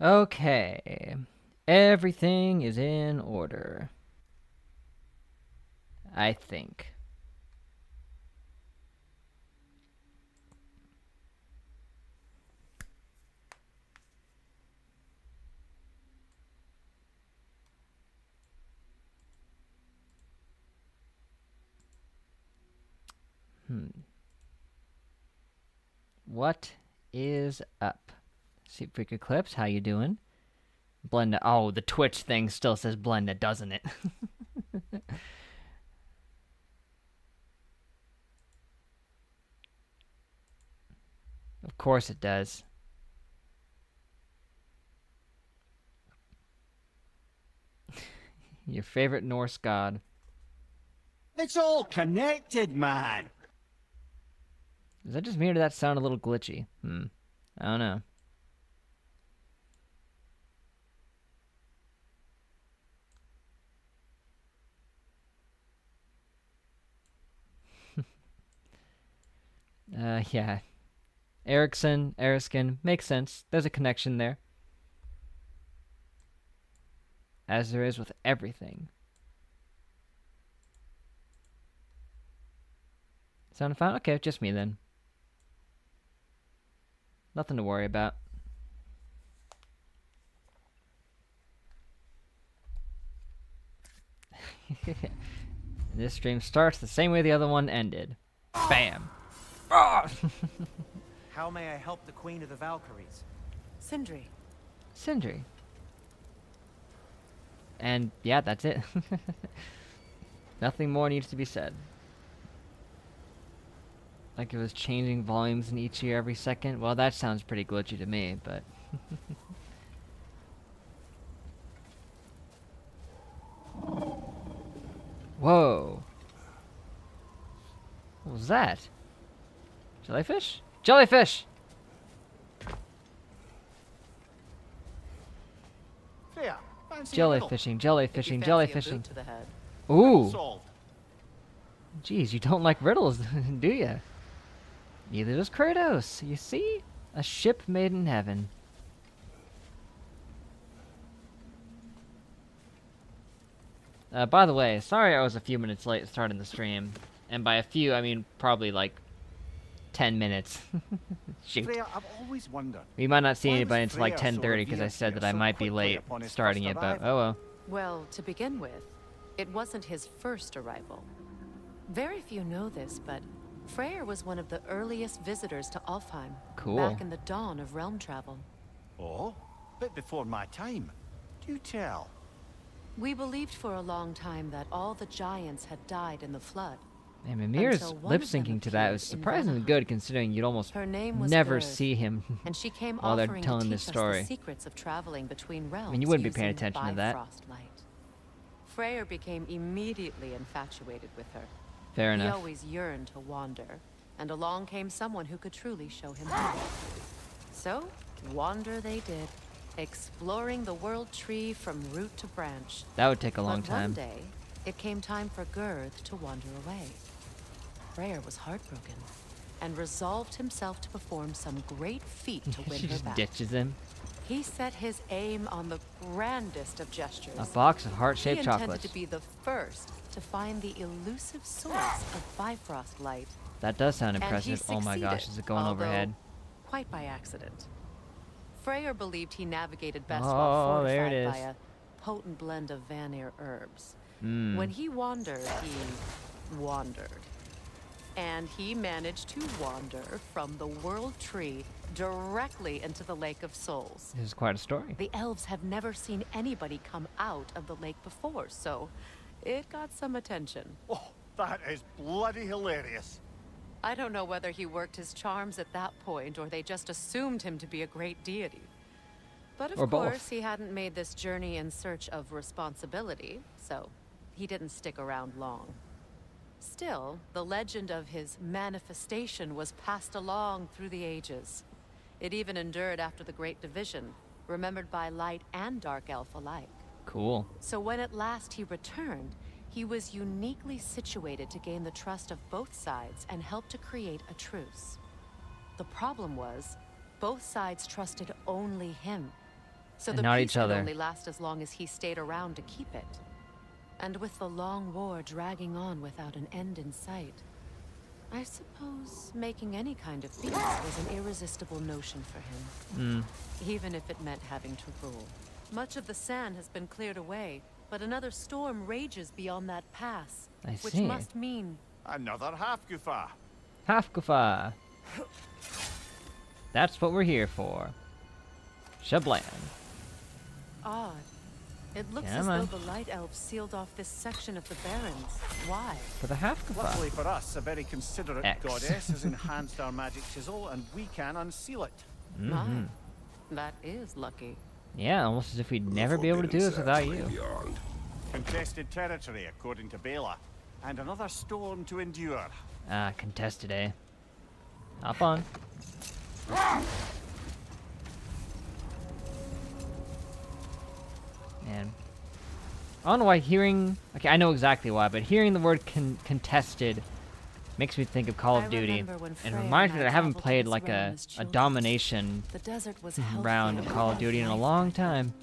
Okay. Everything is in order. I think. What is up? Super Freak Eclipse, how you doing? Blenda. Oh, the Twitch thing still says Blenda, doesn't it? Of course it does. Your favorite Norse god. It's all connected, man. Is that just me or did that sound a little glitchy? I don't know. Yeah. Eriskin, makes sense. There's a connection there. As there is with everything. Sound fine? Okay, just me then. Nothing to worry about. This stream starts the same way the other one ended. Bam! Ah! How may I help the Queen of the Valkyries? Sindri. Sindri. And yeah, that's it. Nothing more needs to be said. Like it was changing volumes in each ear every second. Well, that sounds pretty glitchy to me, but... Whoa. What was that? Jellyfish? Jellyfish! There, fancy Jellyfishing, jellyfishing, jellyfishing. To the head. Ooh! solved. Jeez, you don't like riddles, do ya? Neither does Kratos. You see? A ship made in heaven. By the way, sorry I was a few minutes late starting the stream. And by a few, I mean probably like 10 minutes. Shoot. Freya, I've always wondered. We might not see why anybody was until like Freya so 10:30 because I revered said here that I so might be quickly late upon his starting first it, but arrival? oh well. Well, to begin with, it wasn't his first arrival. Very few know this, but Freyr was one of the earliest visitors to Alfheim. Cool. Back in the dawn of realm travel. Oh, bit before my time. Do tell. We believed for a long time that all the giants had died in the flood. And Mimir's Until one lip of them syncing to that appeared was in surprisingly Vanaheim. good considering you'd almost Her name was never Gerd, see him and she came while they're offering telling to this teach story. us the secrets of traveling between realms. I mean, you wouldn't be paying using attention to that. Bifrost light. Freyr became immediately infatuated with her. Fair He enough. always yearned to wander, and along came someone who could truly show him how. So, wander they did, exploring the world tree from root to branch. That would take a long But time. one day, it came time for Gerd to wander away. Freyr was heartbroken, and resolved himself to perform some great feat to win She her just back. ditches him. He set his aim on the grandest of gestures. A box of He heart-shaped intended chocolates. to be the first to find the elusive source of Bifrost light. That does sound And he impressive. Oh my gosh, succeeded, is it going although overhead? Quite by accident. Freyr believed he navigated best Oh, while there fortified it by is. a potent blend of Vanir herbs. Mm. When he wandered, he wandered. And he managed to wander from the world tree directly into the Lake of Souls. This is quite a story. The elves have never seen anybody come out of the lake before, so it got some attention. Oh, that is bloody hilarious. I don't know whether he worked his charms at that point or they just assumed him to be a great deity. But Or of both. course, he hadn't made this journey in search of responsibility, so he didn't stick around long. Still, the legend of his manifestation was passed along through the ages. It even endured after the Great Division, remembered by light and dark elf alike. Cool. So when at last he returned, he was uniquely situated to gain the trust of both sides and help to create a truce. The problem was, both sides trusted only him. So And the not peace each could other. only last as long as he stayed around to keep it. And with the long war dragging on without an end in sight, I suppose making any kind of peace was an irresistible notion for him. Even if it meant having to rule. Much of the sand has been cleared away, but another storm rages beyond that pass. I Which see. must mean Another half-goofa. Hafgufa. That's what we're here for. Shablam. odd. It looks Yeah, as man. though the Light Elves sealed off this section of the Barrens. Why? For the Hafgufa. Luckily for us, a very considerate X. goddess has enhanced our magic chisel, and we can unseal it. My, that is lucky. Yeah, almost as if we'd never be able to do this without you. Beyond. Contested territory, according to Bela, and another storm to endure. Ah, contested, eh? Hop on. Man. I don't know why hearing... Okay, I know exactly why, but hearing the word contested makes me think of Call of I Duty. remember when And Freya reminds me and that I I haven't traveled to played this like realm a as children. domination The desert was healthy round of and Call of full Duty in a life long back then. time.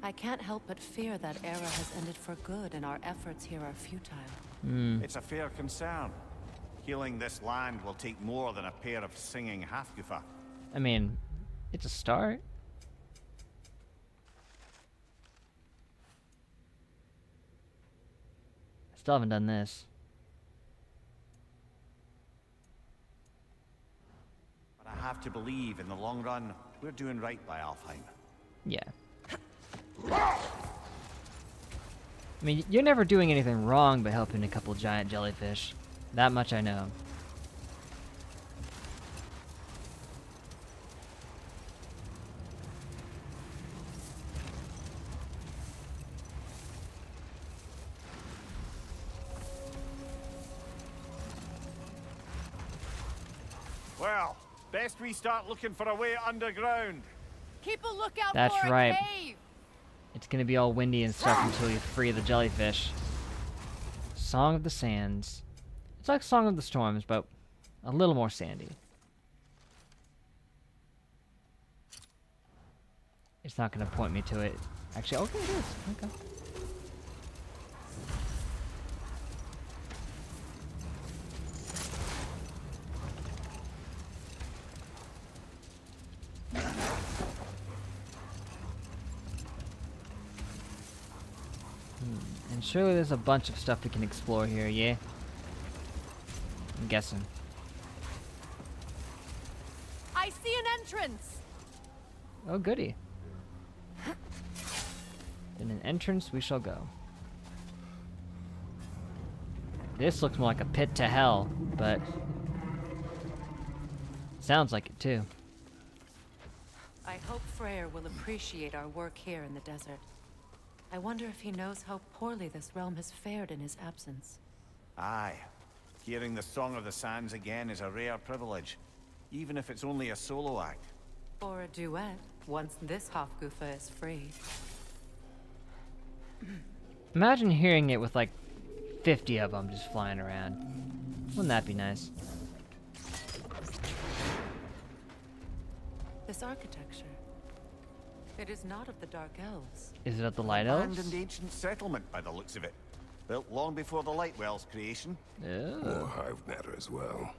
I can't help but fear that era has ended for good and our efforts here are futile. It's a fair concern. Healing this land will take more than a pair of singing half-goofa. I mean, it's a start. Still haven't done this. But I have to believe, in the long run, we're doing right by Alfheim. Yeah. I mean, you're never doing anything wrong by helping a couple giant jellyfish. That much I know. Well, best we start looking for a way underground. Keep a lookout That's for right. a cave! It's gonna be all windy and stuff until you free the jellyfish. Song of the Sands. It's like Song of the Storms, but a little more sandy. It's not gonna point me to it. Actually, okay, it is. Okay. And surely there's a bunch of stuff we can explore here, yeah? I'm guessing. I see an entrance! Oh, goody. In an entrance we shall go. This looks more like a pit to hell, but... sounds like it, too. I hope Freyr will appreciate our work here in the desert. I wonder if he knows how poorly this realm has fared in his absence. Aye. Hearing the Song of the Sands again is a rare privilege, even if it's only a solo act. Or a duet, once this Hofgufa is free. Imagine hearing it with like 50 of them just flying around. Wouldn't that be nice? This architecture. It is not of the Dark Elves. Is it at the Light Elves? Abandoned ancient settlement by the looks of it. Built long before the Lightwell's creation. Ew. More hive matter as well.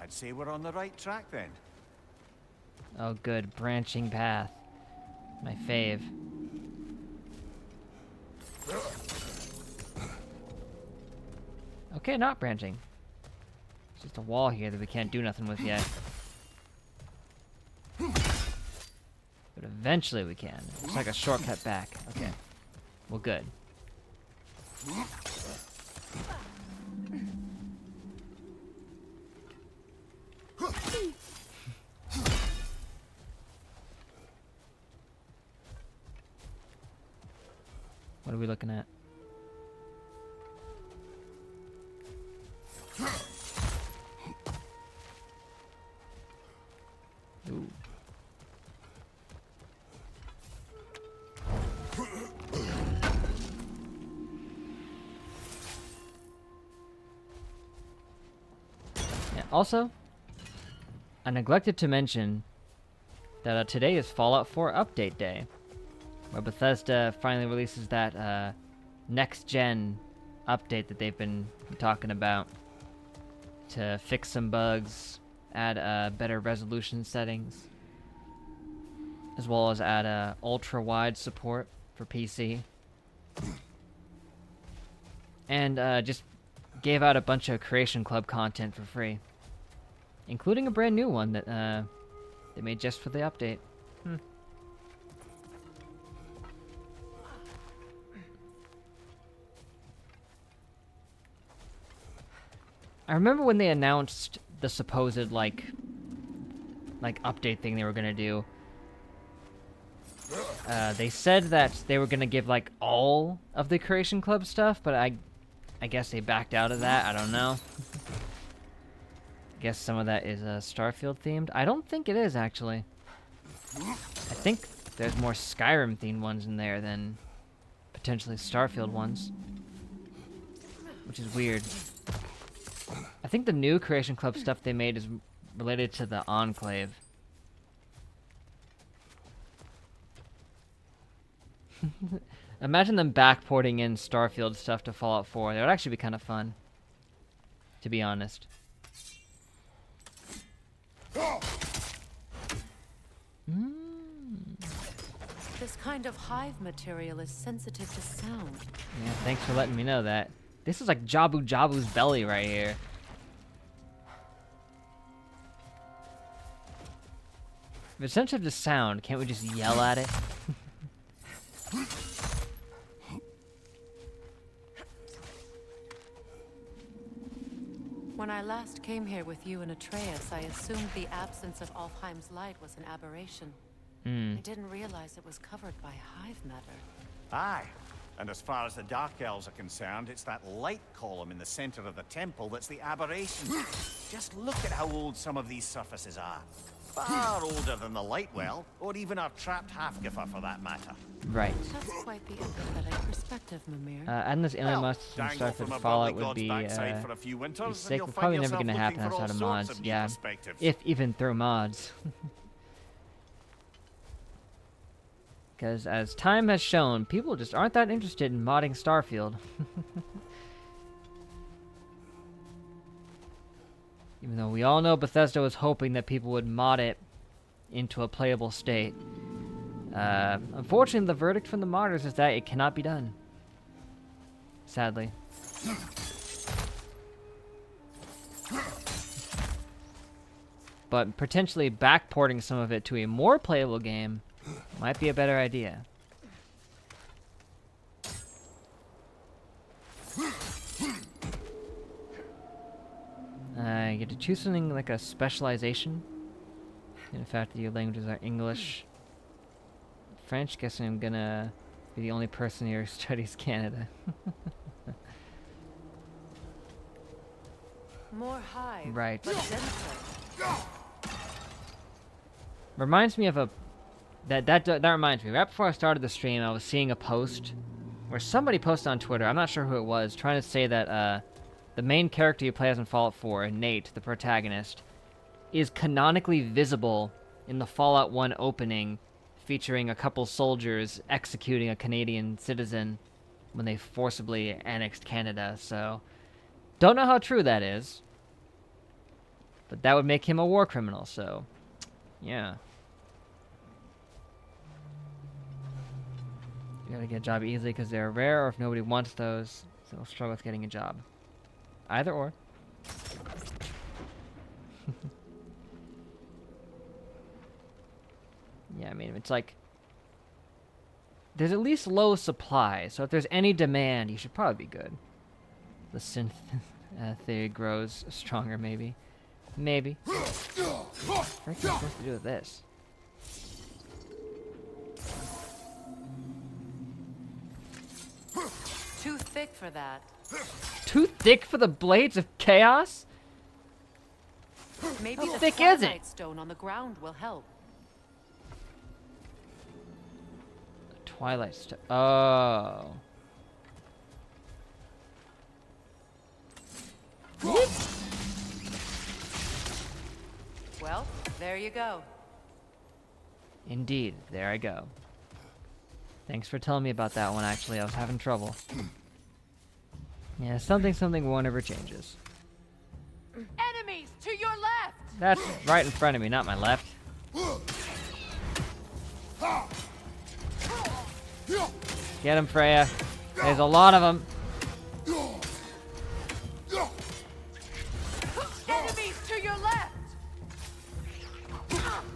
I'd say we're on the right track then. Oh, good. Branching path. My fave. Okay, not branching. It's just a wall here that we can't do nothing with yet. But eventually we can. It's like a shortcut back. Okay. Well, good. What are we looking at? Ooh. Yeah, also, I neglected to mention that today is Fallout 4 Update Day. where Bethesda finally releases that next-gen update that they've been talking about to fix some bugs, add better resolution settings, as well as add ultra-wide support for PC. And just gave out a bunch of Creation Club content for free, including a brand new one that they made just for the update. I remember when they announced the supposed like update thing they were gonna do. They said that they were gonna give like all of the Creation Club stuff, but I guess they backed out of that. I don't know. I guess some of that is Starfield themed. I don't think it is actually. I think there's more Skyrim themed ones in there than potentially Starfield ones, which is weird. I think the new Creation Club stuff they made is related to the Enclave. Imagine them backporting in Starfield stuff to Fallout 4. That would actually be kind of fun, to be honest. This kind of hive material is sensitive to sound. Yeah, thanks for letting me know that. This is like Jabu Jabu's belly right here. If it's sensitive to sound, can't we just yell at it? When I last came here with you and Atreus, I assumed the absence of Alfheim's light was an aberration. I didn't realize it was covered by hive matter. Aye. And as far as the Dark Elves are concerned, it's that light column in the center of the temple that's the aberration. Just look at how old some of these surfaces are. Far older than the light well, or even our trapped half-giffer for that matter. Right. That's quite the empathetic perspective, Mimir. Adding this alien monsters and dangle Starfield from a Fallout godly would be god's backside for a few winters, sick. and you'll We're find probably never yourself gonna happen looking for outside of all mods. sorts of new Yeah. perspectives. If even through mods. Because as time has shown, people just aren't that interested in modding Starfield. Even though we all know Bethesda was hoping that people would mod it into a playable state. Unfortunately, the verdict from the modders is that it cannot be done. Sadly. But potentially backporting some of it to a more playable game might be a better idea. You get to choose something like a specialization. In the fact that your languages are English, French. Guessing I'm gonna be the only person here who studies Canada. More hive, Right. but denser. Reminds me of a that reminds me. Right before I started the stream, I was seeing a post where somebody posted on Twitter. I'm not sure who it was, trying to say that the main character you play as in Fallout 4, Nate, the protagonist, is canonically visible in the Fallout 1 opening, featuring a couple soldiers executing a Canadian citizen when they forcibly annexed Canada. So, don't know how true that is, but that would make him a war criminal. So, yeah. You gotta get a job easily because they're rare, or if nobody wants those, so they'll struggle with getting a job. Either or. Yeah, I mean, it's like there's at least low supply, so if there's any demand, you should probably be good. The synth theory grows stronger, maybe. Maybe. What the frick am I supposed to do with this? Too thick for that. Too thick for the blades of chaos? Maybe How the thick is it? Twilight stone on the ground will help. Twilight Stone. Oh. Well, there you go. Indeed, there I go. Thanks for telling me about that one, actually. I was having trouble. Yeah, something won't ever changes. Enemies to your left! That's right in front of me, not my left. Get him, Freya. There's a lot of them. Enemies to your left!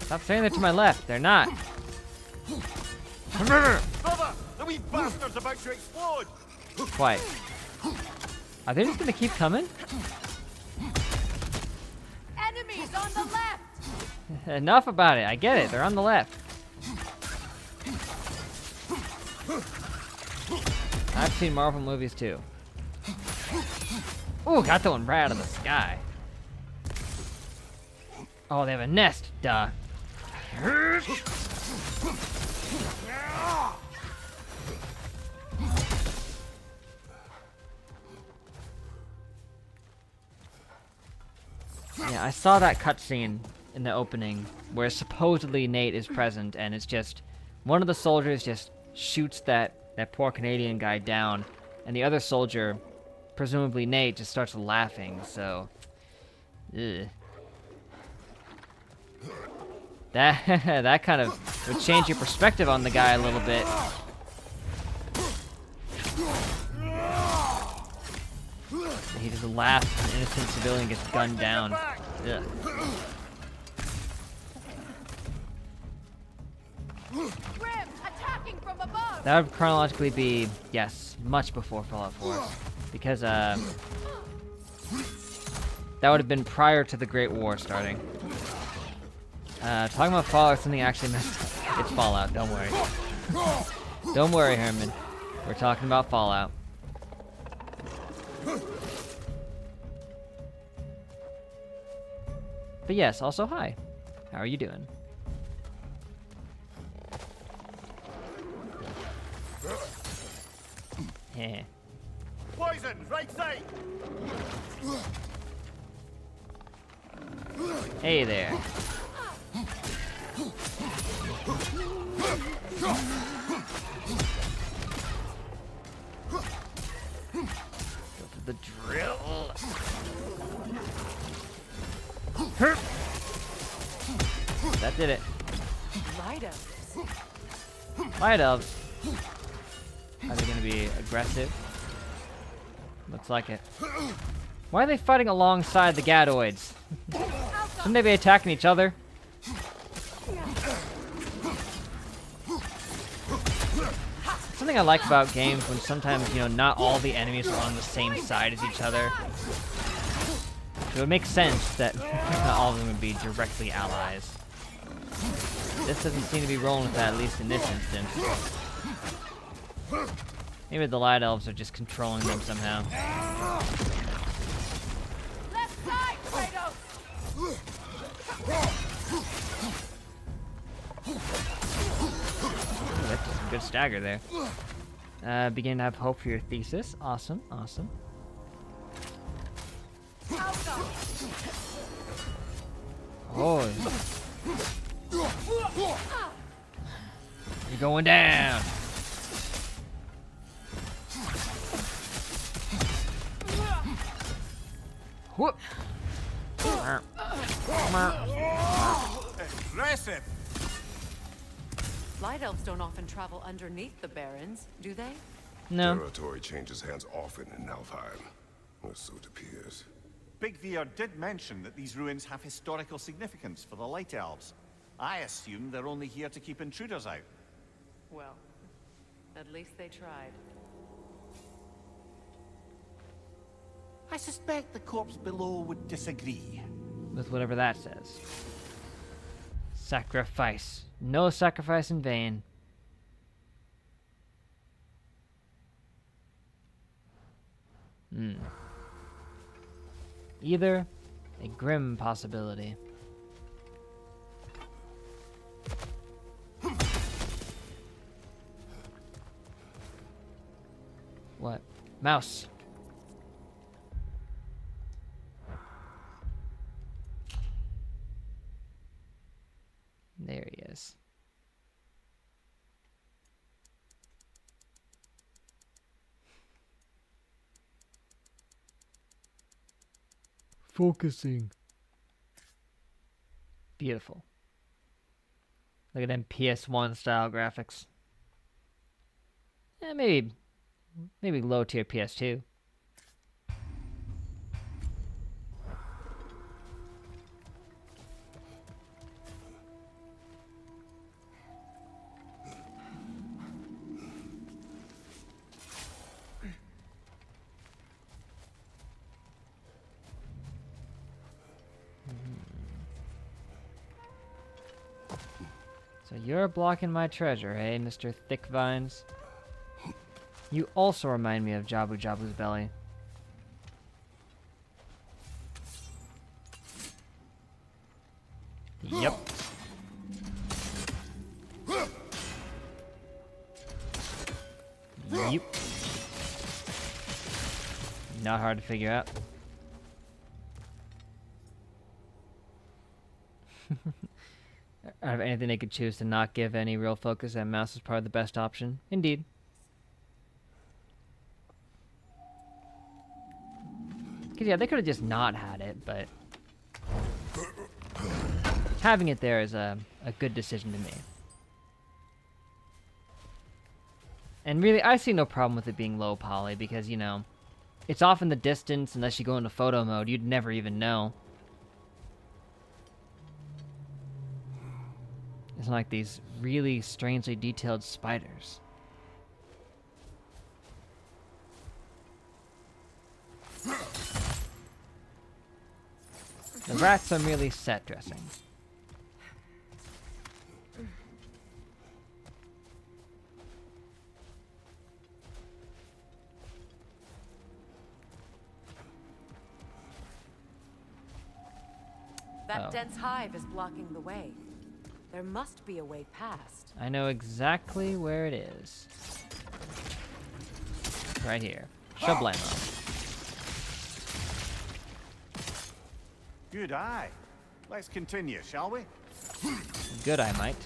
Stop saying they're to my left. They're not. Brother, the wee bastard's about to explode! Quite. Are they just gonna keep coming? Enemies on the left! Enough about it. I get it. They're on the left. I've seen Marvel movies too. Ooh, got that one right out of the sky. Oh, they have a nest. Duh. Yeah, I saw that cutscene in the opening where supposedly Nate is present, and it's just one of the soldiers just shoots that poor Canadian guy down, and the other soldier, presumably Nate, just starts laughing. So, ugh. That kind of would change your perspective on the guy a little bit. He just laughs, an innocent civilian gets gunned down. Ugh. Grim, attacking from above! That would chronologically be, yes, much before Fallout 4. Because, that would have been prior to the Great War starting. Talking about Fallout, something actually messed up. It's Fallout, don't worry. Don't worry, Herman. We're talking about Fallout. But yes, also hi. How are you doing? Heh. Poison, right side! Hey there. Go for the drill. That did it. Light elves. Light elves. Are they gonna be aggressive? Looks like it. Why are they fighting alongside the Gadoids? Shouldn't they be attacking each other? Something I like about games when sometimes, you know, not all the enemies are on the same side as each other. It would make sense that not all of them would be directly allies. This doesn't seem to be rolling with that, at least in this instance. Maybe the Light Elves are just controlling them somehow. Left side, Kratos! Ooh, that's some good stagger there. Begin to have hope for your thesis. Awesome, awesome. Oh. You're going down. Whoop. Aggressive! Light elves don't often travel underneath the barrens, do they? No. Territory changes hands often in Alfheim, or so it appears. Big Veer did mention that these ruins have historical significance for the Light Elves. I assume they're only here to keep intruders out. Well, at least they tried. I suspect the corpse below would disagree. With whatever that says. Sacrifice. No sacrifice in vain. Either a grim possibility. What? Mouse. There he is. focusing. Beautiful. Look at them PS1 style graphics. Maybe low tier PS2. So you're blocking my treasure, hey, Mr. Thick Vines? You also remind me of Jabu Jabu's belly. Yep. Yep. Not hard to figure out. Out of anything they could choose to not give any real focus, that mouse is probably the best option. Indeed. Because, yeah, they could have just not had it, but having it there is a good decision to me. And really, I see no problem with it being low poly, because, you know, it's off in the distance. Unless you go into photo mode, you'd never even know. It's like these really strangely detailed spiders. The rats are merely set dressing. That dense hive is blocking the way. There must be a way past. I know exactly where it is. Right here. Shablamo. Good eye. Let's continue, shall we? Good, I might.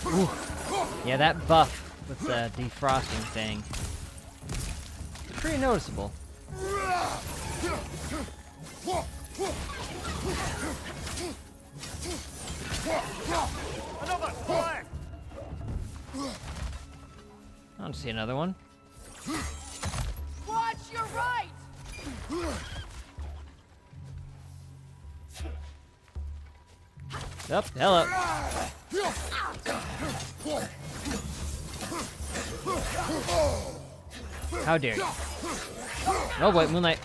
Ooh. Yeah, that buff with the defrosting thing. Pretty noticeable. Another flag! I don't see another one. Watch your right! Up, hello. How dare you? Oh wait, Moonlight.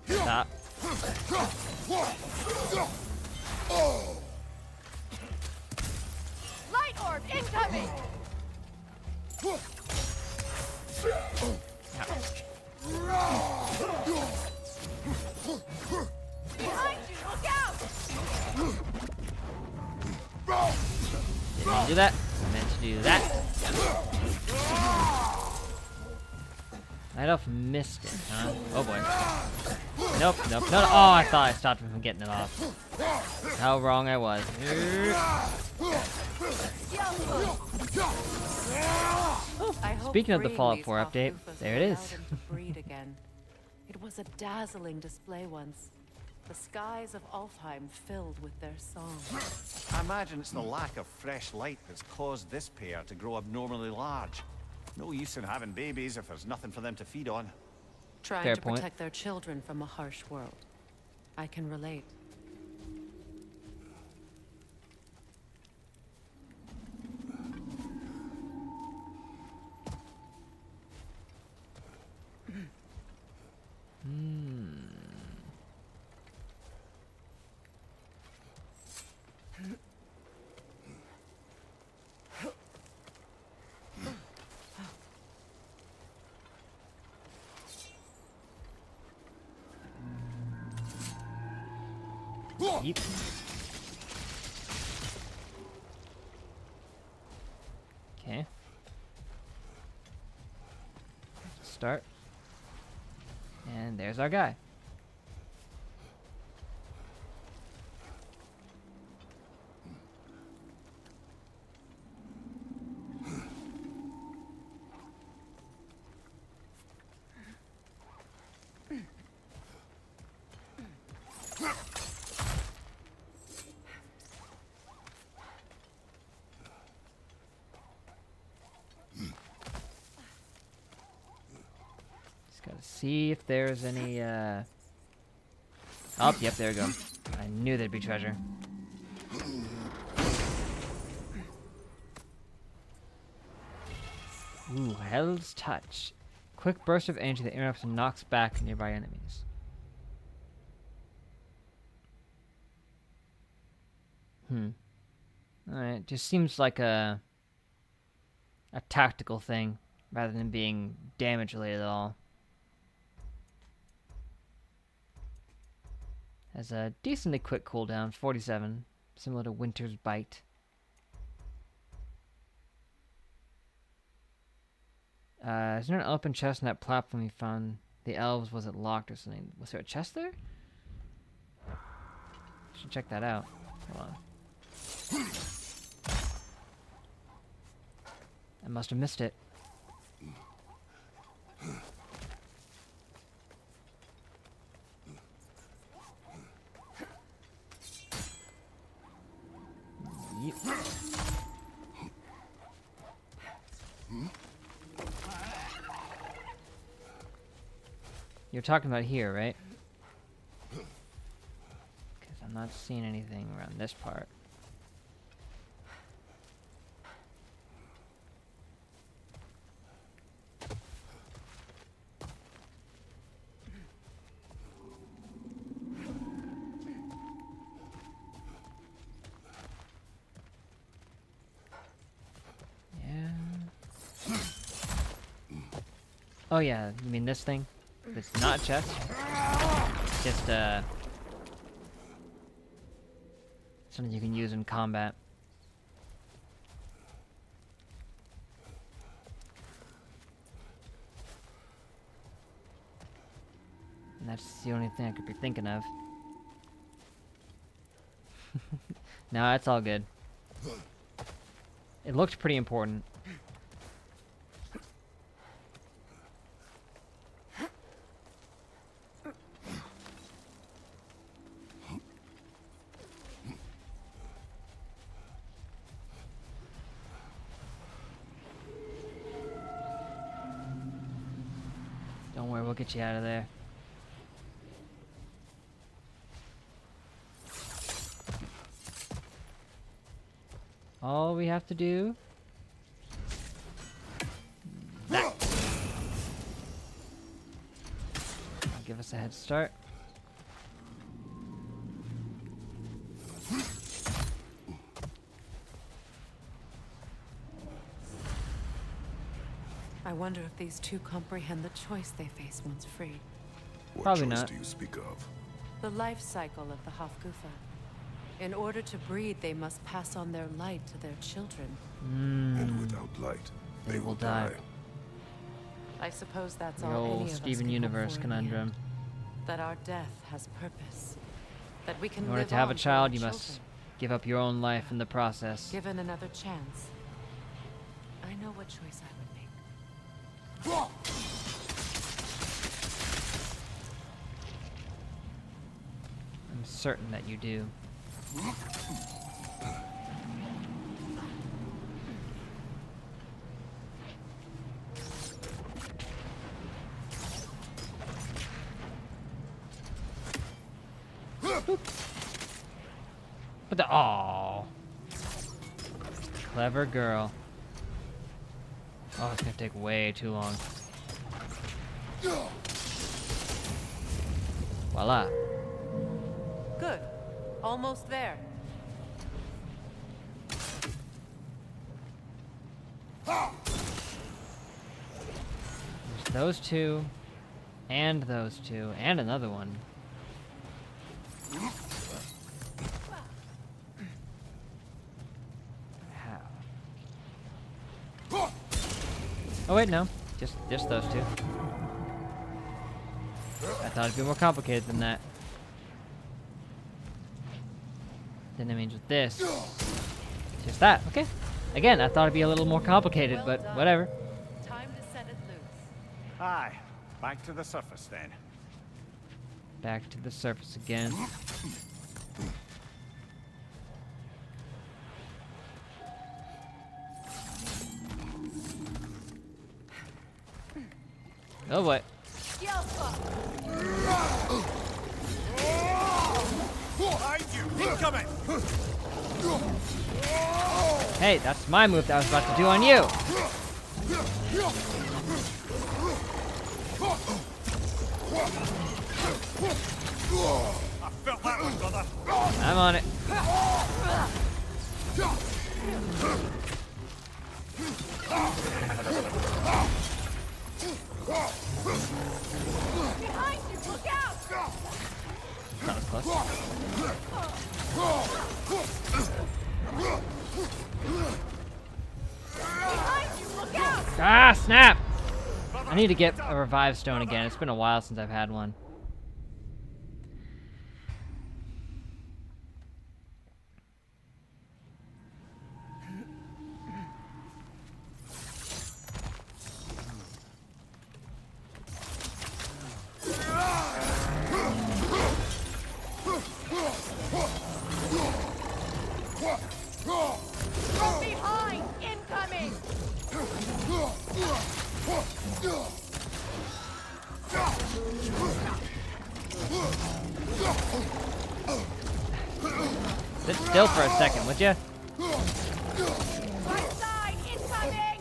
Stop. Light orb incoming! Behind you, look out! Didn't mean to do that. I meant to do that. Night Elf missed it, huh? Oh boy. Nope, nope, no. Oh, I thought I stopped him from getting it off. How wrong I was. Speaking of the Fallout 4 update, there it is. Breed again. It was a dazzling display once. The skies of Alfheim filled with their song. I imagine it's the lack of fresh light that's caused this pair to grow abnormally large. No use in having babies if there's nothing for them to feed on. Trying Fair to point. protect their children from a harsh world. I can relate. Yeep. Okay. Start. And there's our guy. Gotta see if there's any, Oh, yep, there we go. I knew there'd be treasure. Ooh, Hell's Touch. Quick burst of energy that interrupts and knocks back nearby enemies. Alright, just seems like a tactical thing, rather than being damage related at all. Has a decently quick cooldown, 47, similar to Winter's Bite. Is there an open chest in that platform we found? The elves, was it locked or something? Was there a chest there? Should check that out. Hold on. I must have missed it. Yep. You're talking about here, right? Because I'm not seeing anything around this part. Oh yeah, you mean this thing? It's not a chest. It's just something you can use in combat. And that's the only thing I could be thinking of. No, it's all good. It looked pretty important. Don't worry, we'll get you out of there. All we have to do... that. That'll give us a head start. I wonder if these two comprehend the choice they face once freed. What Probably choice not. do you speak of? The life cycle of the Hofgufa. In order to breed, they must pass on their light to their children. And without light, they will die. I suppose that's The all any old of us Steven can hope Universe for in the end. conundrum. That our death has purpose. That we can In order live to have on a for child, our you must children. give up your own life in the process. Given another chance, I know what choice I would make. I'm certain that you do. But the oh, clever girl. Oh, it's gonna take way too long. Voila. Good. Almost there. There's those two, and another one. Oh wait, no. Just those two. I thought it'd be more complicated than that. Then that means with this, it's just that. Okay. Again, I thought it'd be a little more complicated, Well but done. whatever. Time to set it loose. Aye, back to the surface then. Back to the surface again. Oh boy. Behind you! Incoming! Hey, that's my move that I was about to do on you. I felt that one, brother. I'm on it. Behind you! Look out! That was close. Behind you! Look out! Ah, snap! I need to get a revive stone again. It's been a while since I've had one. From behind! Incoming! Sit still for a second, would you? Right side! Incoming!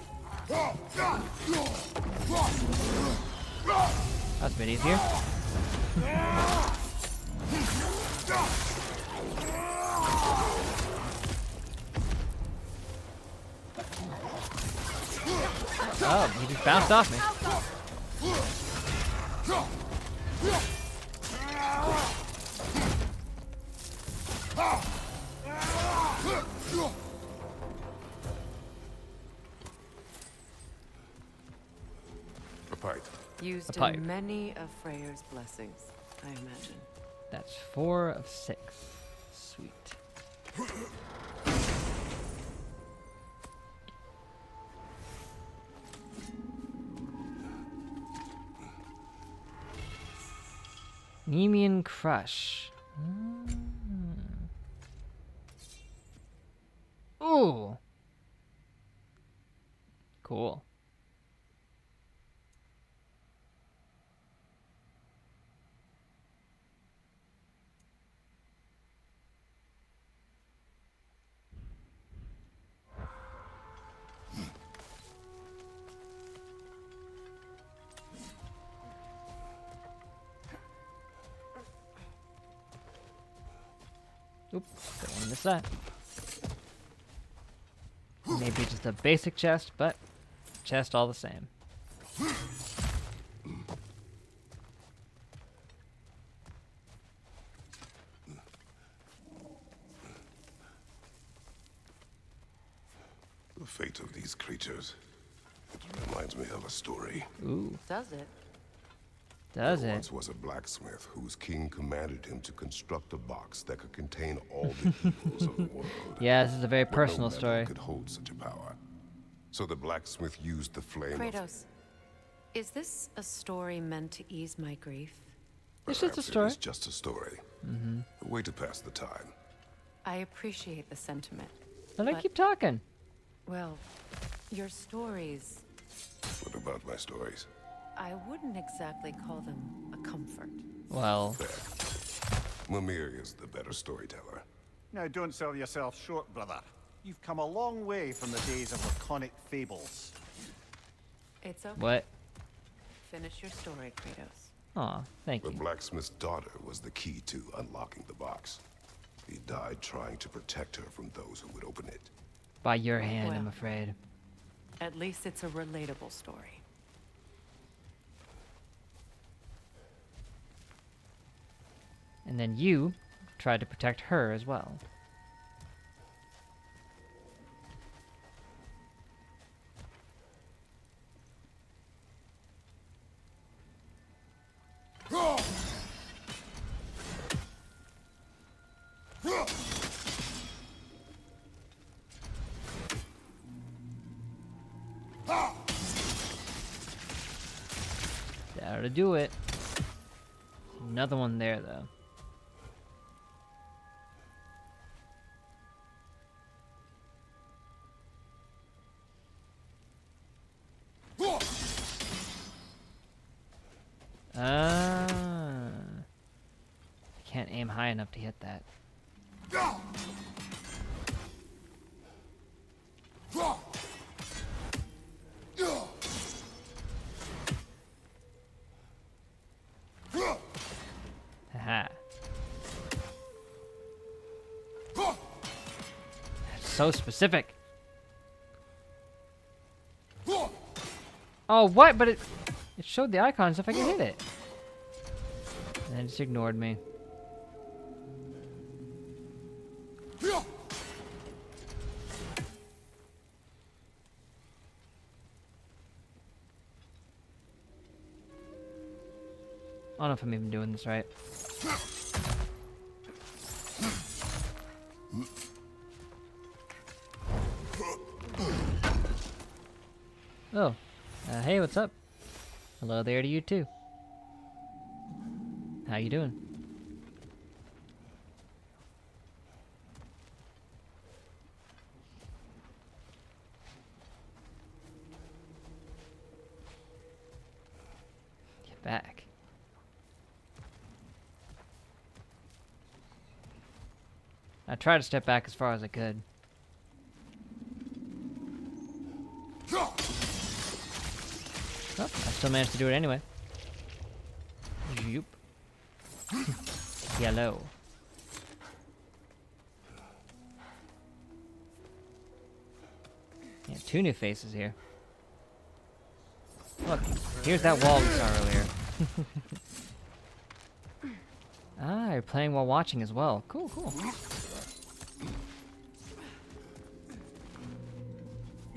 That's a bit easier. Oh, he just bounced off me. A pipe. Used pipe. in many of Freyr's blessings, I imagine. That's 4 of 6. Sweet. Nemean Crush. Ooh. Cool. Oops, don't want to miss that. Maybe just a basic chest, but chest all the same. The fate of these creatures. It reminds me of a story. Ooh, Does it? does There it? once was a blacksmith whose king commanded him to construct a box that could contain all the evils of the world. Yeah, this is a very But no personal metal story. could hold such a power. So the blacksmith used the flame of... Kratos, is this a story meant to ease my grief? It's just a Perhaps story. It is just a story. A way to pass the time. I appreciate the sentiment. Let me But- keep talking. Well, your stories, What about my stories? I wouldn't exactly call them a comfort. Well, Fair. Mimir is the better storyteller. Now don't sell yourself short, brother. You've come a long way from the days of laconic fables. It's okay. what? Finish your story, Kratos. Aw, thank The you. blacksmith's daughter was the key to unlocking the box. He died trying to protect her from those who would open it. By your hand, I'm Well. afraid. At least it's a relatable story. And then you tried to protect her as well. Gotta do it. Another one there, though. I can't aim high enough to hit that. Haha. That's so specific. Oh, what? But it showed the icons if I could hit it. And it just ignored me. I don't know if I'm even doing this right. Oh. Hey, what's up? Hello there to you too. How you doing? Get back. I tried to step back as far as I could. Oh, I still managed to do it anyway. Yoop. Yellow. Yeah, 2 new faces here. Look, here's that wall we saw earlier. Ah, you're playing while watching as well. Cool, cool.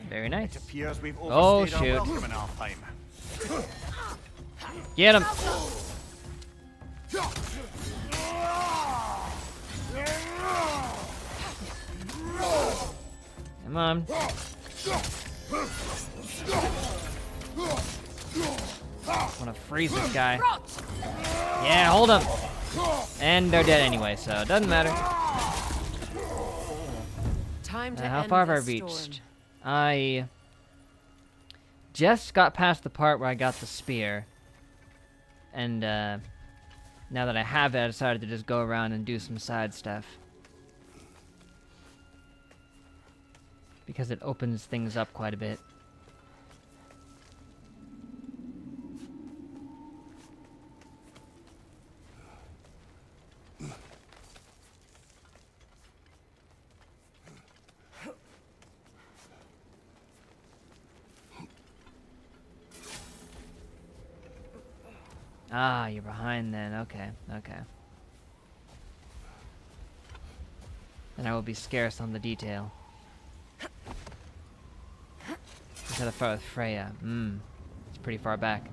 Very nice. It appears we've Oh, overstayed our shoot. welcome in our time. Get him! Come on. I wanna freeze this guy. Yeah, hold him! And they're dead anyway, so it doesn't matter. Time to How end far have I the storm. reached? I just got past the part where I got the spear. And now that I have it, I decided to just go around and do some side stuff. Because it opens things up quite a bit. Ah, you're behind then. Okay, okay. Then I will be scarce on the detail. Is that far with Freya? It's pretty far back.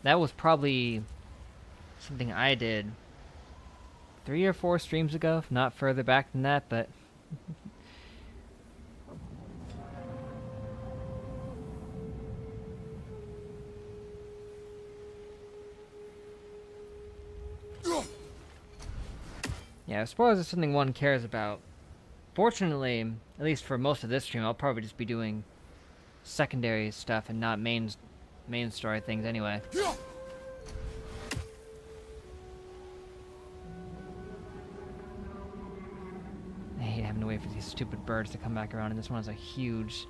That was probably something I did 3 or 4 streams ago, if not further back than that, but yeah, I suppose it's something one cares about. Fortunately, at least for most of this stream, I'll probably just be doing secondary stuff and not main story things anyway. I hate having to wait for these stupid birds to come back around, and this one has a huge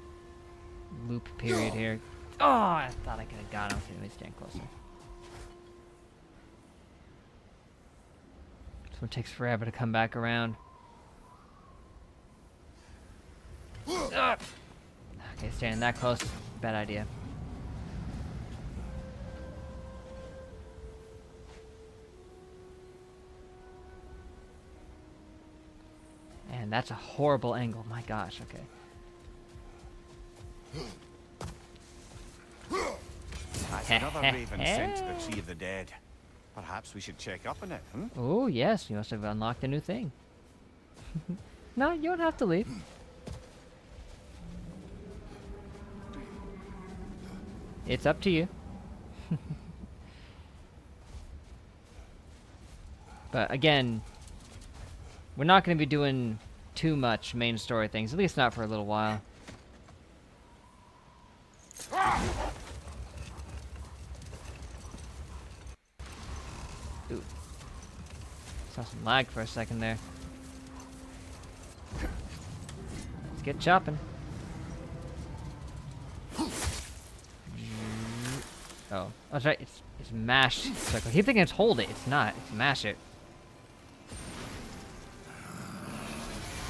loop period here. Oh, I thought I could have got him. Okay, let me stand closer. This one takes forever to come back around. Ugh. Okay, standing that close, bad idea. And that's a horrible angle. My gosh, okay. Another raven sent to the Tree of the Dead. Perhaps we should check up on it, hmm? Oh, yes, you must have unlocked a new thing. No, you don't have to leave. It's up to you. But again, we're not going to be doing too much main story things, at least not for a little while. Ooh. Saw some lag for a second there. Let's get chopping. Oh, that's right. It's mash. I keep thinking it's hold it. It's not. It's mash it.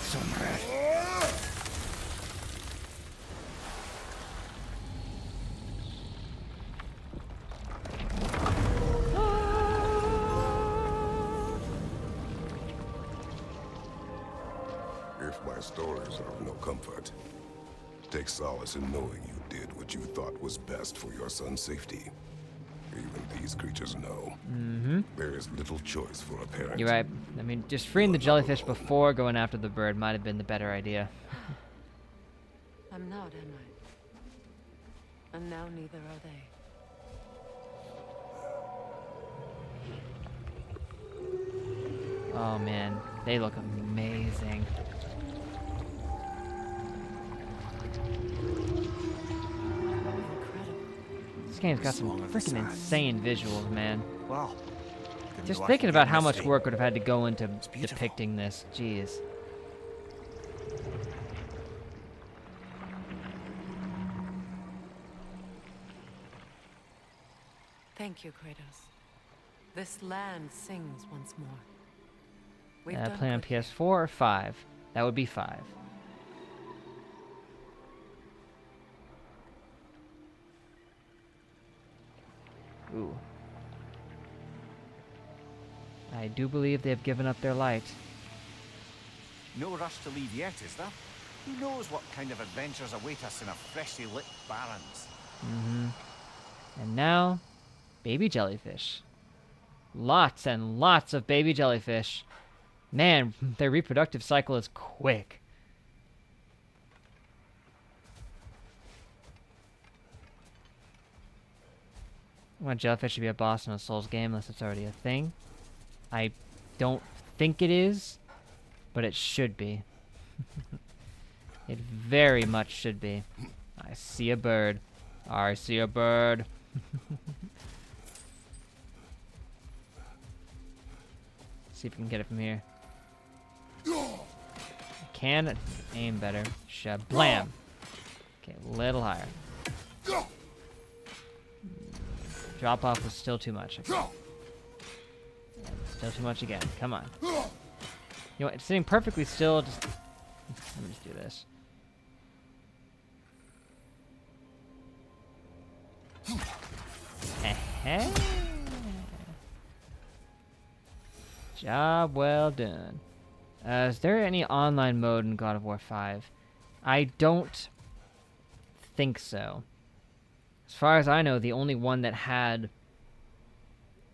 So mad. If my stories are of no comfort, take solace in knowing you did what you thought was best for your son's safety. Even these creatures know. There is little choice for a parent. You're right. I mean, just freeing the jellyfish before going after the bird might have been the better idea. I'm not, am I? And now neither are they. Oh man, they look amazing. Incredible. This game's got some freaking insane visuals, man. Wow. Just thinking about how much work would have had to go into depicting this. Jeez. Thank you, Kratos. This land sings once more. We've done Play on good here. PS4 or 5? That would be 5. Ooh. I do believe they have given up their light. No rush to leave yet, is there? Who knows what kind of adventures await us in our freshly lit barrens? And now, baby jellyfish. Lots and lots of baby jellyfish. Man, their reproductive cycle is quick. I want jellyfish to be a boss in a Souls game unless it's already a thing. I don't think it is, but it should be. It very much should be. I see a bird. I see a bird. See if we can get it from here. Can aim better. Shablam. Okay, a little higher. Drop off was still too much. Okay. Still too much again. Come on. You know what? It's sitting perfectly still. Just let me just do this. Job well done. Is there any online mode in God of War 5? I don't think so. As far as I know, the only one that had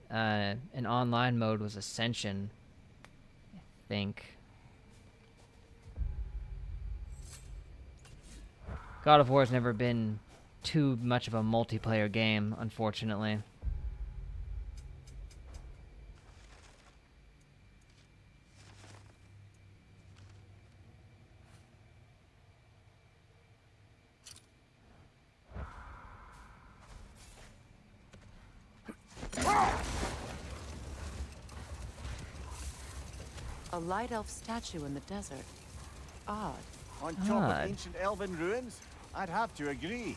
an online mode was Ascension, I think. God of War's never been too much of a multiplayer game, unfortunately. A light elf statue in the desert. Odd. On top Odd. of ancient elven ruins? I'd have to agree.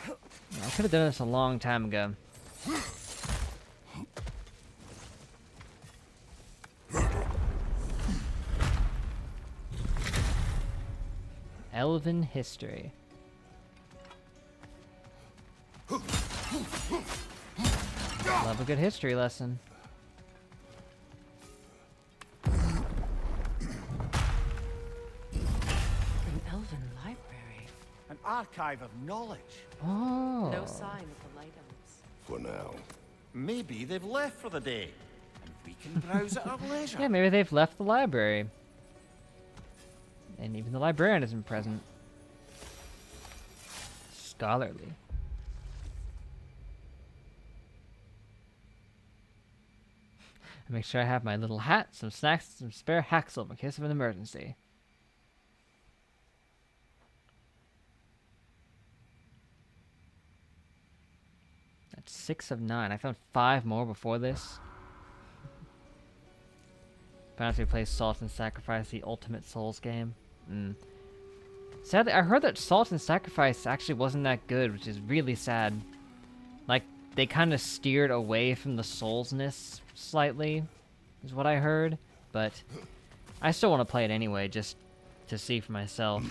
I could have done this a long time ago. Elven history. Love a good history lesson. An elven library. An archive of knowledge. Oh. No sign of the light elves. For now. Maybe they've left for the day, and we can browse at our leisure. Yeah, maybe they've left the library. And even the librarian isn't present. Scholarly. I make sure I have my little hat, some snacks, some spare haxel in case of an emergency. That's 6 of 9. I found 5 more before this. Perhaps we play Salt and Sacrifice, the ultimate Souls game. Sadly, I heard that Salt and Sacrifice actually wasn't that good, which is really sad. Like, they kind of steered away from the Soulsness slightly, is what I heard. But I still want to play it anyway, just to see for myself.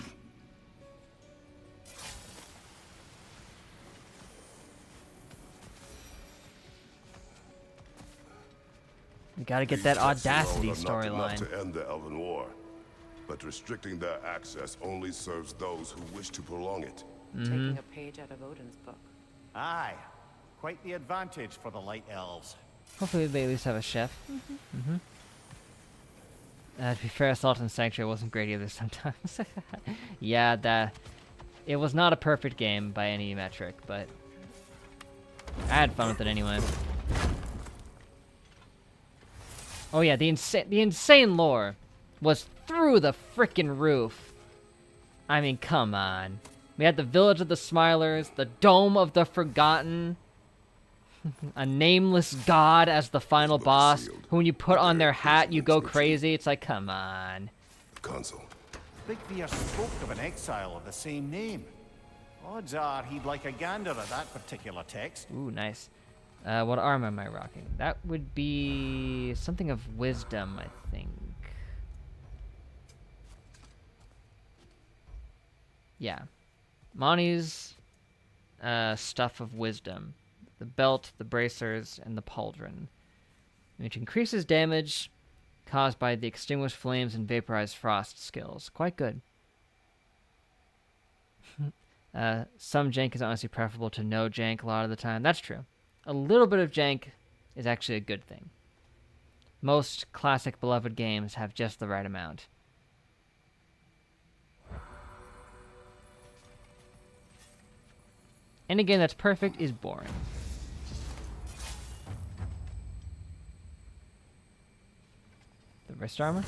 We gotta get that Audacity storyline. To end the Elven War, but restricting their access only serves those who wish to prolong it. Taking a page out of Odin's book. Aye, quite the advantage for the Light Elves. Hopefully they at least have a chef. To be fair, Salt and Sanctuary wasn't great either sometimes. Yeah, it was not a perfect game by any metric, but I had fun with it anyway. Oh yeah, the insane lore was through the frickin' roof. I mean, come on. We had the Village of the Smilers, the Dome of the Forgotten, a nameless god as the final boss, who when you put on their hat, you go crazy. It's like, come on. Console. Big Veer spoke of an exile of the same name. Odds are he'd like a gander at that particular text. Ooh, nice. What armor am I rocking? That would be something of wisdom, I think. Yeah. Mani's stuff of wisdom. The belt, the bracers, and the pauldron. Which increases damage caused by the extinguished flames and vaporized frost skills. Quite good. Some jank is honestly preferable to no jank a lot of the time. That's true. A little bit of jank is actually a good thing. Most classic beloved games have just the right amount. Any game that's perfect is boring. The wrist armor?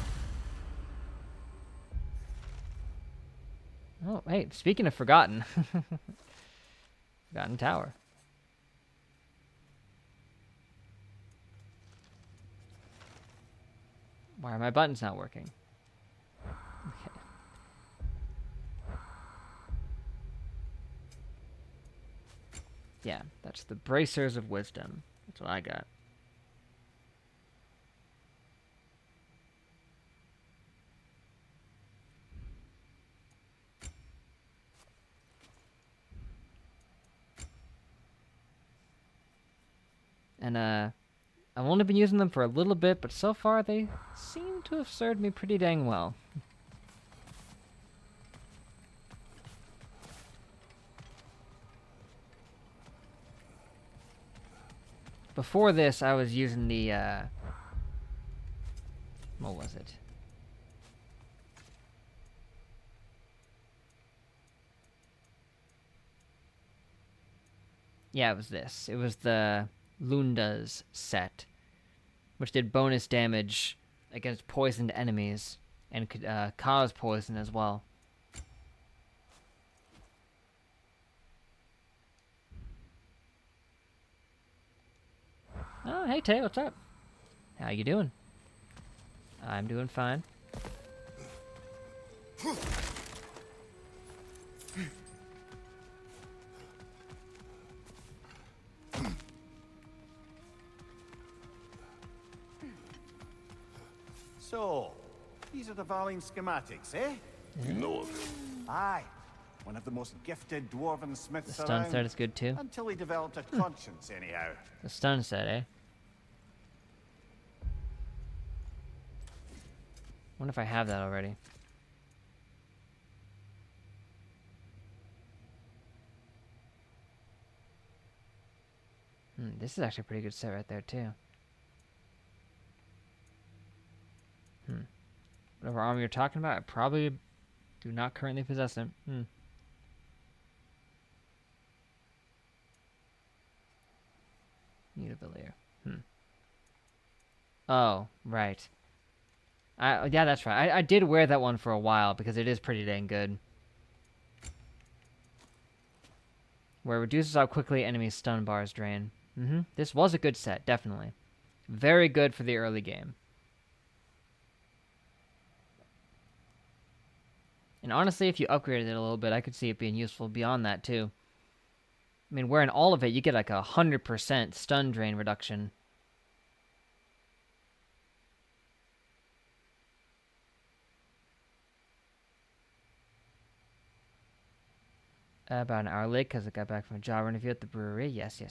Oh, hey, speaking of Forgotten. Forgotten Tower. Why are my buttons not working? Okay. Yeah, that's the Bracers of Wisdom. That's what I got. And, I've only been using them for a little bit, but so far they seem to have served me pretty dang well. Before this, I was using the, what was it? Yeah, it was this. It was the Lunda's set, which did bonus damage against poisoned enemies and could cause poison as well. Oh, hey Tay, what's up? How you doing? I'm doing fine. So, these are the Valine schematics, eh? You know of him. Aye. One of the most gifted dwarven smiths The stun around. set is good too. Until he developed a conscience, anyhow. The stun set, eh? Wonder if I have that already. This is actually a pretty good set right there, too. Whatever armor you're talking about, I probably do not currently possess them. Nidavellir. Oh, right. Yeah, that's right. I did wear that one for a while because it is pretty dang good. Where it reduces how quickly enemy stun bars drain. This was a good set, definitely. Very good for the early game. And honestly, if you upgraded it a little bit, I could see it being useful beyond that, too. I mean, wearing all of it, you get like 100% stun drain reduction. About an hour late because I got back from a job interview at the brewery. Yes.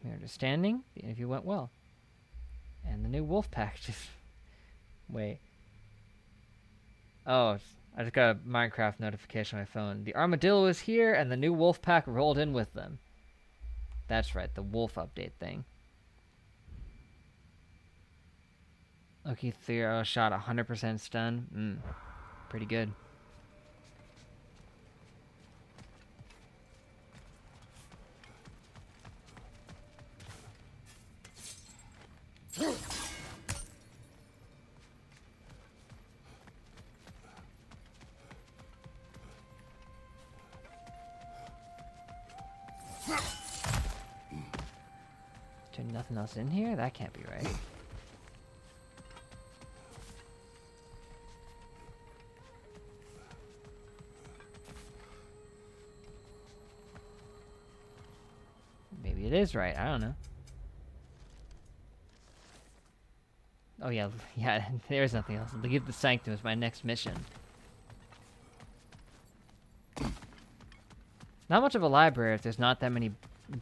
My understanding, the interview went well. And the new wolf pack just... Wait. Oh, I just got a Minecraft notification on my phone. The armadillo is here, and the new wolf pack rolled in with them. That's right, the wolf update thing. Loki Theo shot 100% stun. Pretty good. There's nothing else in here? That can't be right. Maybe it is right. I don't know. Oh yeah, there's nothing else. Leave the Sanctum is my next mission. Not much of a library if there's not that many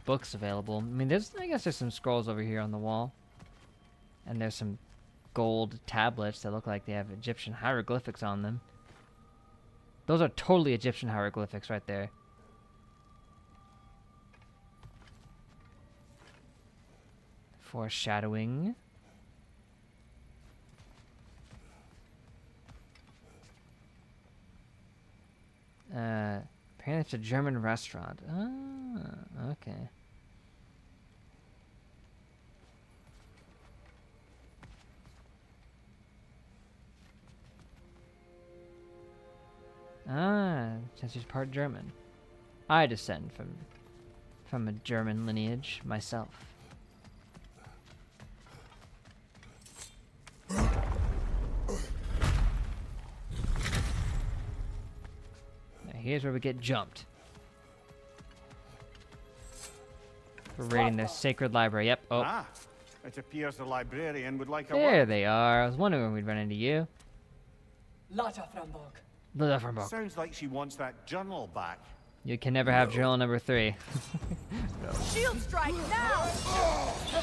books available. I mean, I guess there's some scrolls over here on the wall. And there's some gold tablets that look like they have Egyptian hieroglyphics on them. Those are totally Egyptian hieroglyphics right there. Foreshadowing. Apparently it's a German restaurant. Ah, okay. Ah, since he's part German. I descend from a German lineage myself. Here's where we get jumped. We're raiding their sacred library. Yep. Oh. Ah, it appears the librarian would like a There word. they are. I was wondering when we'd run into you. Lotta Frambog. Sounds like she wants that journal back. You can never have journal number 3. Shield strike now!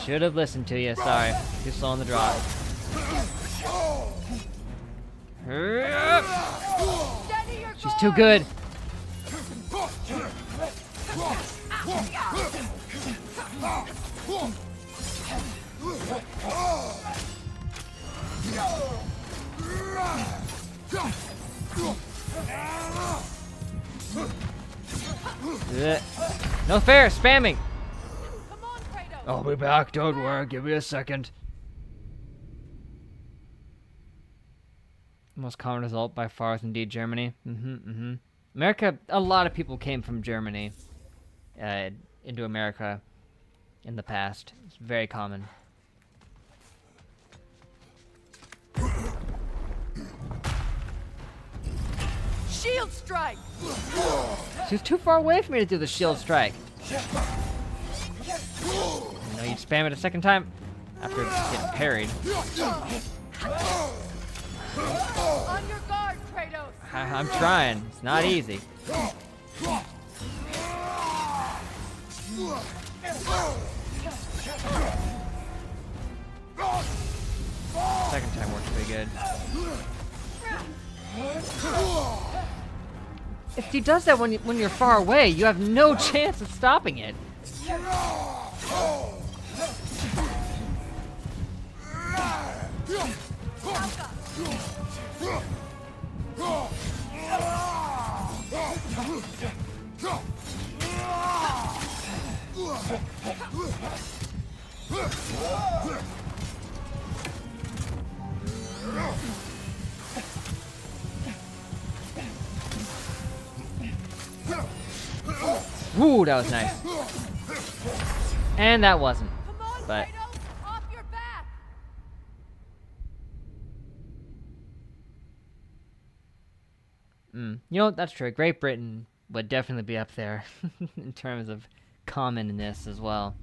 Should have listened to you. Sorry. Too slow on the draw. Hurry up! Steady your She's too good. No fair, spamming. Come on, Kratos! I'll be back, don't worry, give me a second. Most common result by far is indeed Germany. America, a lot of people came from Germany into America in the past. It's very common. Shield strike! She was too far away for me to do the shield strike. You know, you'd spam it a second time after getting parried. On your guard, Kratos! I'm trying. It's not easy. Second time worked pretty good. If he does that when you're far away, you have no chance of stopping it. Woo, that was nice. And that wasn't. Come on, But Kratos! Off your back! you know, that's true. Great Britain would definitely be up there in terms of commonness as well.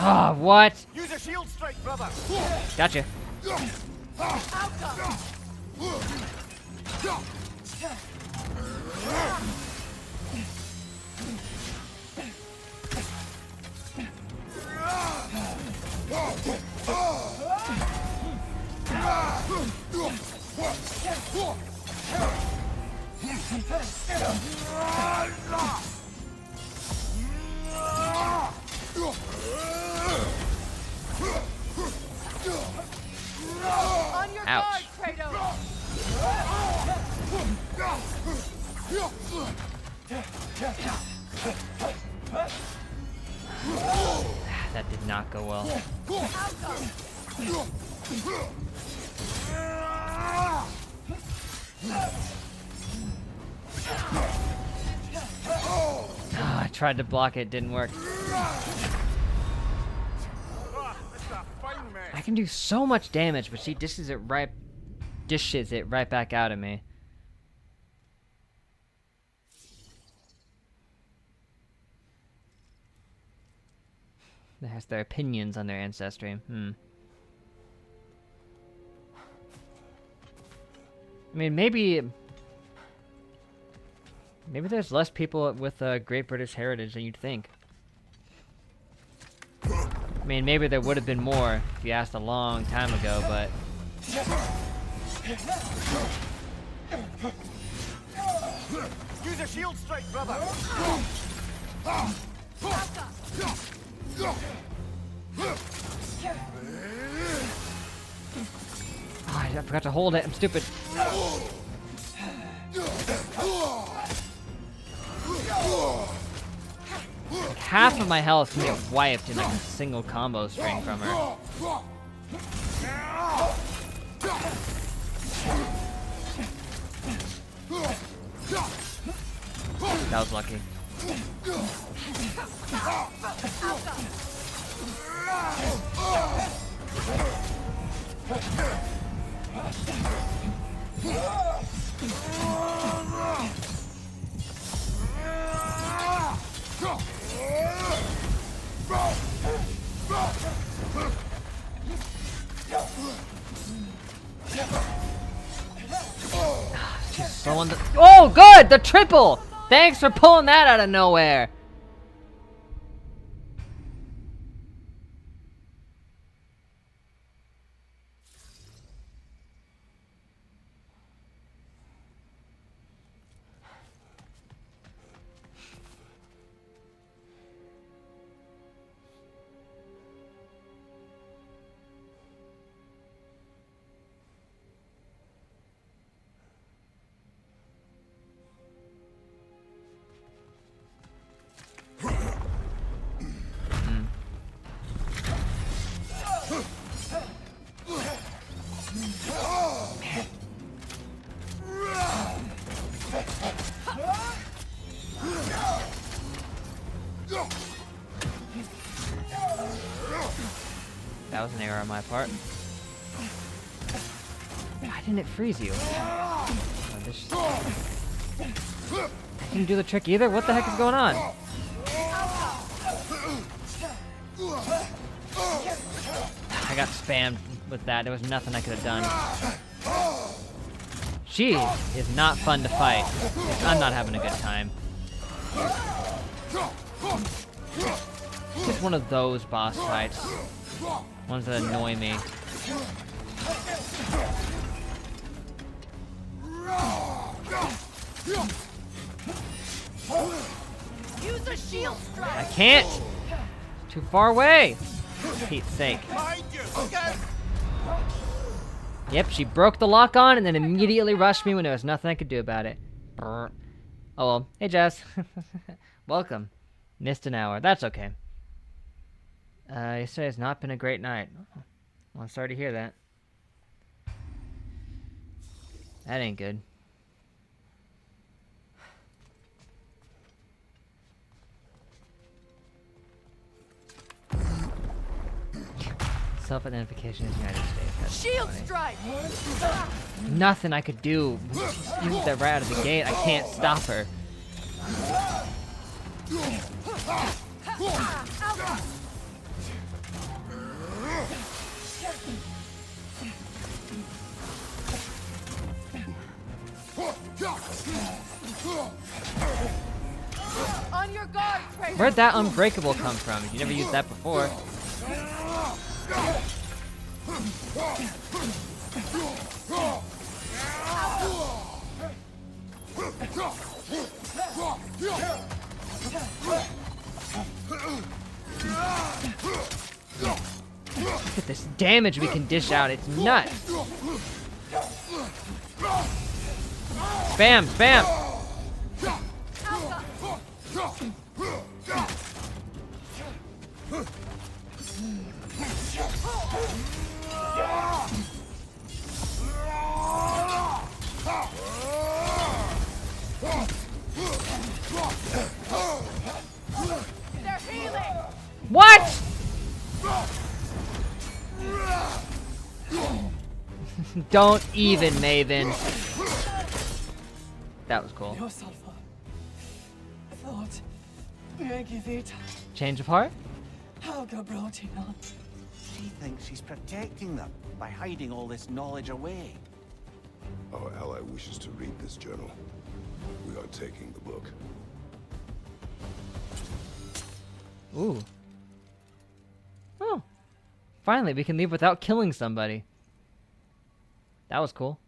Ah, what? Use a shield strike, brother. Gotcha. On your Ouch. guard, Kratos! That did not go well. Ah, I tried to block it, didn't work. I can do so much damage, but she dishes it right back out at me. That has their opinions on their ancestry. I mean, maybe there's less people with Great British heritage than you'd think. I mean, maybe there would have been more if you asked a long time ago, but... Use a shield strike, brother. Oh, I forgot to hold it. I'm stupid. Like half of my health can get wiped in like a single combo string from her. That was lucky. She's so on the— oh, good! The triple! Thanks for pulling that out of nowhere! That was an error on my part. Why didn't it freeze you? Oh, this... I didn't do the trick either? What the heck is going on? I got spammed with that. There was nothing I could have done. She is not fun to fight. I'm not having a good time. Just one of those boss fights. Ones that annoy me. Use a shield strike! I can't! It's too far away! For Pete's sake. Behind you. Okay. Yep, she broke the lock on and then immediately rushed me when there was nothing I could do about it. Brr. Oh well. Hey, Jess. Welcome. Missed an hour. That's okay. Yesterday has not been a great night. Oh, well, I'm sorry to hear that. That ain't good. Self-identification is United States. That's Shield funny. strike! Nothing I could do. She's used that right out of the gate. I can't stop her. On your guard, Kratos! Where'd that unbreakable come from? You never used that before. Look at this damage we can dish out. It's nuts. Spam, spam. They're healing! What? Don't even, Maven. That was cool. No sulfur. I thought. Give it. Change of heart? Helga brought it on. She thinks she's protecting them by hiding all this knowledge away. Our ally wishes to read this journal. We are taking the book. Ooh. Oh. Finally, we can leave without killing somebody. That was cool.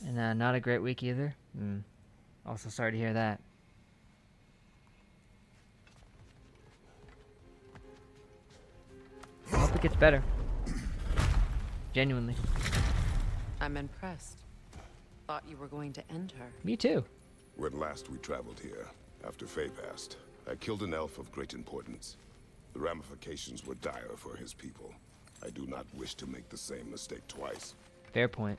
And not a great week either. Also sorry to hear that. I hope it gets better. Genuinely. I'm impressed. Thought you were going to end her. Me too. When last we traveled here, after Faye passed, I killed an elf of great importance. The ramifications were dire for his people. I do not wish to make the same mistake twice. Fair point.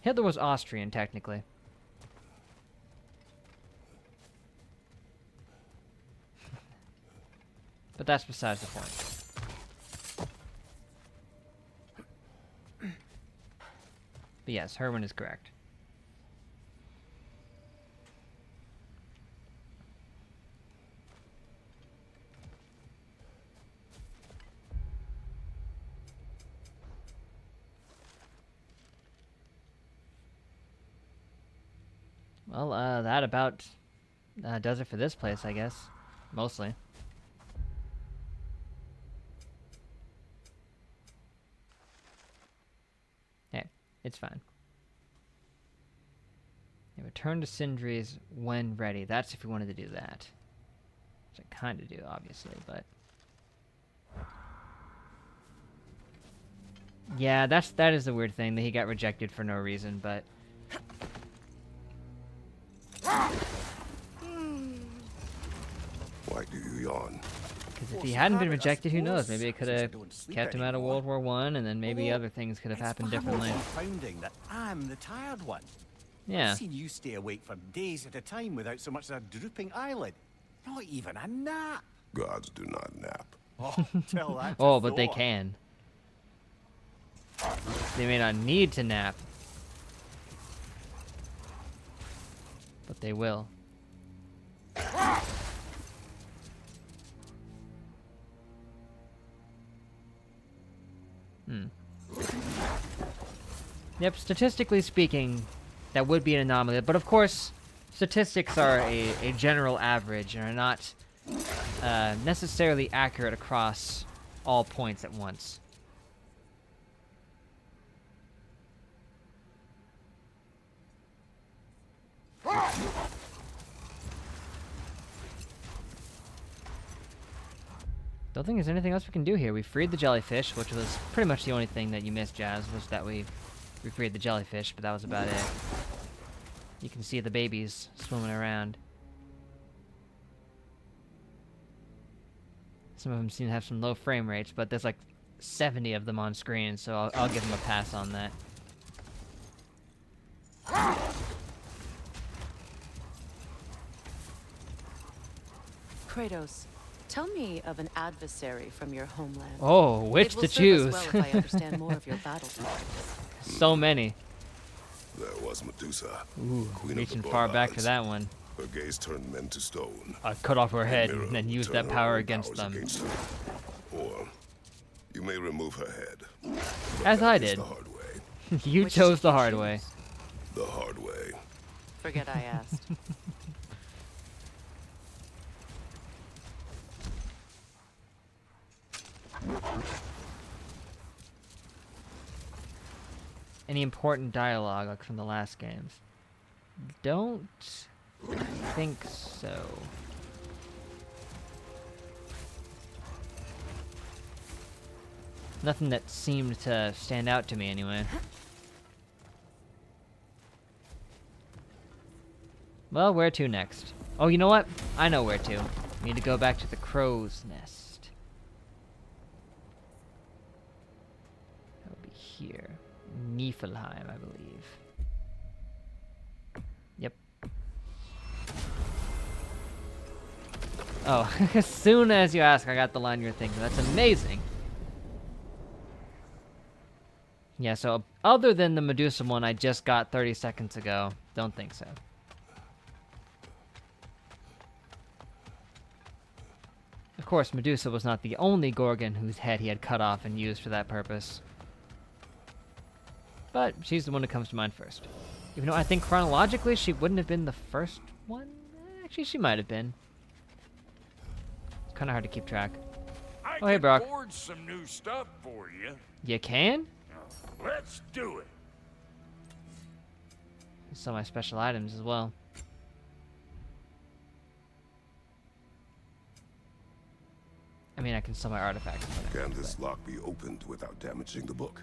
Hitler was Austrian, technically. But that's besides the point. But yes, Herman is correct. Well, that about does it for this place, I guess. Mostly. Hey, it's fine. Yeah, return to Sindri's when ready. That's if you wanted to do that. Which I kind of do, obviously, but... Yeah, that is the weird thing, that he got rejected for no reason, but... Why do you yawn? Because if he hadn't been rejected, who knows? Maybe it could have kept him out of World War I, and then maybe other things could have happened differently. It's far more confounding that I'm the tired one. Yeah. I've seen you stay awake for days at a time without so much as a drooping eyelid. Not even a nap. Gods do not nap. Oh, tell that to Oh, but they Thor. can. They may not need to nap. But they will. Yep, statistically speaking, that would be an anomaly. But of course, statistics are a general average and are not necessarily accurate across all points at once. Don't think there's anything else we can do here. We freed the jellyfish, which was pretty much the only thing that you missed, Jazz, was that we freed the jellyfish, but that was about it. You can see the babies swimming around. Some of them seem to have some low frame rates, but there's like 70 of them on screen, so I'll give them a pass on that. Kratos, tell me of an adversary from your homeland. Oh, which to choose? It will serve us well if I understand more of your battle tactics. So many. There was Medusa, Ooh, queen of reaching the far back to Gorgons. that one. Her gaze turned men to stone. I cut off her head Mirror and then will use turn that her power own against powers them. against her. Or you may remove her head. But As that I is did. The hard way. You Which chose did the you hard choose? way. The hard way. Forget I asked. Any important dialogue like from the last games? Don't think so. Nothing that seemed to stand out to me anyway. Well, where to next? Oh, you know what? I know where to. We need to go back to the crow's nest. That'll be here. Niflheim, I believe. Yep. Oh, as soon as you ask, I got the line you're thinking. That's amazing. Yeah, so other than the Medusa one I just got 30 seconds ago, don't think so. Of course, Medusa was not the only Gorgon whose head he had cut off and used for that purpose. But she's the one that comes to mind first. Even though I think chronologically she wouldn't have been the first one. Actually, she might have been. It's kind of hard to keep track. Oh, hey, Brock. I can forge some new stuff for you. You can? Let's do it. Some of my special items as well. I mean, I can sell my artifacts. Can this lock be opened without damaging the book?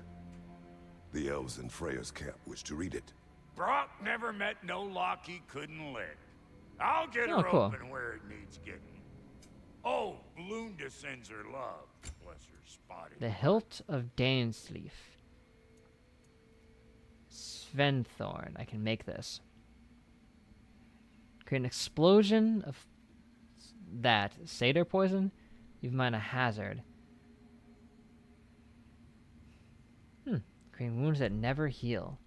The elves in Freya's camp wish to read it. Brock never met no lock he couldn't lick. I'll get Oh, her cool. open where it needs getting. Oh, Blunda sends her love. Bless her spotted. The hilt of Danesleaf. Sventhorn. I can make this. Create an explosion of that. Satyr poison? Leave mine a hazard. Create wounds that never heal.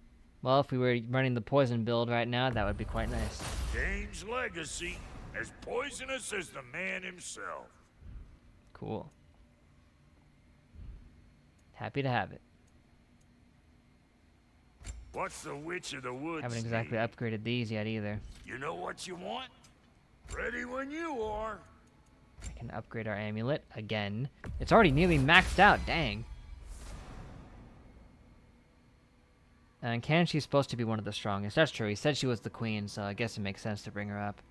Well, if we were running the poison build right now, that would be quite nice. Dane's legacy, as poisonous as the man himself. Cool. Happy to have it. What's the Witch of the Woods? Haven't exactly need? upgraded these yet either. You know what you want? Ready when you are. I can upgrade our amulet again. It's already nearly maxed out, dang. And Canon, she's supposed to be one of the strongest. That's true. He said she was the queen, so I guess it makes sense to bring her up.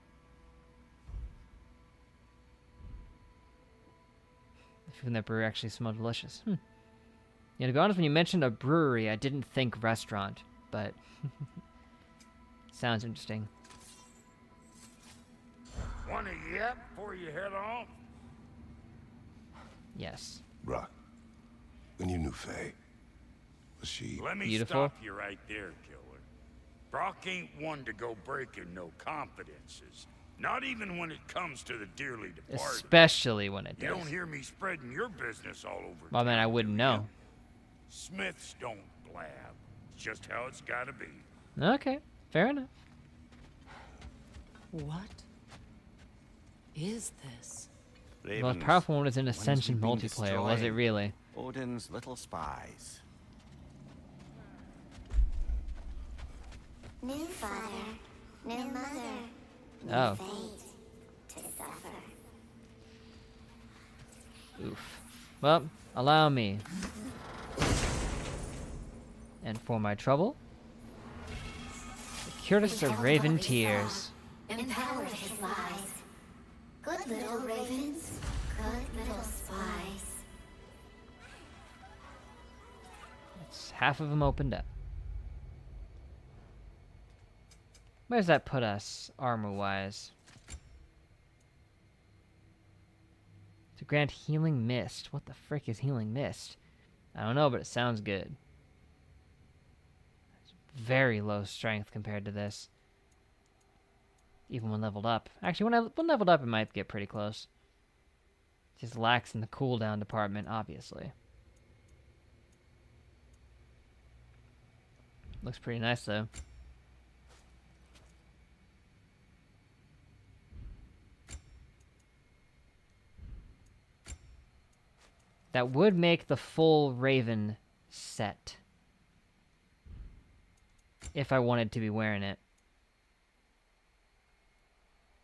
Even that brewery actually smelled delicious. Yeah, to be honest, when you mentioned a brewery, I didn't think restaurant, but sounds interesting. Want a yap before you head off? Yes. Brock, when you knew Faye, was she... Let me Beautiful. stop you right there, killer. Brock ain't one to go breaking no confidences. Not even when it comes to the dearly departed. Especially when it You does. don't hear me spreading your business all over Well, man, I town, wouldn't do ya? know. Smiths don't blab. It's just how it's gotta be. Okay, fair enough. What is this? The most Ravens, powerful one was in when has Ascension we been multiplayer, was it destroyed? really? Odin's little spies. New father, new mother, new Oh. fate to suffer. Oof. Well, allow me. And for my trouble, the Curtis of Raven Tears. Empowered his lies. Good little ravens, good little spies. It's half of them opened up. Where does that put us, armor-wise? To grant Healing Mist. What the frick is Healing Mist? I don't know, but it sounds good. It's very low strength compared to this. Even when leveled up. Actually, when leveled up, it might get pretty close. Just lacks in the cooldown department, obviously. Looks pretty nice, though. That would make the full Raven set. If I wanted to be wearing it.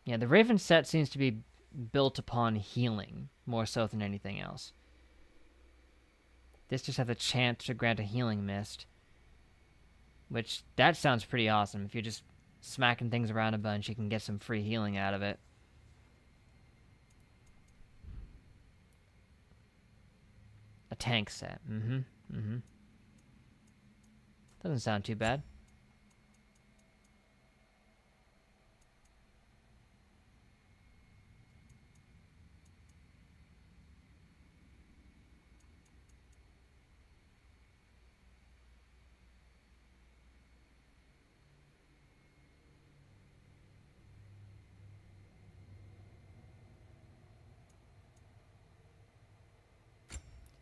Yeah, the Raven set seems to be built upon healing, more so than anything else. This just has a chance to grant a healing mist. Which, that sounds pretty awesome. If you're just smacking things around a bunch, you can get some free healing out of it. A tank set. Doesn't sound too bad.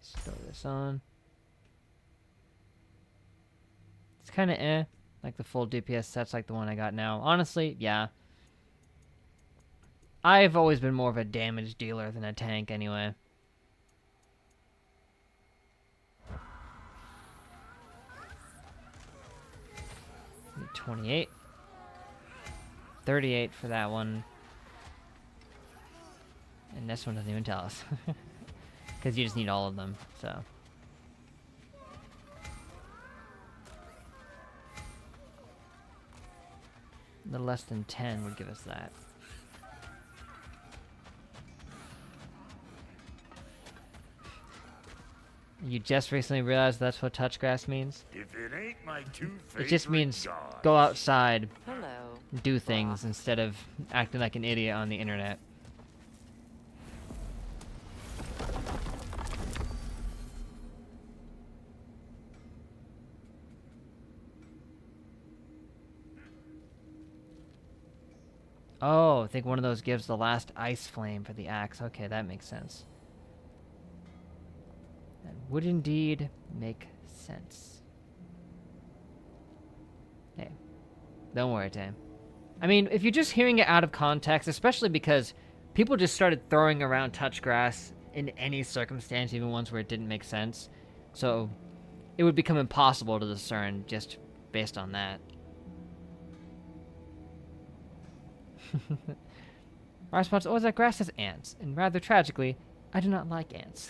Throw this on. It's kind of like the full DPS sets like the one I got now. Honestly, yeah. I've always been more of a damage dealer than a tank anyway. 28. 38 for that one. And this one doesn't even tell us. Because you just need all of them, so. A little less than 10 would give us that. You just recently realized that's what touch grass means? If it ain't my two It just means gods. go outside, Hello. do things, instead of acting like an idiot on the internet. Oh, I think one of those gives the last ice flame for the axe. Okay, that makes sense. That would indeed make sense. Hey, don't worry, Tame. I mean, if you're just hearing it out of context, especially because people just started throwing around touch grass in any circumstance, even ones where it didn't make sense. So, it would become impossible to discern just based on that. My response, oh, that grass has ants, and rather tragically, I do not like ants.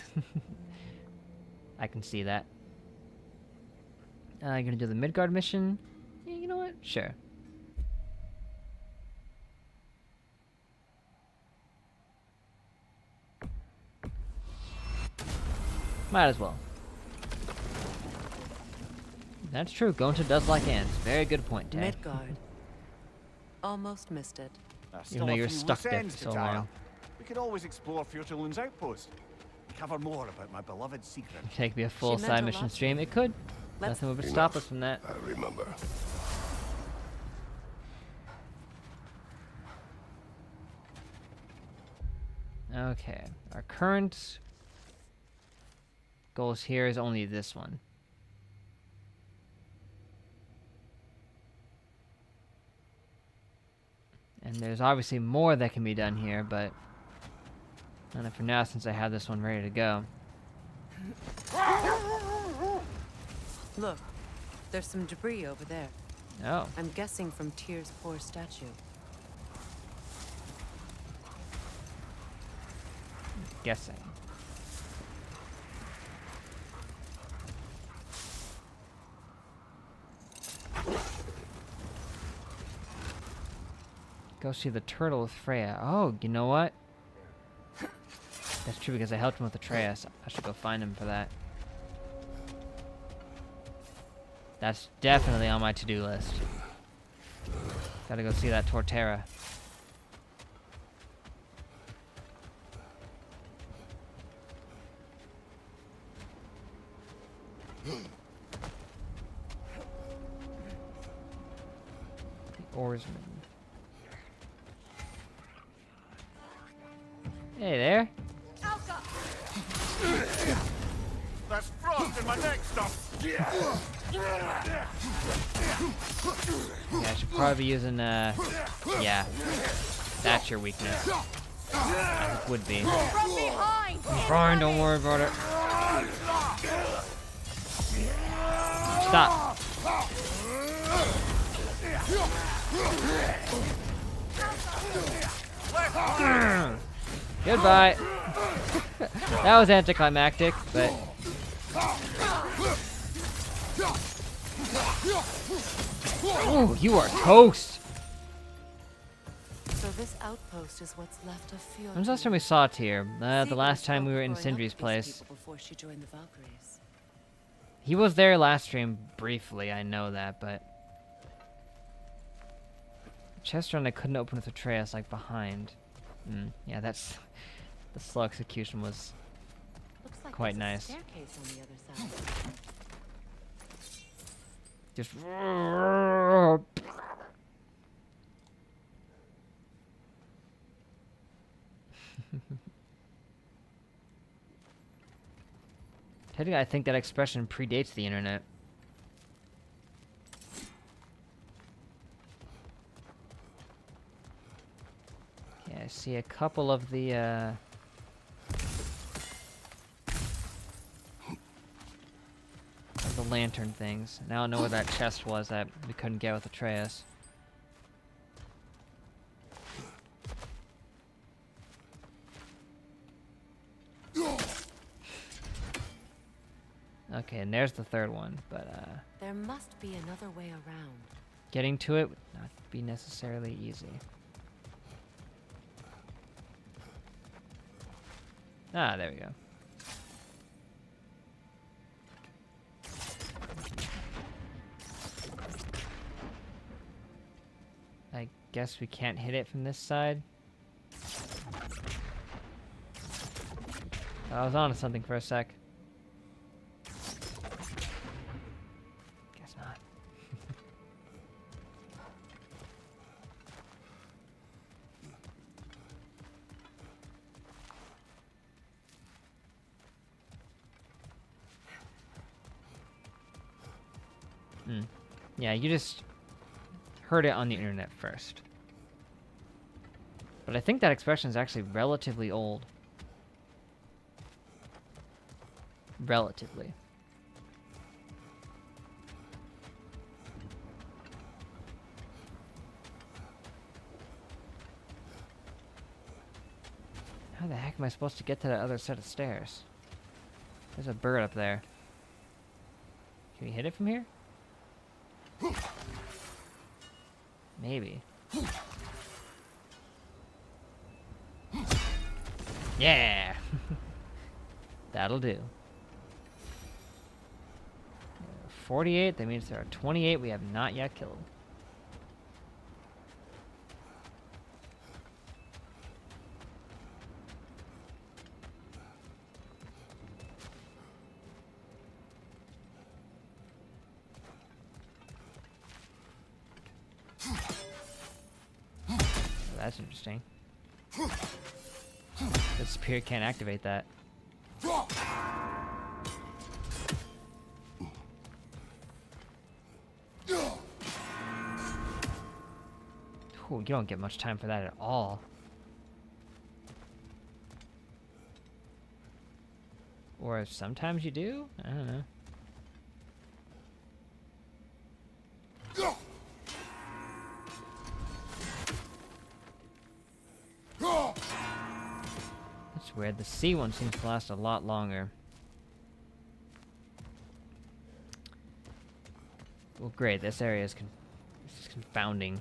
I can see that. You're gonna do the Midgard mission? Yeah, you know what? Sure. Might as well. That's true. Gonta does like ants. Very good point, Tay. Midgard. Almost missed it. Even though you're stuck there for so long. We could always explore Fjortulund's outpost. Cover more about my beloved secret. Take me a full She meant side a mission lot. stream. It could. Let's- Nothing would stop us from that. I remember. Okay. Our current goals here is only this one. And there's obviously more that can be done here, but I don't know for now since I have this one ready to go. Look, there's some debris over there. Oh, I'm guessing from Tyr's poor statue. guessing. Go see the turtle with Freya. Oh, you know what? That's true because I helped him with Atreus. I should go find him for that. That's definitely on my to-do list. Gotta go see that Torterra. The oarsman. Hey there. There's frost in my neck stuff. Yeah, I should probably be using, yeah. That's your weakness. It would be. From behind! I'm fine, don't worry about it. Stop. Goodbye. That was anticlimactic, but... Ooh, you are toast! So this outpost is what's left of Fjord. When's the last time we saw Tyr? The last time we were in Sindri's place. Before she joined the Valkyries. He was there last stream briefly, I know that, but... Chest run I couldn't open with Atreus, like behind. Yeah, that's... The slow execution was Looks like quite there's a nice. staircase on the other side. Just... Technically, I think that expression predates the internet. Okay, I see a couple of the, of the lantern things. Now I know where that chest was that we couldn't get with Atreus. Okay, and there's the third one, but There must be another way around. getting to it would not be necessarily easy. Ah, there we go. I guess we can't hit it from this side. I was on to something for a sec. Guess not. Yeah, you just heard it on the internet first. But I think that expression is actually relatively old. Relatively. How the heck am I supposed to get to that other set of stairs? There's a bird up there. Can we hit it from here? Maybe. Yeah! That'll do. 48, that means there are 28 we have not yet killed. That's interesting. The spear can't activate that. Ooh, you don't get much time for that at all. Or sometimes you do? I don't know. That's weird. The C one seems to last a lot longer. Well, great. This area is confounding.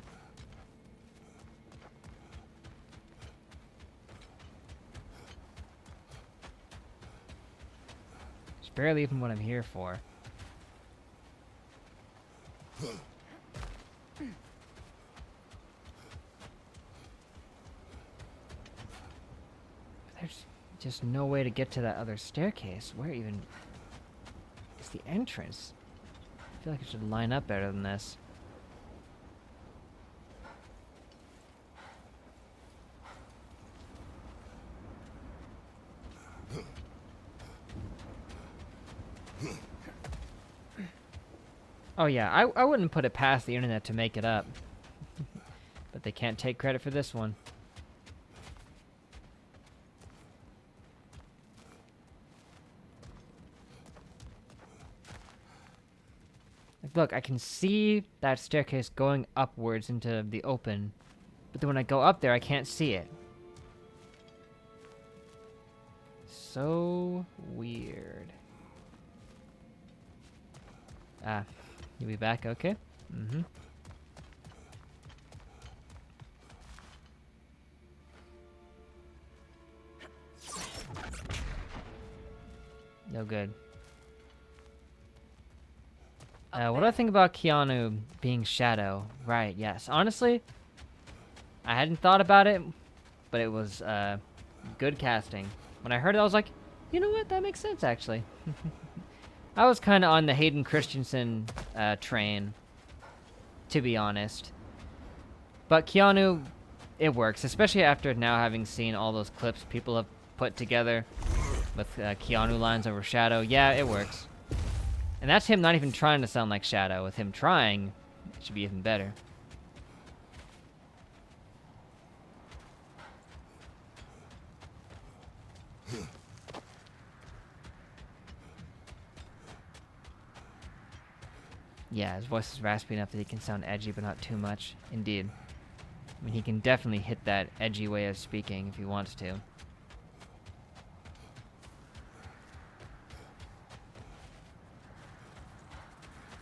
barely even what I'm here for. There's just no way to get to that other staircase. Where even is the entrance? I feel like it should line up better than this. Oh yeah, I wouldn't put it past the internet to make it up. But they can't take credit for this one. Like, look, I can see that staircase going upwards into the open, but then when I go up there, I can't see it. So weird. Ah, you'll be back, okay? Mm-hmm. No good. What do I think about Keanu being Shadow? Right, yes. Honestly, I hadn't thought about it, but it was good casting. When I heard it, I was like, you know what? That makes sense, actually. I was kind of on the Hayden Christensen train, to be honest. But Keanu, it works, especially after now having seen all those clips people have put together with Keanu lines over Shadow. Yeah, it works. And that's him not even trying to sound like Shadow. With him trying, it should be even better. Yeah, his voice is raspy enough that he can sound edgy, but not too much. Indeed. I mean, he can definitely hit that edgy way of speaking if he wants to.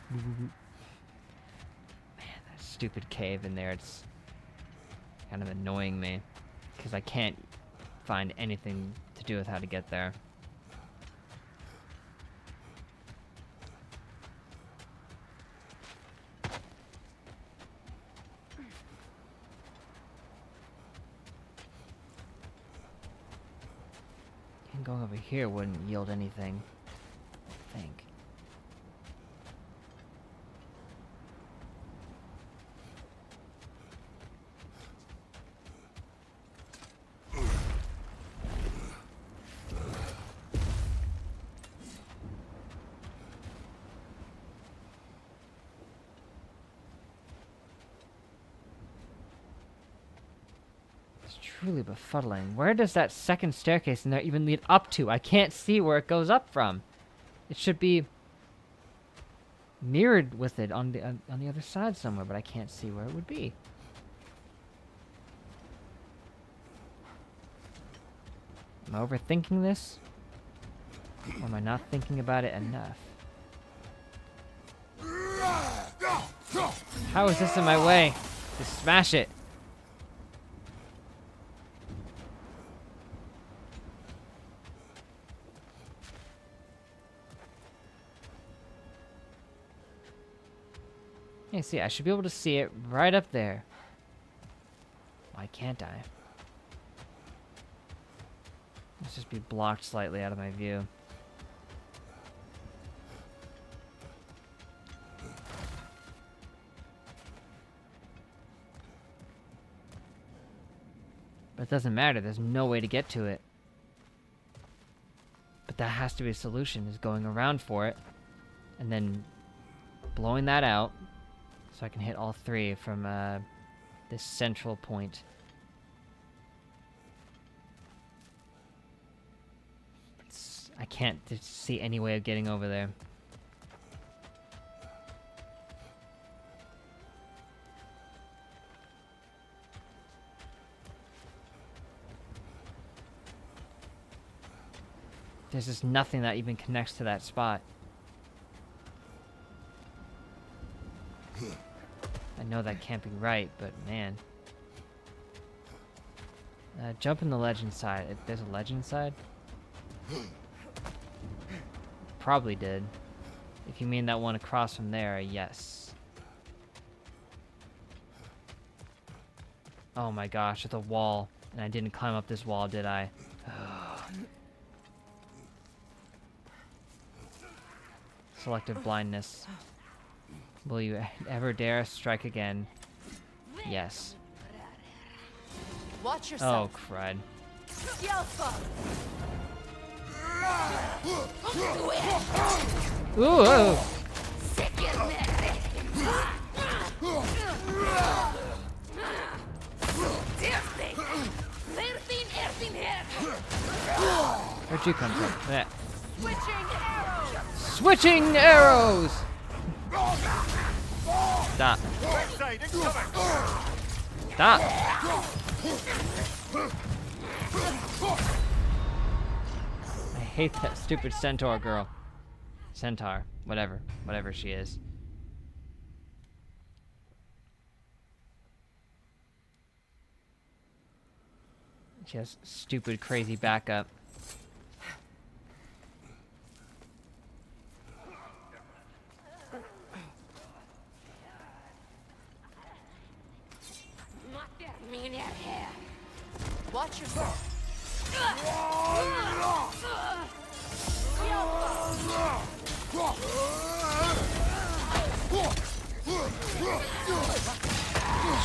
Man, that stupid cave in there, it's kind of annoying me. Because I can't find anything to do with how to get there. And going over here wouldn't yield anything, I think. Truly befuddling. Where does that second staircase in there even lead up to? I can't see where it goes up from. It should be mirrored with it on the other side somewhere, but I can't see where it would be. Am I overthinking this? Or am I not thinking about it enough? How is this in my way? Just smash it. Yeah, see, I should be able to see it right up there. Why can't I? Let's just be blocked slightly out of my view. But it doesn't matter, there's no way to get to it. But that has to be a solution, is going around for it, and then blowing that out, so I can hit all three from this central point. I can't see any way of getting over there. There's just nothing that even connects to that spot. I know that can't be right, but man. Jump in the legend side. There's a legend side? probably did. If you mean that one across from there, yes. Oh my gosh, it's a wall. And I didn't climb up this wall, did I? Selective blindness. Will you ever dare strike again? Yes. Watch Oh, yourself. crud. Ooh! Where'd you come from? Yeah. Switching arrows! Stop. Stop! I hate that stupid centaur girl. Centaur. Whatever. Whatever she is. She has stupid, crazy backup. Watch yourself.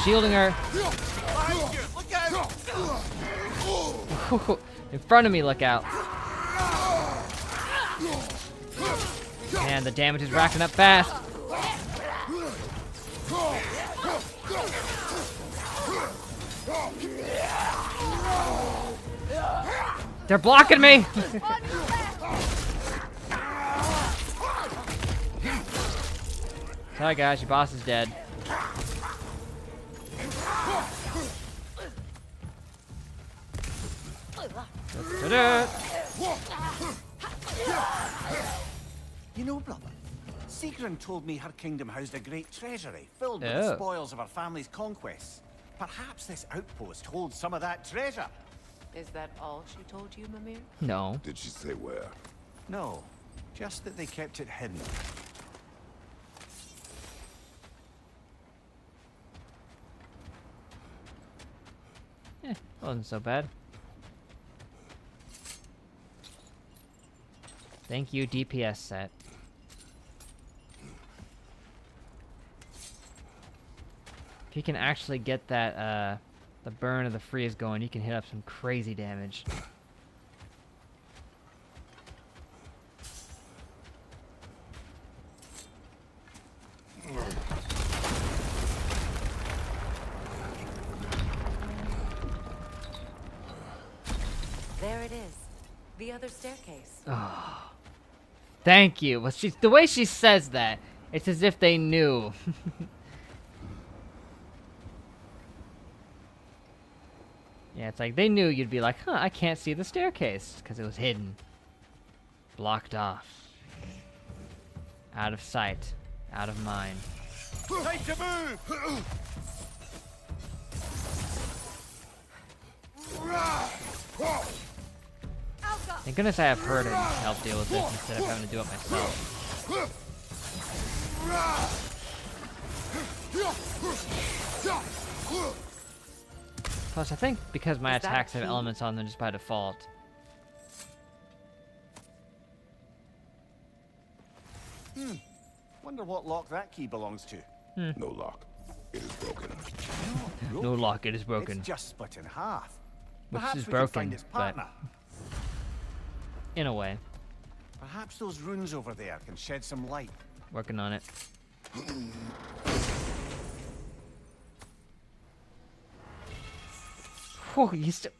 Shielding her. In front of me, look out. Man, the damage is racking up fast. They're blocking me! Sorry guys, your boss is dead. Ta-da! You know, brother, Sigrun told me her kingdom housed a great treasury filled with Oh. the spoils of her family's conquests. Perhaps this outpost holds some of that treasure. Is that all she told you, Mimir? No. Did she say where? No, just that they kept it hidden. Wasn't so bad. Thank you, DPS set. If you can actually get that, the burn of the freeze going, you can hit up some crazy damage. There it is. The other staircase. Thank you. Well, the way she says that, it's as if they knew. Yeah, it's like they knew you'd be like, huh, I can't see the staircase, because it was hidden. Blocked off. Out of sight. Out of mind. Time to move! Thank goodness I have her to help deal with this instead of having to do it myself. Plus, I think because my Is that a attacks have key? elements on them just by default. Wonder what lock that key belongs to. No lock. It is broken. No lock, it is broken. It's just split in half. Which Perhaps is we can broken, find its but partner. in a way. Perhaps those runes over there can shed some light. Working on it. Whew,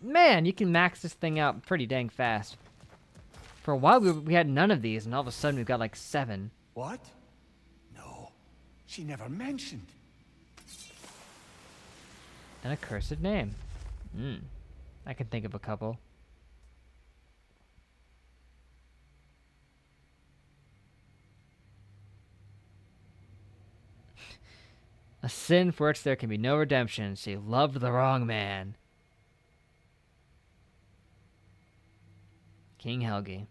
man, you can max this thing out pretty dang fast. For a while, we had none of these, and all of a sudden we've got like 7. What? No, she never mentioned. And a cursed name. I can think of a couple. A sin for which there can be no redemption. She loved the wrong man. King Helgi.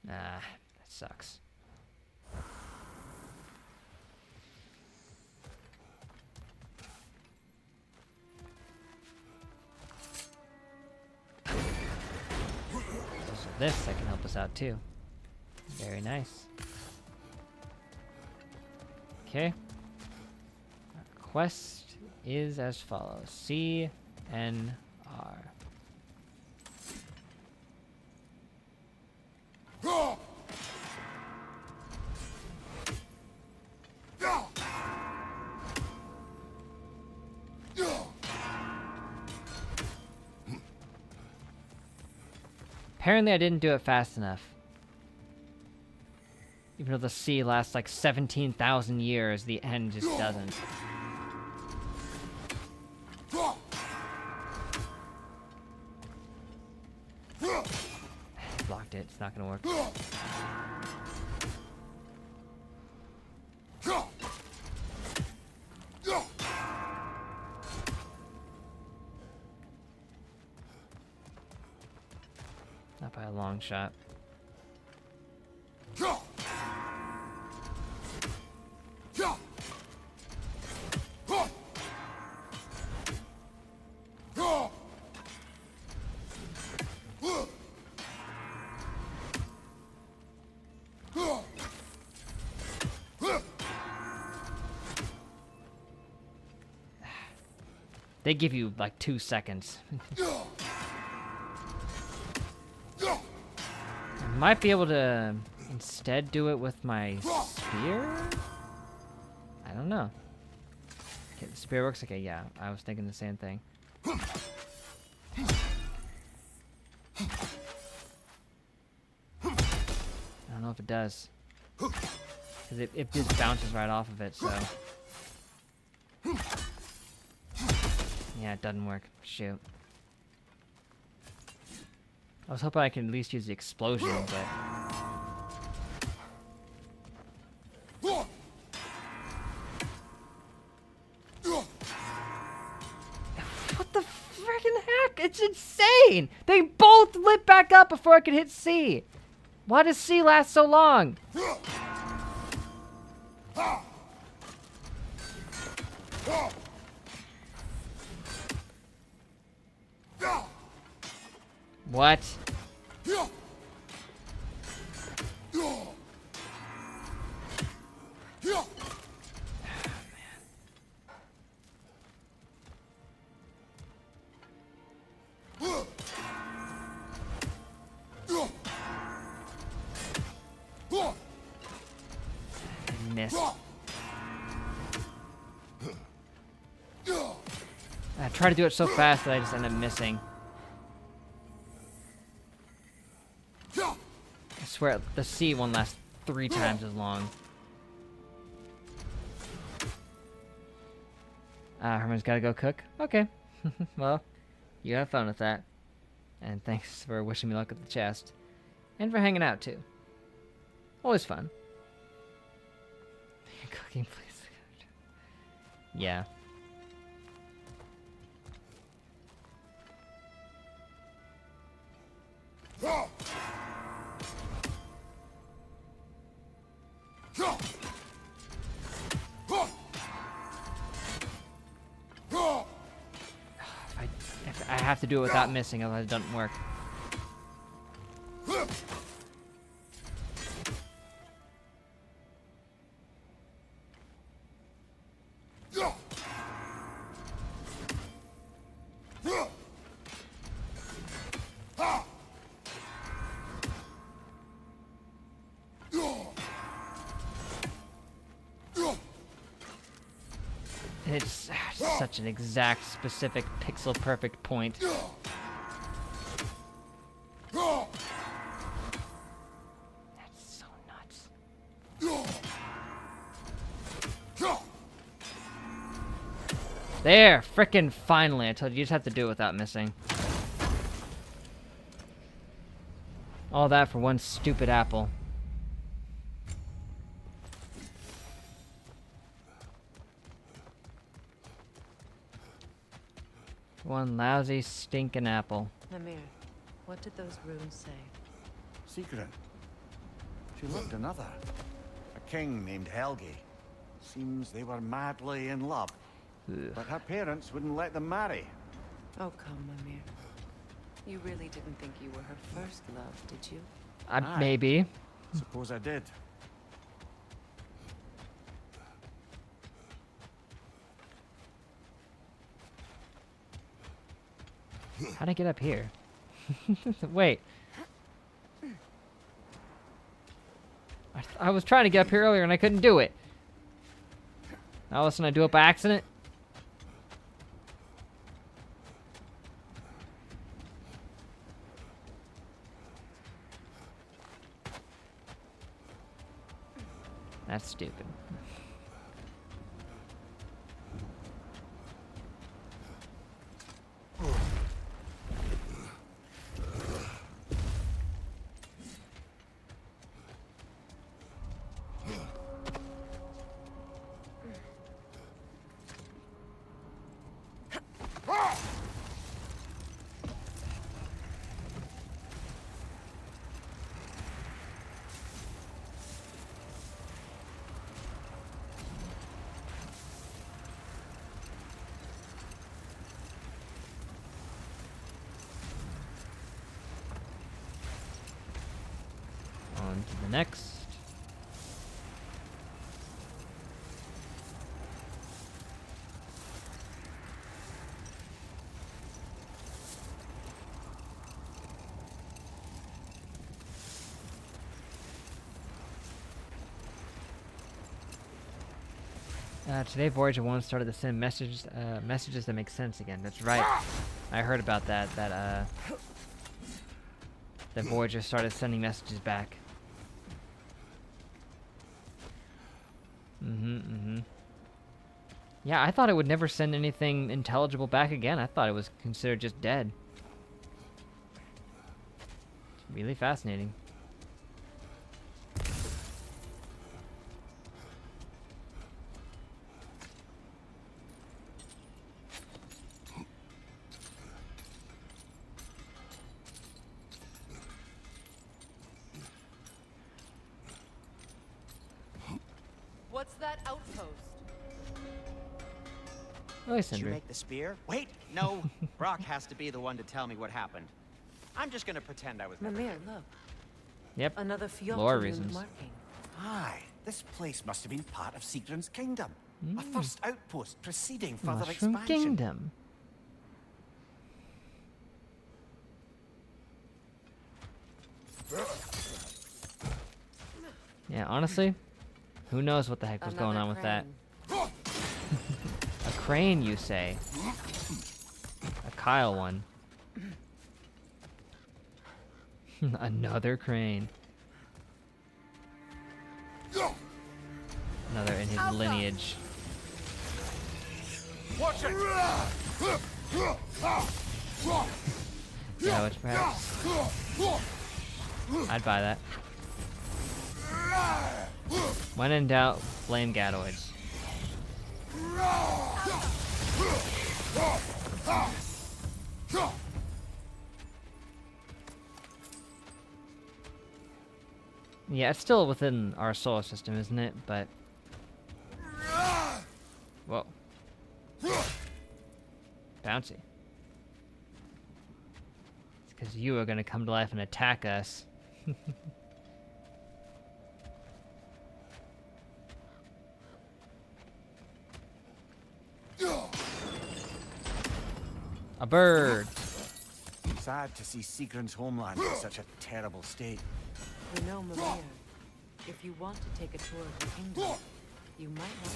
Ah, that sucks. So this that can help us out too. Very nice. Okay. Our quest is as follows. C N R. Apparently I didn't do it fast enough. Even though the sea lasts like 17,000 years, the end just doesn't. Blocked it, it's not gonna work. Not by a long shot. They give you like 2 seconds. I might be able to instead do it with my spear? I don't know. Okay, the spear works? Okay, yeah, I was thinking the same thing. I don't know if it does. Because it just bounces right off of it, so... Yeah, it doesn't work. Shoot. I was hoping I could at least use the explosion, but... What the friggin' heck? It's insane! They both lit back up before I could hit C! Why does C last so long? What? I missed. I try to do it so fast that I just end up missing. I swear, the C one lasts 3 times as long. Herman's gotta go cook? Okay. Well, you have fun with that. And thanks for wishing me luck with the chest. And for hanging out, too. Always fun. Cooking, please. Yeah. I have to do it without missing, otherwise it doesn't work. It's such an exact, specific, pixel-perfect point. That's so nuts. There! Frickin' finally! I told you, you just have to do it without missing. All that for one stupid apple. One lousy, stinking apple. Mimir, what did those runes say? Secret. She loved another. A king named Helgi. Seems they were madly in love. Ugh. But her parents wouldn't let them marry. Oh, come, Mimir. You really didn't think you were her first love, did you? Aye. Maybe. Suppose I did. How'd I get up here? Wait. I was trying to get up here earlier and I couldn't do it. Now all of a sudden I do it by accident. That's stupid. On to the next. Today Voyager 1 started to send messages that make sense again. That's right. I heard about that. That Voyager started sending messages back. Yeah, I thought it would never send anything intelligible back again. I thought it was considered just dead. It's really fascinating. What's that outpost? Oh, Did you Sindri. make the spear? Wait, no. Brock has to be the one to tell me what happened. I'm just gonna pretend I was never Mimir, here. look. Yep. Another Lore Fjord reasons. marking. Aye, this place must have been part of Sigrun's kingdom. A first outpost preceding further Mushroom expansion. Kingdom. Yeah, honestly, who knows what the heck was going Another on with that? crane. A crane, you say? A Kyle one. Another crane. Another in his lineage. Watch it! Yeah, which perhaps I'd buy that. When in doubt, blame Gadoids. Yeah, it's still within our solar system, isn't it? But whoa, bouncy. It's because you are gonna come to life and attack us. A bird. Sad to see Sigrun's homeland in such a terrible state. You know, Mimir, if you want to take a tour of the kingdom, you might not.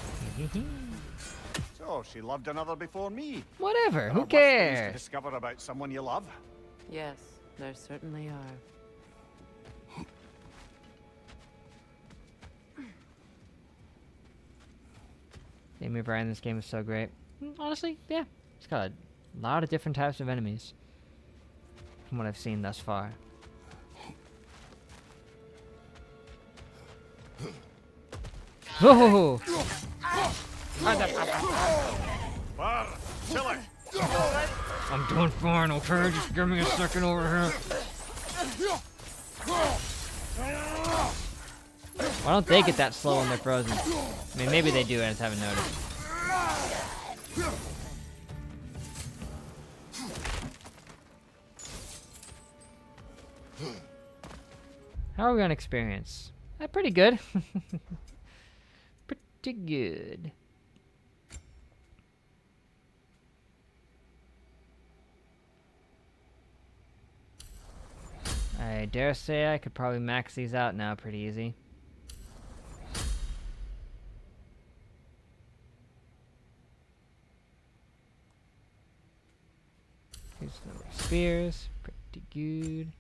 So, she loved another before me. Whatever, There who are worse things to cares? discover about someone you love. Yes, there certainly are. Enemy variety in this game is so great. Honestly, yeah. It's got a lot of different types of enemies. From what I've seen thus far. Whoa! Bar, chill it. I'm doing fine, okay? Just give me a second over here. Why don't they get that slow when they're frozen? I mean, maybe they do, I just haven't noticed. How are we on experience? Pretty good. Pretty good. I dare say I could probably max these out now pretty easy. Here's the number of spears. Pretty good.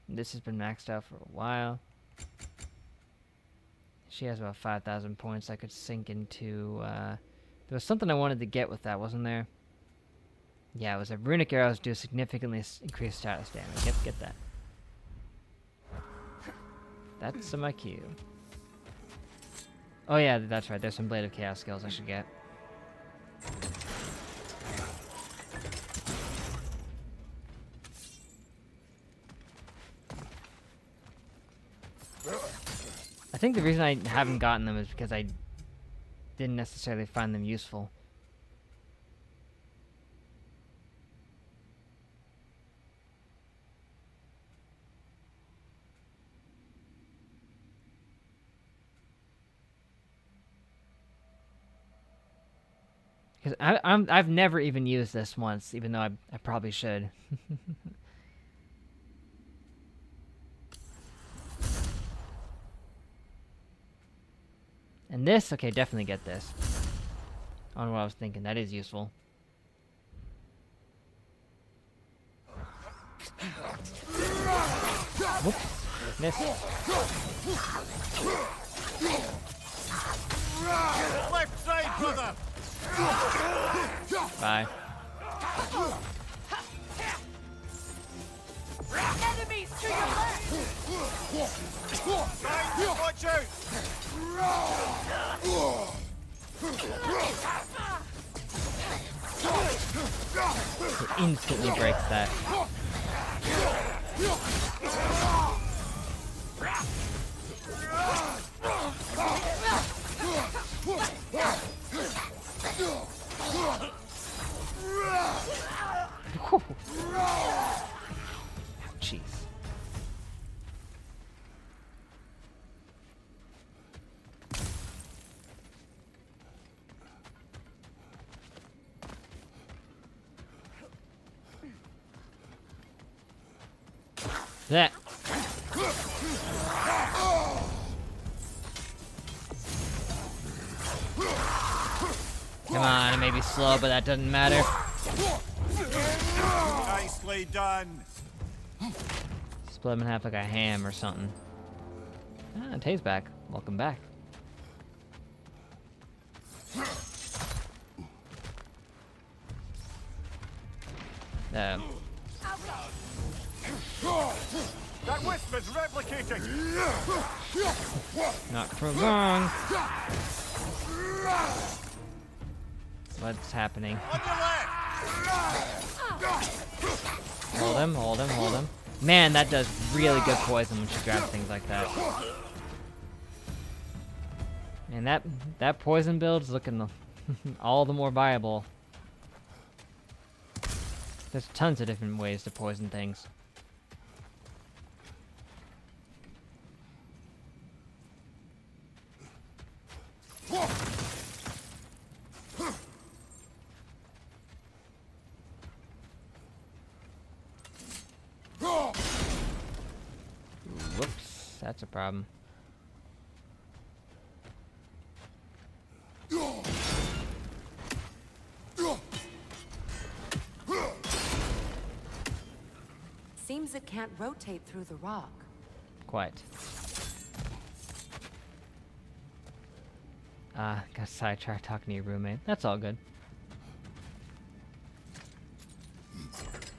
This has been maxed out for a while. She has about 5,000 points I could sink into. There was something I wanted to get with that, wasn't there? Yeah, it was a runic arrows do significantly increased status damage. Yep, get that. That's my cue. Oh yeah, that's right. There's some Blade of Chaos skills I should get. I think the reason I haven't gotten them is because I didn't necessarily find them useful. Because I've never even used this once, even though I probably should. And this, okay, definitely get this. On what I was thinking, that is useful. Whoops, missed. Left side, brother! Bye. Enemies to your left! Guys, watch out! It instantly breaks that. Jeez. That. Come on, it may be slow, but that doesn't matter. Nicely done. Split him in half like a ham or something. Ah, Tay's back. Welcome back. That whisper's replicating. Not for long. What's happening? On your left. Hold him, hold him, hold him. Man, that does really good poison when she grabs things like that. And that poison build is looking all the more viable. There's tons of different ways to poison things. Whoops, that's a problem. Seems it can't rotate through the rock. Quite. Got sidetracked talking to your roommate. That's all good.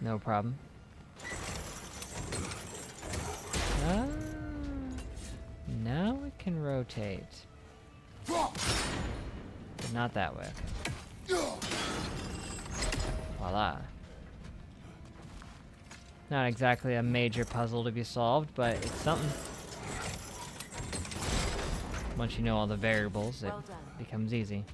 No problem. Now it can rotate. But not that way. Okay. Voila. Not exactly a major puzzle to be solved, but it's something. Once you know all the variables, it Well done. becomes easy.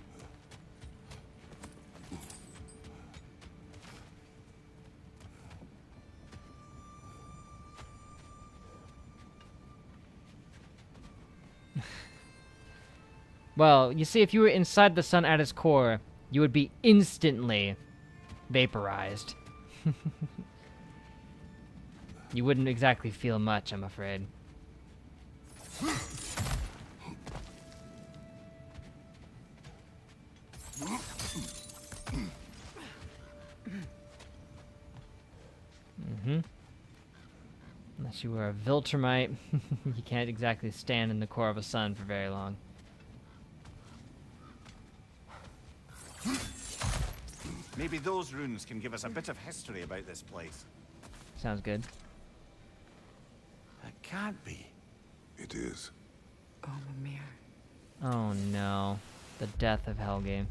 Well, you see, if you were inside the sun at its core, you would be instantly vaporized. You wouldn't exactly feel much, I'm afraid. Unless you were a Viltrumite, you can't exactly stand in the core of a sun for very long. Maybe those runes can give us a bit of history about this place. Sounds good. It can't be. It is. Oh, Mimir. Oh no. The death of Helge.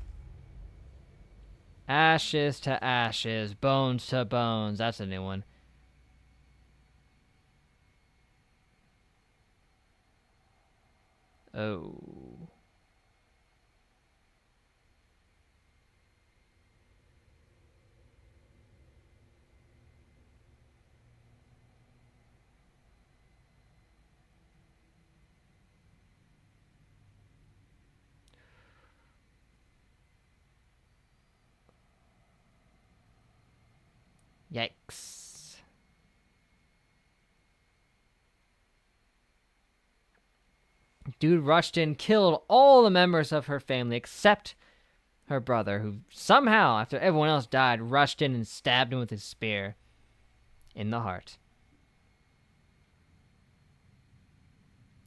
Ashes to ashes, bones to bones. That's a new one. Oh. Yikes. Dude rushed in, killed all the members of her family except her brother, who somehow, after everyone else died, rushed in and stabbed him with his spear in the heart.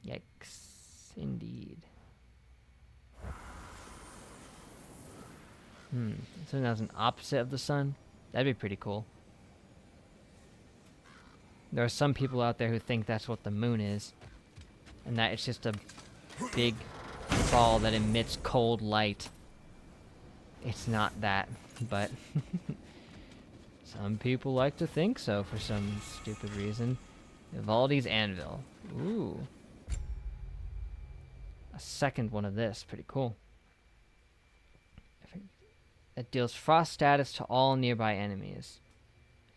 Yikes, indeed. Something that was an opposite of the sun? That'd be pretty cool. There are some people out there who think that's what the moon is, and that it's just a big ball that emits cold light. It's not that, but some people like to think so for some stupid reason. Vivaldi's Anvil. Ooh. A second one of this. Pretty cool. It deals frost status to all nearby enemies.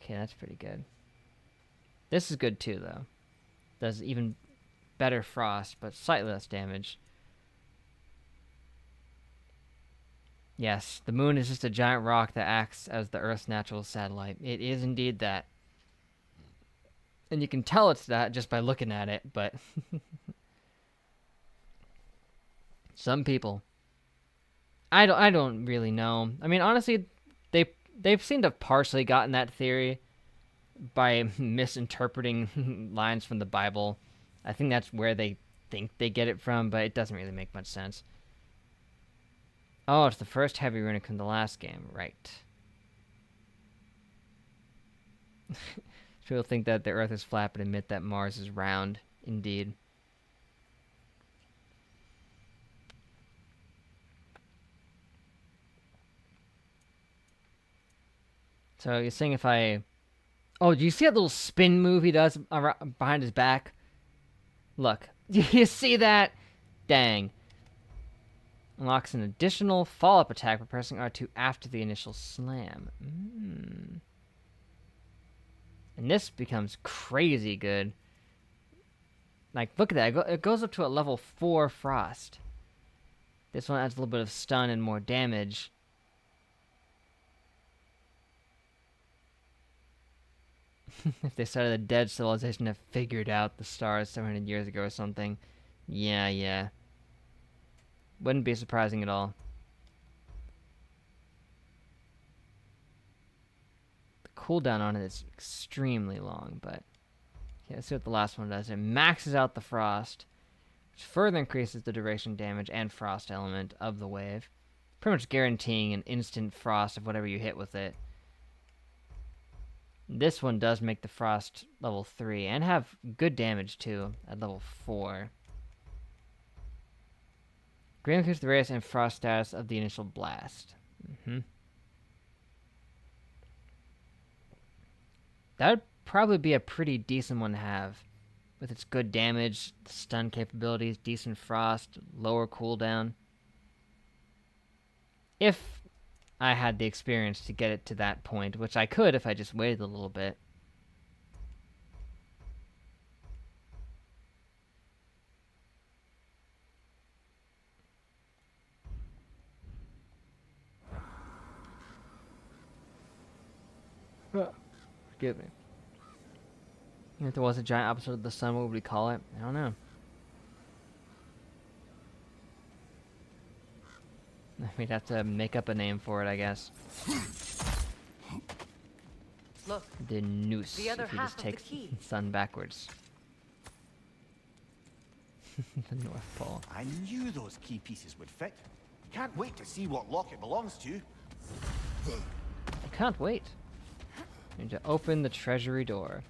Okay, that's pretty good. This is good too, though. Does even better frost, but slightly less damage. Yes, the moon is just a giant rock that acts as the Earth's natural satellite. It is indeed that. And you can tell it's that just by looking at it, but some people, I don't really know. I mean, honestly, they've seemed to have partially gotten that theory by misinterpreting lines from the Bible. I think that's where they think they get it from, but it doesn't really make much sense. Oh, it's the first heavy runic from the last game, right? People think that the Earth is flat, but admit that Mars is round. Indeed. So you're saying if I... Oh, do you see that little spin move he does behind his back? Look. Do you see that? Dang. Unlocks an additional follow-up attack by pressing R2 after the initial slam. And this becomes crazy good. Like, look at that. It goes up to a level 4 frost. This one adds a little bit of stun and more damage. If they started a dead civilization that figured out the stars 700 years ago or something. Yeah. Wouldn't be surprising at all. The cooldown on it is extremely long, but... Okay, let's see what the last one does. It maxes out the frost, which further increases the duration damage and frost element of the wave. Pretty much guaranteeing an instant frost of whatever you hit with it. This one does make the frost level 3 and have good damage too at level 4. Greatly increases the radius and frost status of the initial blast. That would probably be a pretty decent one to have. With its good damage, stun capabilities, decent frost, lower cooldown. If I had the experience to get it to that point, which I could if I just waited a little bit. Forgive me. If there was a giant opposite of the sun, what would we call it? I don't know. We'd have to make up a name for it, I guess. Look, The noose. the other if you half just of the take key. sun backwards. The North Pole. I knew those key pieces would fit. Can't wait to see what lock it belongs to. I can't wait. Need to open the treasury door.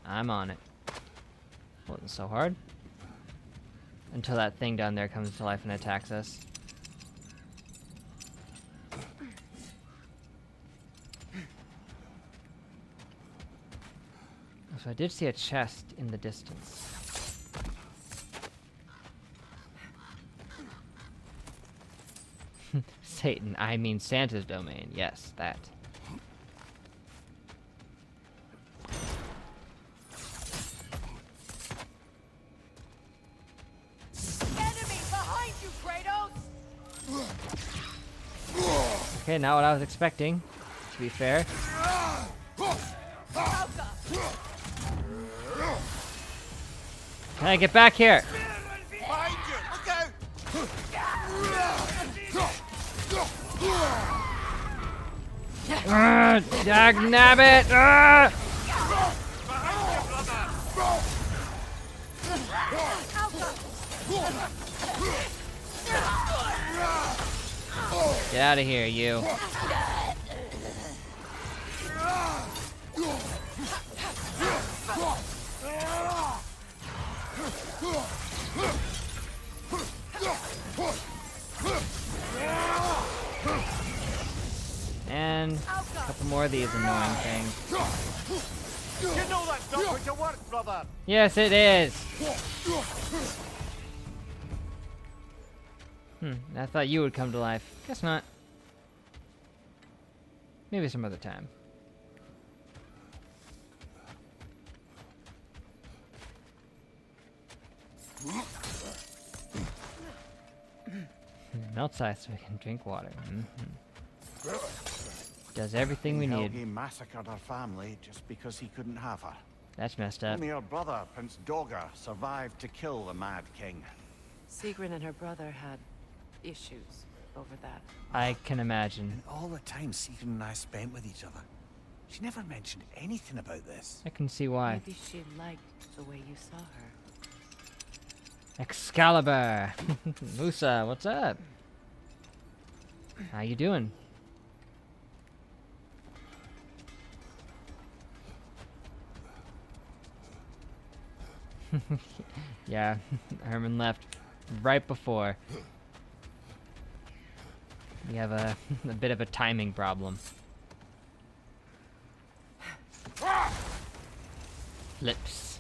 I'm on it. Wasn't so hard. Until that thing down there comes to life and attacks us. So I did see a chest in the distance. Satan, I mean Santa's domain. Yes, that. Enemy behind you, Kratos! Okay, not what I was expecting, to be fair. Can I get back here? Behind you! Look out! Dagnabbit! Get out of here, you. And a couple more of these annoying things. You know that's not going to work, brother! Yes, it is. I thought you would come to life. Guess not. Maybe some other time. Melts ice so we can drink water. Does everything we need. Helgi massacred her family just because he couldn't have her. That's messed up. Only her brother, Prince Dogger, survived to kill the Mad King. Sigrun and her brother had issues over that. I can imagine. And all the time Sigrun and I spent with each other, she never mentioned anything about this. I can see why. Maybe she liked the way you saw her. Excalibur! Musa, what's up? How you doing? Yeah, Herman left right before. We have a bit of a timing problem. Flips.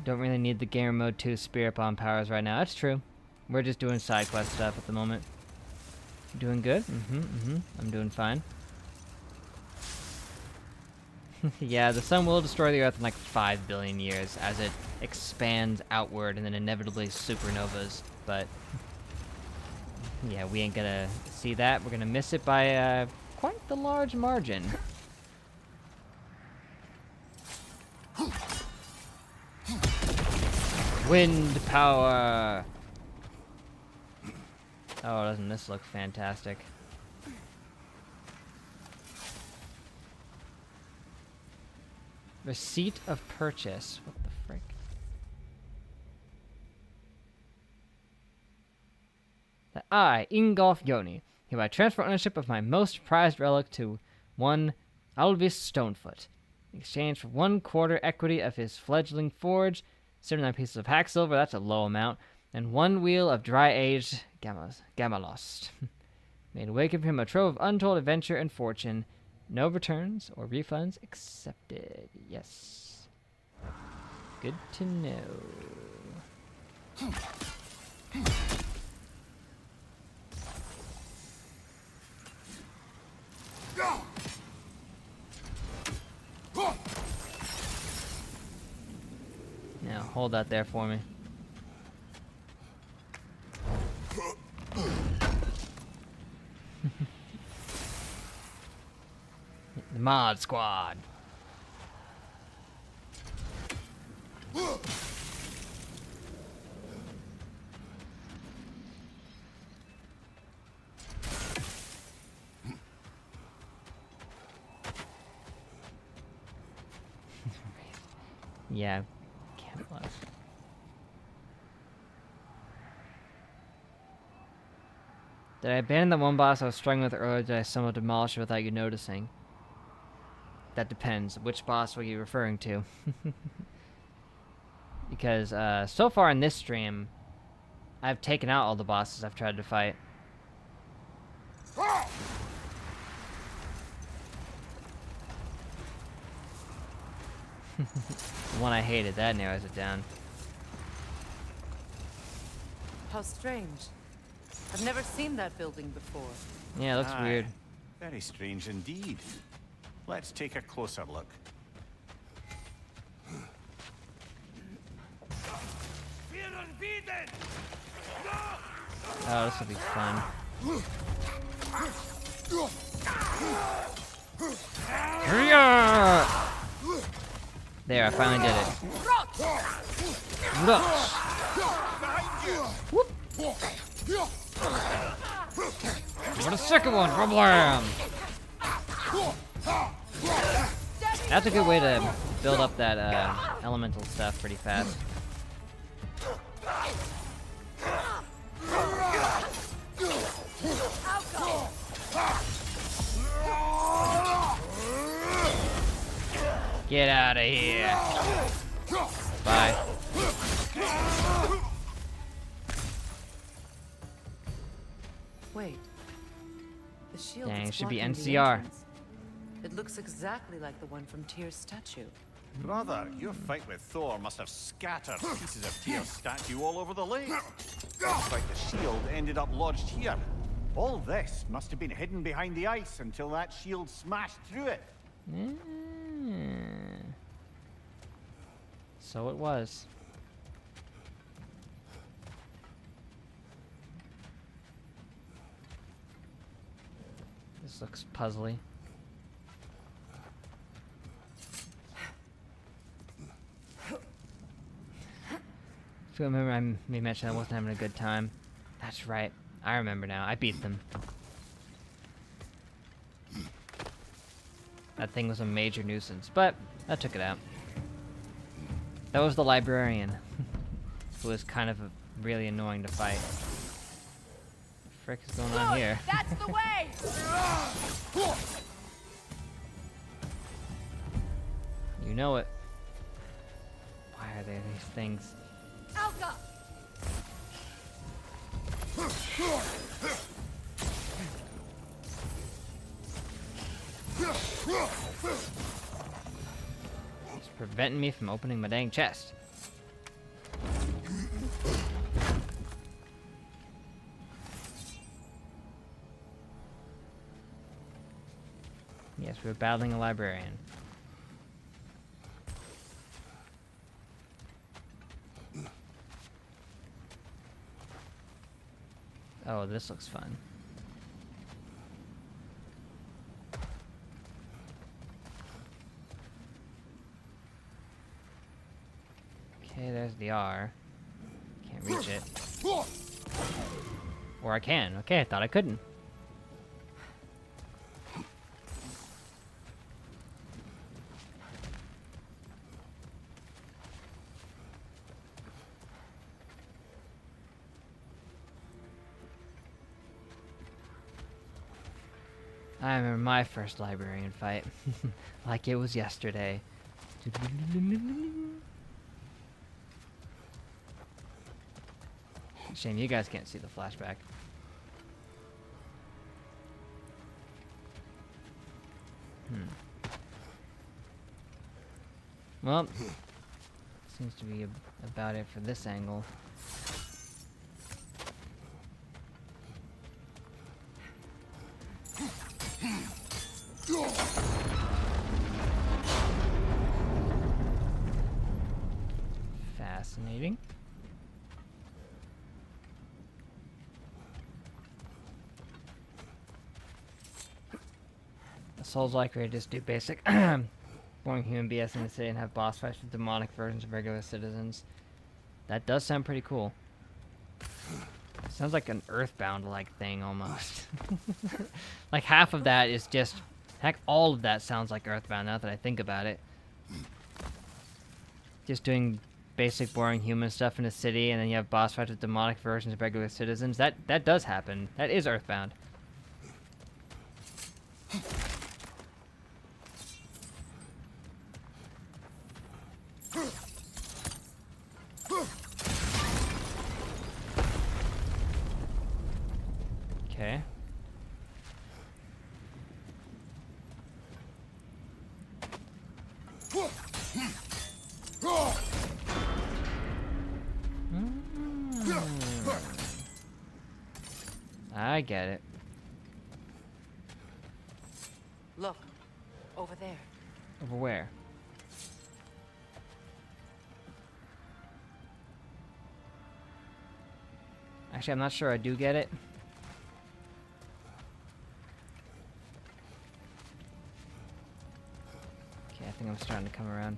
Don't really need the Gamer Mode 2 Spirit Bomb powers right now. That's true. We're just doing side quest stuff at the moment. Doing good? I'm doing fine. Yeah, the sun will destroy the Earth in like 5 billion years as it expands outward and then inevitably supernovas. But yeah, we ain't gonna see that. We're gonna miss it by quite the large margin. Wind power! Oh, doesn't this look fantastic? Receipt of purchase. What the frick? That I, Ingolf Yoni, hereby transfer ownership of my most prized relic to one Alvis Stonefoot, in exchange for 1/4 equity of his fledgling forge, 79 pieces of hack silver, that's a low amount, and 1 wheel of dry-aged Gamalost. Made awaken for him a trove of untold adventure and fortune, No returns or refunds accepted. Yes. Good to know. Now hold that there for me. The mod squad. Yeah, camouflage. Did I abandon the one boss I was struggling with earlier? Did I somehow demolish it without you noticing? That depends. Which boss were you referring to? Because so far in this stream, I've taken out all the bosses I've tried to fight. The one I hated, that narrows it down. How strange. I've never seen that building before. Yeah, it looks Aye, weird. Very strange indeed. Let's take a closer look. Oh, this will be fun. There, I finally did it. Rush. Whoop. For the second one, blam! That's a good way to build up that elemental stuff pretty fast. Get out of here. Bye. Wait. The shield Dang, that's it should be blocking the NCR. entrance. It looks exactly like the one from Tyr's statue. Brother, your fight with Thor must have scattered pieces of Tyr's statue all over the lake. Looks like the shield ended up lodged here. All this must have been hidden behind the ice until that shield smashed through it. So it was. This looks puzzly. If you remember, me mentioned I wasn't having a good time. That's right. I remember now. I beat them. That thing was a major nuisance, but I took it out. That was the librarian, who was kind of really annoying to fight. What the frick is going on here? That's the way! You know it. Why are there these things? Alka! It's preventing me from opening my dang chest. Yes, we're battling a librarian. Oh, this looks fun. Okay, there's the R. Can't reach it. Or I can. Okay, I thought I couldn't. I remember my first librarian fight. Like it was yesterday. Shame you guys can't see the flashback. Well, seems to be about it for this angle. Fascinating. A Souls-like where you just do basic boring human BS in the city and have boss fights with demonic versions of regular citizens. That does sound pretty cool. Sounds like an Earthbound-like thing almost. Like half of that is just, heck, all of that sounds like Earthbound now that I think about it. Just doing basic boring human stuff in a city, and then you have boss fights with demonic versions of regular citizens. That does happen. That is Earthbound. Okay. I get it. Look, over there. Over where? Actually, I'm not sure I do get it. Okay, I think I'm starting to come around.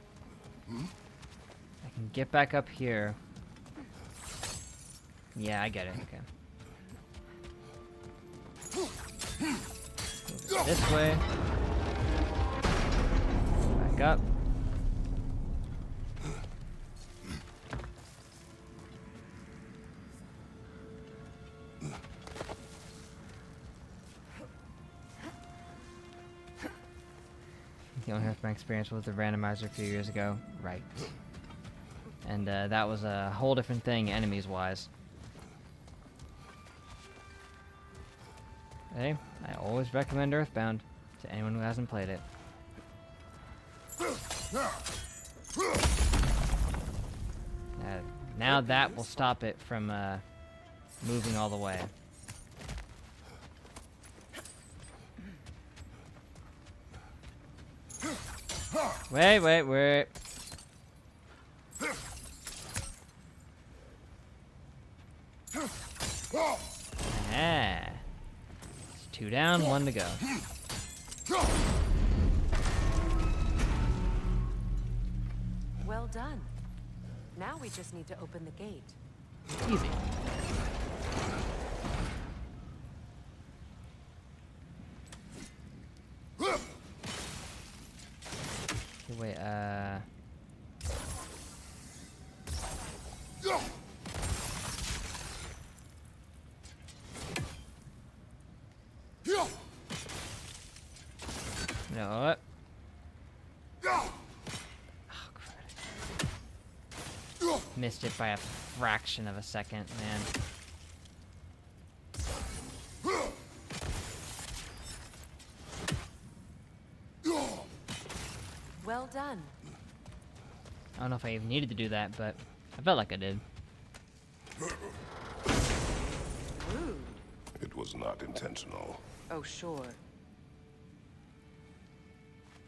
I can get back up here. Yeah, I get it. Okay. Move it this way. Back up. The only my experience was the randomizer a few years ago. Right. And that was a whole different thing, enemies-wise. Hey, I always recommend Earthbound to anyone who hasn't played it. Now that will stop it from moving all the way. Wait. Ah. It's 2 down, 1 to go. Well done. Now we just need to open the gate. Easy. Okay, wait, you know what? Oh, crap. Missed it by a fraction of a second, man. Well done. I don't know if I even needed to do that, but I felt like I did. Rude. It was not intentional. Oh, sure.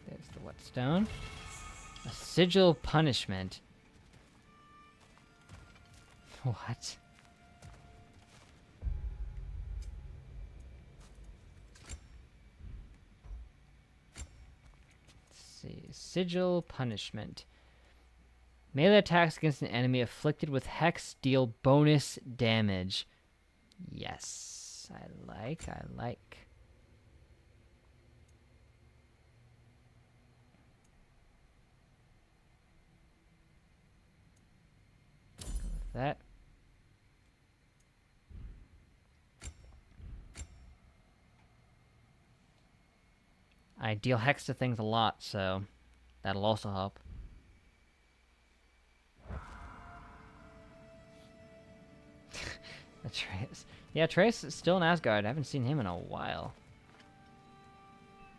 There's the whetstone. A sigil punishment. What? Let's see. Sigil punishment. Melee attacks against an enemy afflicted with hex deal bonus damage. Yes. I like. Go with that. I deal hex to things a lot, so that'll also help. Atreus. Yeah, Atreus is still in Asgard. I haven't seen him in a while.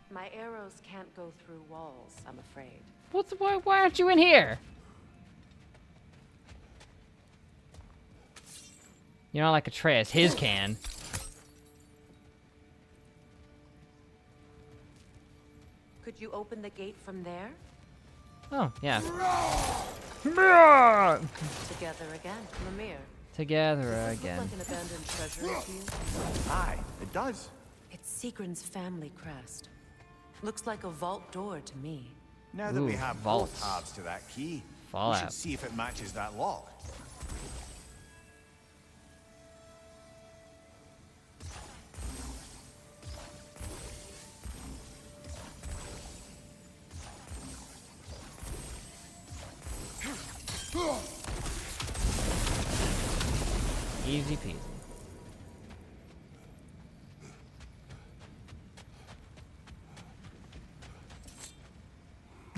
My arrows can't go through walls, I'm afraid. Why aren't you in here? You're not like Atreus. His can. Could you open the gate from there? Oh, yeah. Together again, Lemire. Together Does this again. look like an abandoned treasure to you? Aye, it does. It's Sigrun's family crest. Looks like a vault door to me. Now that we Ooh, have vaults. both halves to that key, we Fallout. should see if it matches that lock. Easy peasy.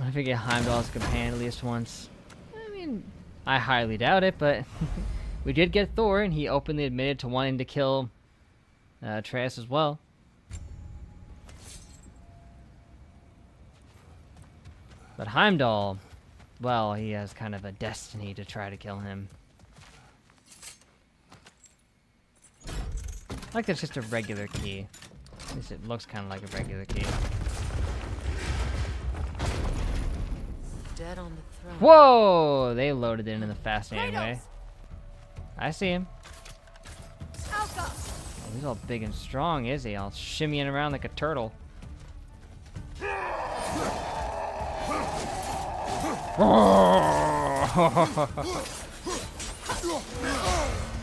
I figure Heimdall's companion at least once. I mean, I highly doubt it, but we did get Thor, and he openly admitted to wanting to kill Atreus as well. But Heimdall, well, he has kind of a destiny to try to kill him. Like that's just a regular key. At least it looks kind of like a regular key. Dead on the throne. Whoa! They loaded in the fascinating way. I see him. Oh, he's all big and strong, is he? All shimmying around like a turtle.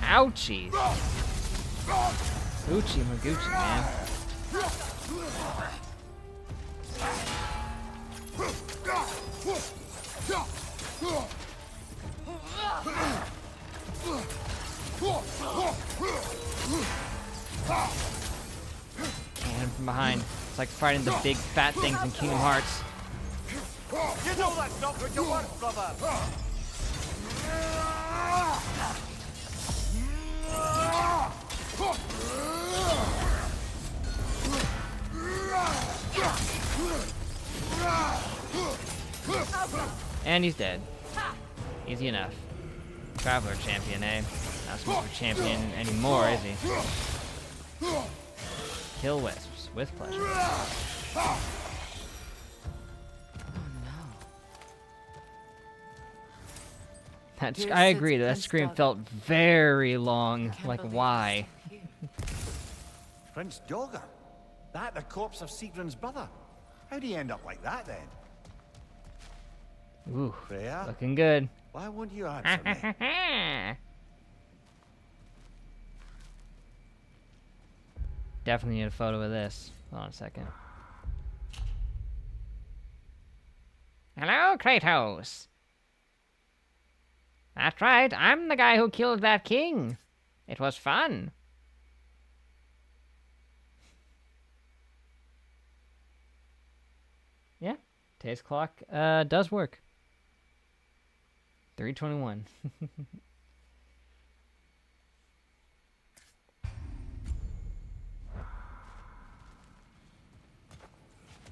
Ouchie. Gucci Magucci, man. Cannon from behind. It's like fighting the big fat things in Kingdom Hearts. You know that's not what you want, brother! And he's dead. Easy enough. Traveler champion, eh? Not so much of a champion anymore, is he? Kill wisps with pleasure. Oh no. That's, Here I sits agree, that Prince scream Dogger. felt very long. Can't Like, believe why? this is here. Prince Dogger? That the corpse of Sigrun's brother? How'd he end up like that then? Ooh, Freya, looking good. why won't you answer me? Definitely need a photo of this. Hold on a second. Hello, Kratos. That's right, I'm the guy who killed that king. It was fun. Yeah, taste clock does work. 3:21.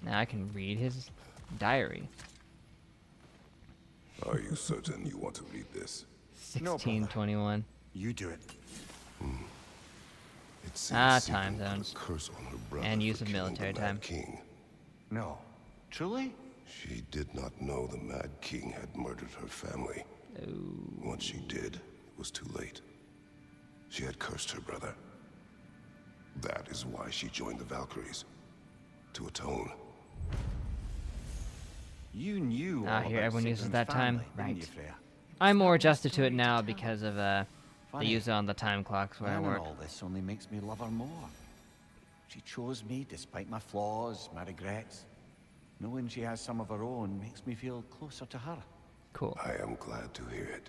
Now I can read his diary. Are you certain you want to read this? No, brother. 16:21. You do it. It seems time Sigrid put a zones. curse on her brother And use for of killing military the Mad time. King. No. Truly? She did not know the Mad King had murdered her family. Once she did, it was too late. She had cursed her brother. That is why she joined the Valkyries. To atone. You knew Ah, all here, about everyone uses Sigrun's that time. family, didn't you, Right. Freya? I'm more adjusted to it now because of they Funny. use it on the time clocks where I Learning work. all this only makes me love her more. She chose me despite my flaws, my regrets. Knowing she has some of her own makes me feel closer to her. Cool. I am glad to hear it.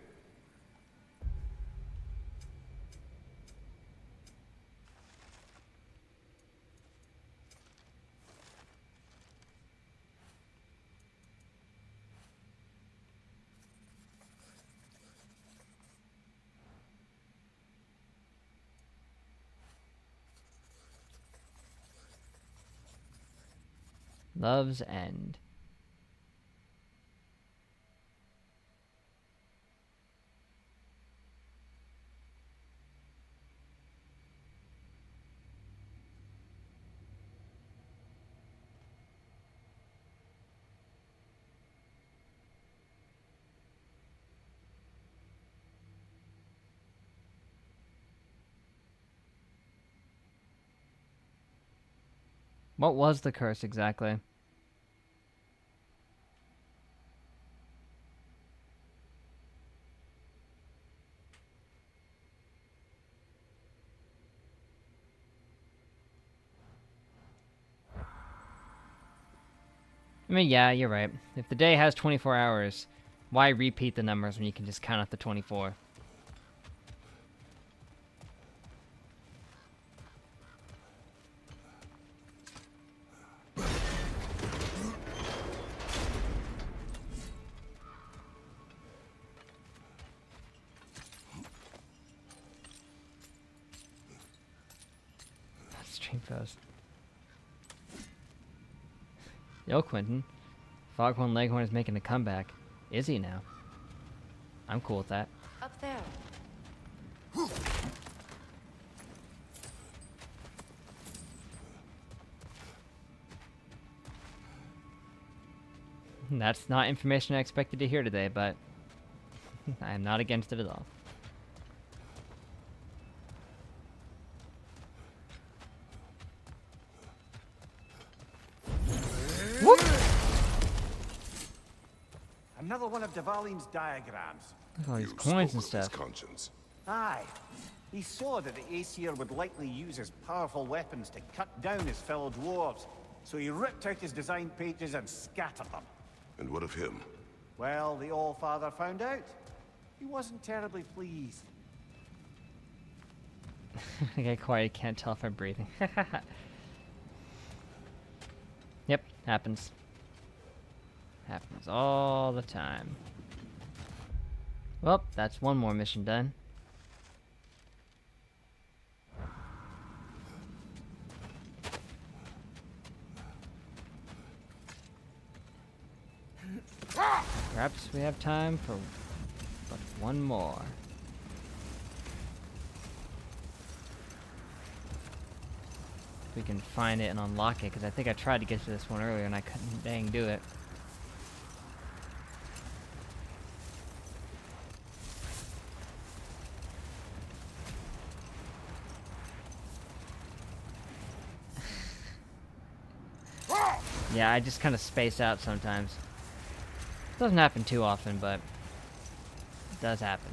Love's End. What was the curse exactly? I mean, yeah, you're right. If the day has 24 hours, why repeat the numbers when you can just count out the 24? Stream post. Yo, Quentin. Foghorn Leghorn is making a comeback. Is he now? I'm cool with that. Up there. That's not information I expected to hear today, but I am not against it at all. Another one of Devaline's diagrams. Look at all these You coins spoke and of his stuff. conscience. Aye. He saw that the Aesir would likely use his powerful weapons to cut down his fellow dwarves, so he ripped out his design pages and scattered them. And what of him? Well, the All-Father found out. He wasn't terribly pleased. I get quiet, can't tell if I'm breathing. Yep, happens. Happens all the time. Well, that's one more mission done. Perhaps we have time for but one more. If we can find it and unlock it, because I think I tried to get to this one earlier and I couldn't dang do it. Yeah, I just kind of space out sometimes. Doesn't happen too often, but it does happen.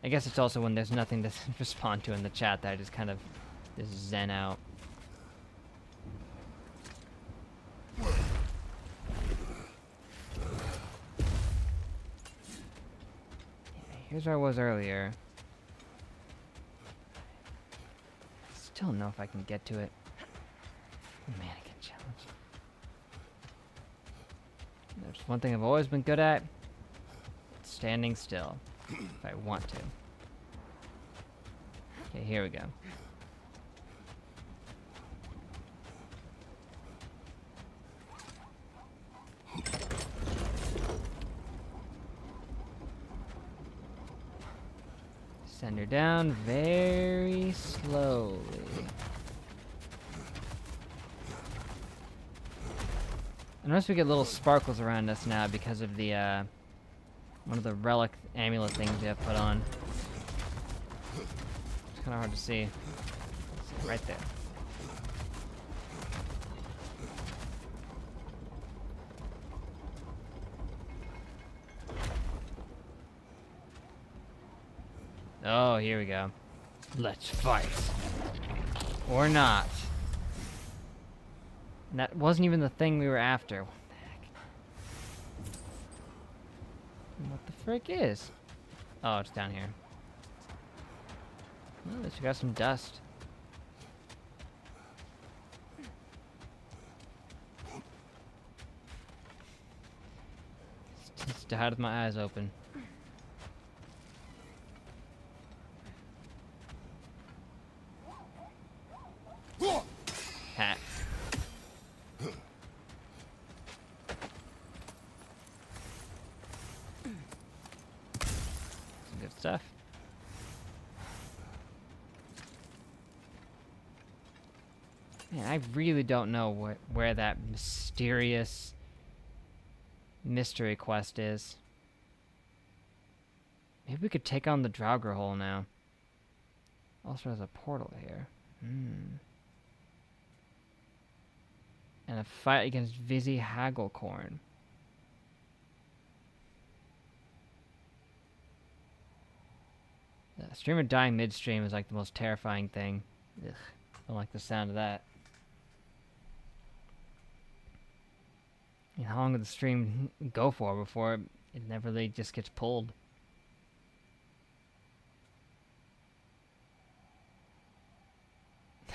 I guess it's also when there's nothing to respond to in the chat that I just kind of just zen out. Here's where I was earlier. Still don't know if I can get to it. Mannequin challenge. There's one thing I've always been good at. Standing still. If I want to. Okay, here we go. Send her down very slowly. I notice we get little sparkles around us now because of the, one of the relic amulet things we have put on. It's kind of hard to see. It's right there. Oh, here we go. Let's fight. Or not. And that wasn't even the thing we were after. What the heck? What the frick is? Oh, it's down here. Well, at least we got some dust. Just died with my eyes open. Hat. Some good stuff. Man, I really don't know where that mysterious mystery quest is. Maybe we could take on the Draugr hole now. Also has a portal here. And a fight against Vizzy Hagelkorn. The streamer dying midstream is like the most terrifying thing. Ugh, don't like the sound of that. And how long would the stream go for before it never really just gets pulled?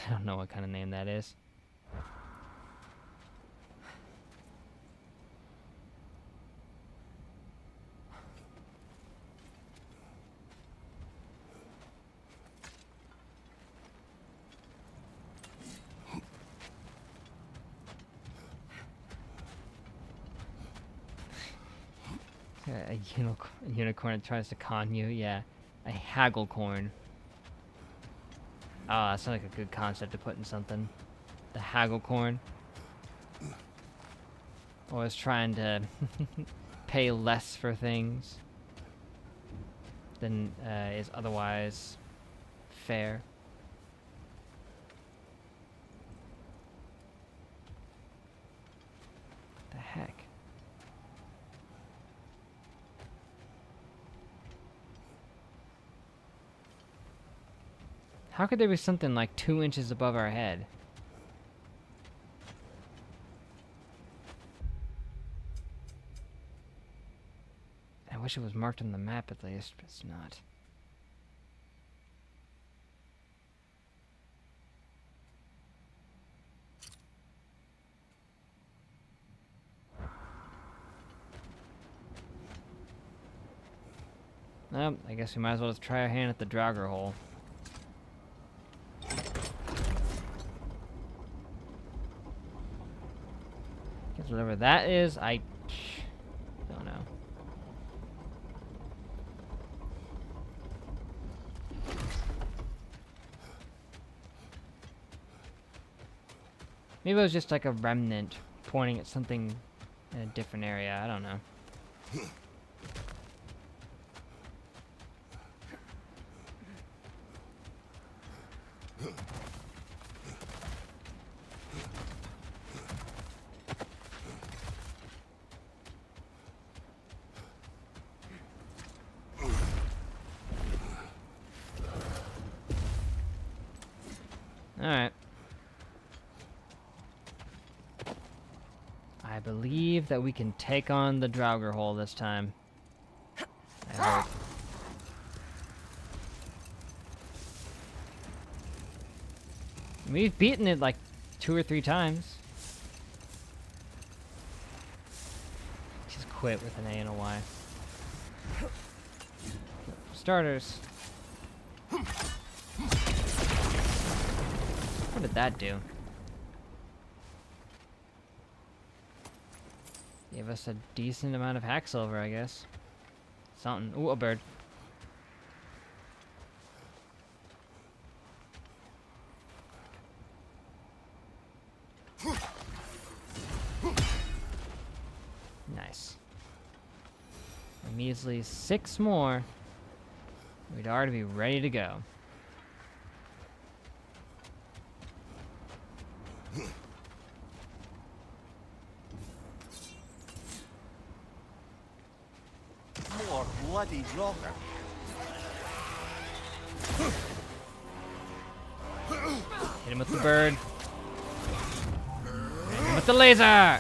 I don't know what kind of name that is. A unicorn that tries to con you, yeah. A Hagelkorn. Oh, that sounds like a good concept to put in something. The Hagelkorn. Always trying to pay less for things than is otherwise fair. The heck? How could there be something like 2 inches above our head? I wish it was marked on the map at least, but it's not. Well, I guess we might as well just try our hand at the Draugr hole. Guess whatever that is, I don't know. Maybe it was just like a remnant pointing at something in a different area. I don't know. Alright. I believe that we can take on the Draugr hole this time. I hope. We've beaten it like 2 or 3 times. Just quit with an A and a Y. For starters. What did that do? Gave us a decent amount of hack silver, I guess. Something. Ooh, a bird. Nice. A measly 6 more. We'd already be ready to go. More bloody Draugr. Hit him with the bird. Hit him with the laser!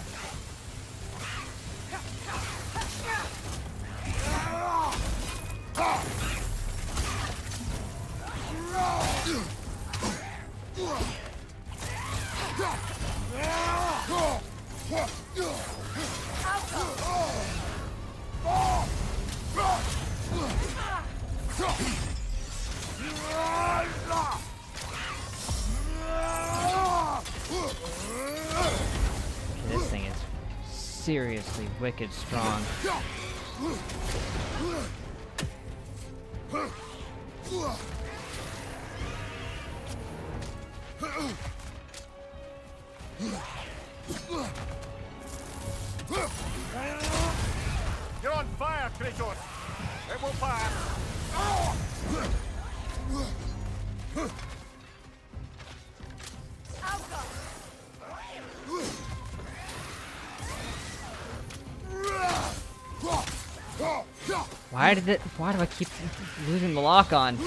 This thing is seriously wicked strong. Kratos! It will pass! Why do I keep losing the lock on?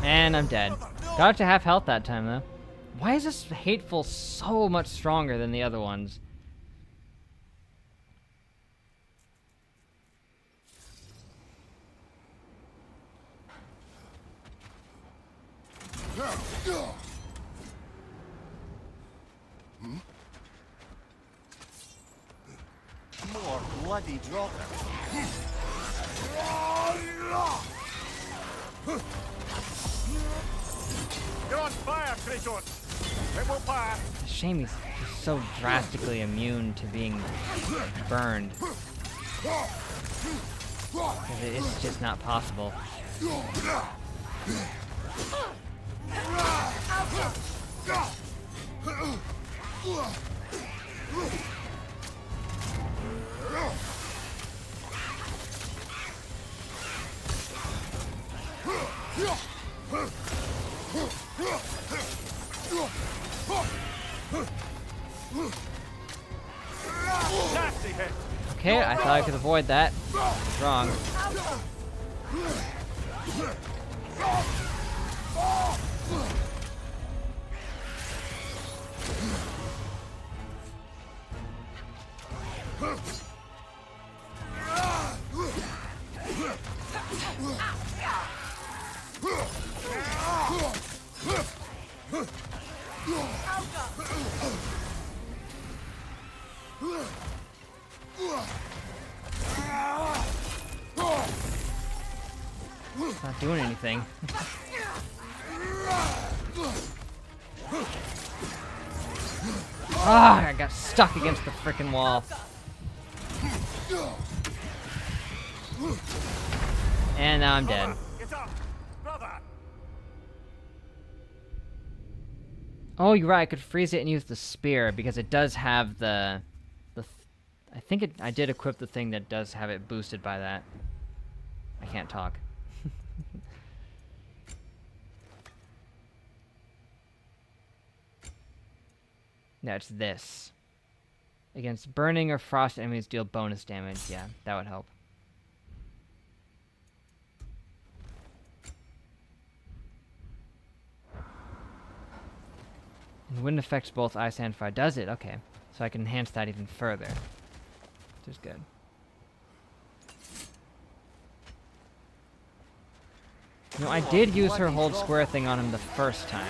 And I'm dead. Got up to half health that time though. Why is this hateful so much stronger than the other ones? More bloody dropper. You're on fire, Kratos! It will pass! It's a shame he's just so drastically immune to being burned. 'Cause it's just not possible. Nasty hit! Okay, I thought I could avoid that. I was wrong. It's not doing anything. Ah, I got stuck against the frickin' wall. And now I'm dead. Get up! Brother! Oh, you're right. I could freeze it and use the spear because it does have I think I did equip the thing that does have it boosted by that. I can't talk. No, it's this. Against burning or frost enemies deal bonus damage. Yeah, that would help. And wind affects both ice and fire. Does it? Okay. So I can enhance that even further. Which is good. You know, I did use her hold square thing on him the first time.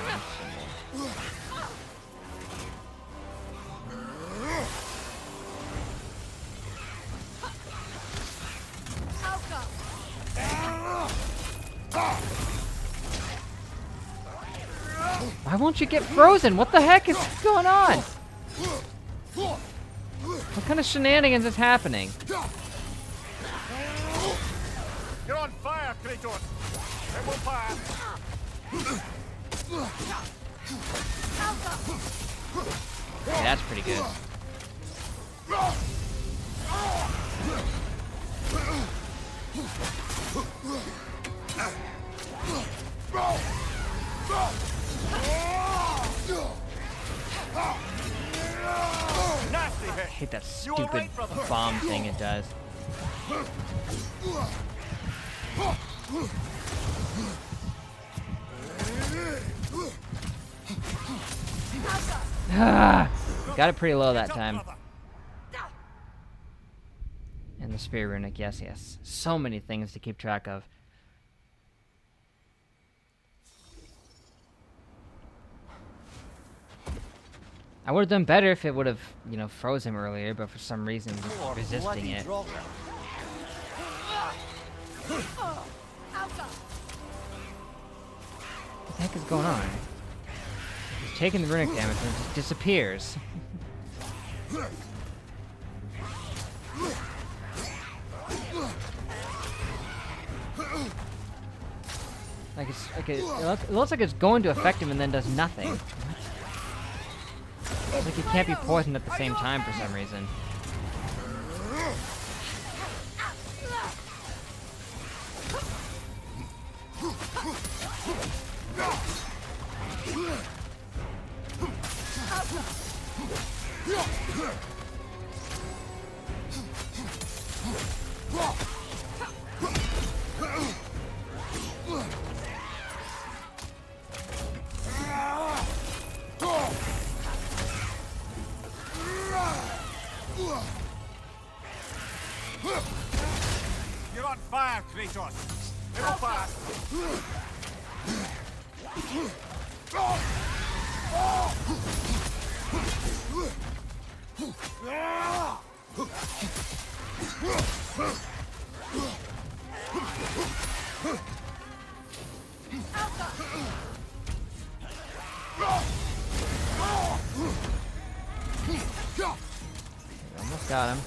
Why won't you get frozen? What the heck is going on? What kind of shenanigans is happening? You're on fire, Kratos! It will pass! Okay, that's pretty good. I hate that stupid bomb thing it does. Got it pretty low that time. And the spear runic, yes, yes. So many things to keep track of. I would have done better if it would have, you know, froze him earlier, but for some reason he's resisting it. What the heck is going on? He's taking the runic damage and it just disappears. Like it looks like it's going to affect him and then does nothing. Like he can't be poisoned at the same time for some reason. You're on fire, Kratos. It'll pass. Almost got him.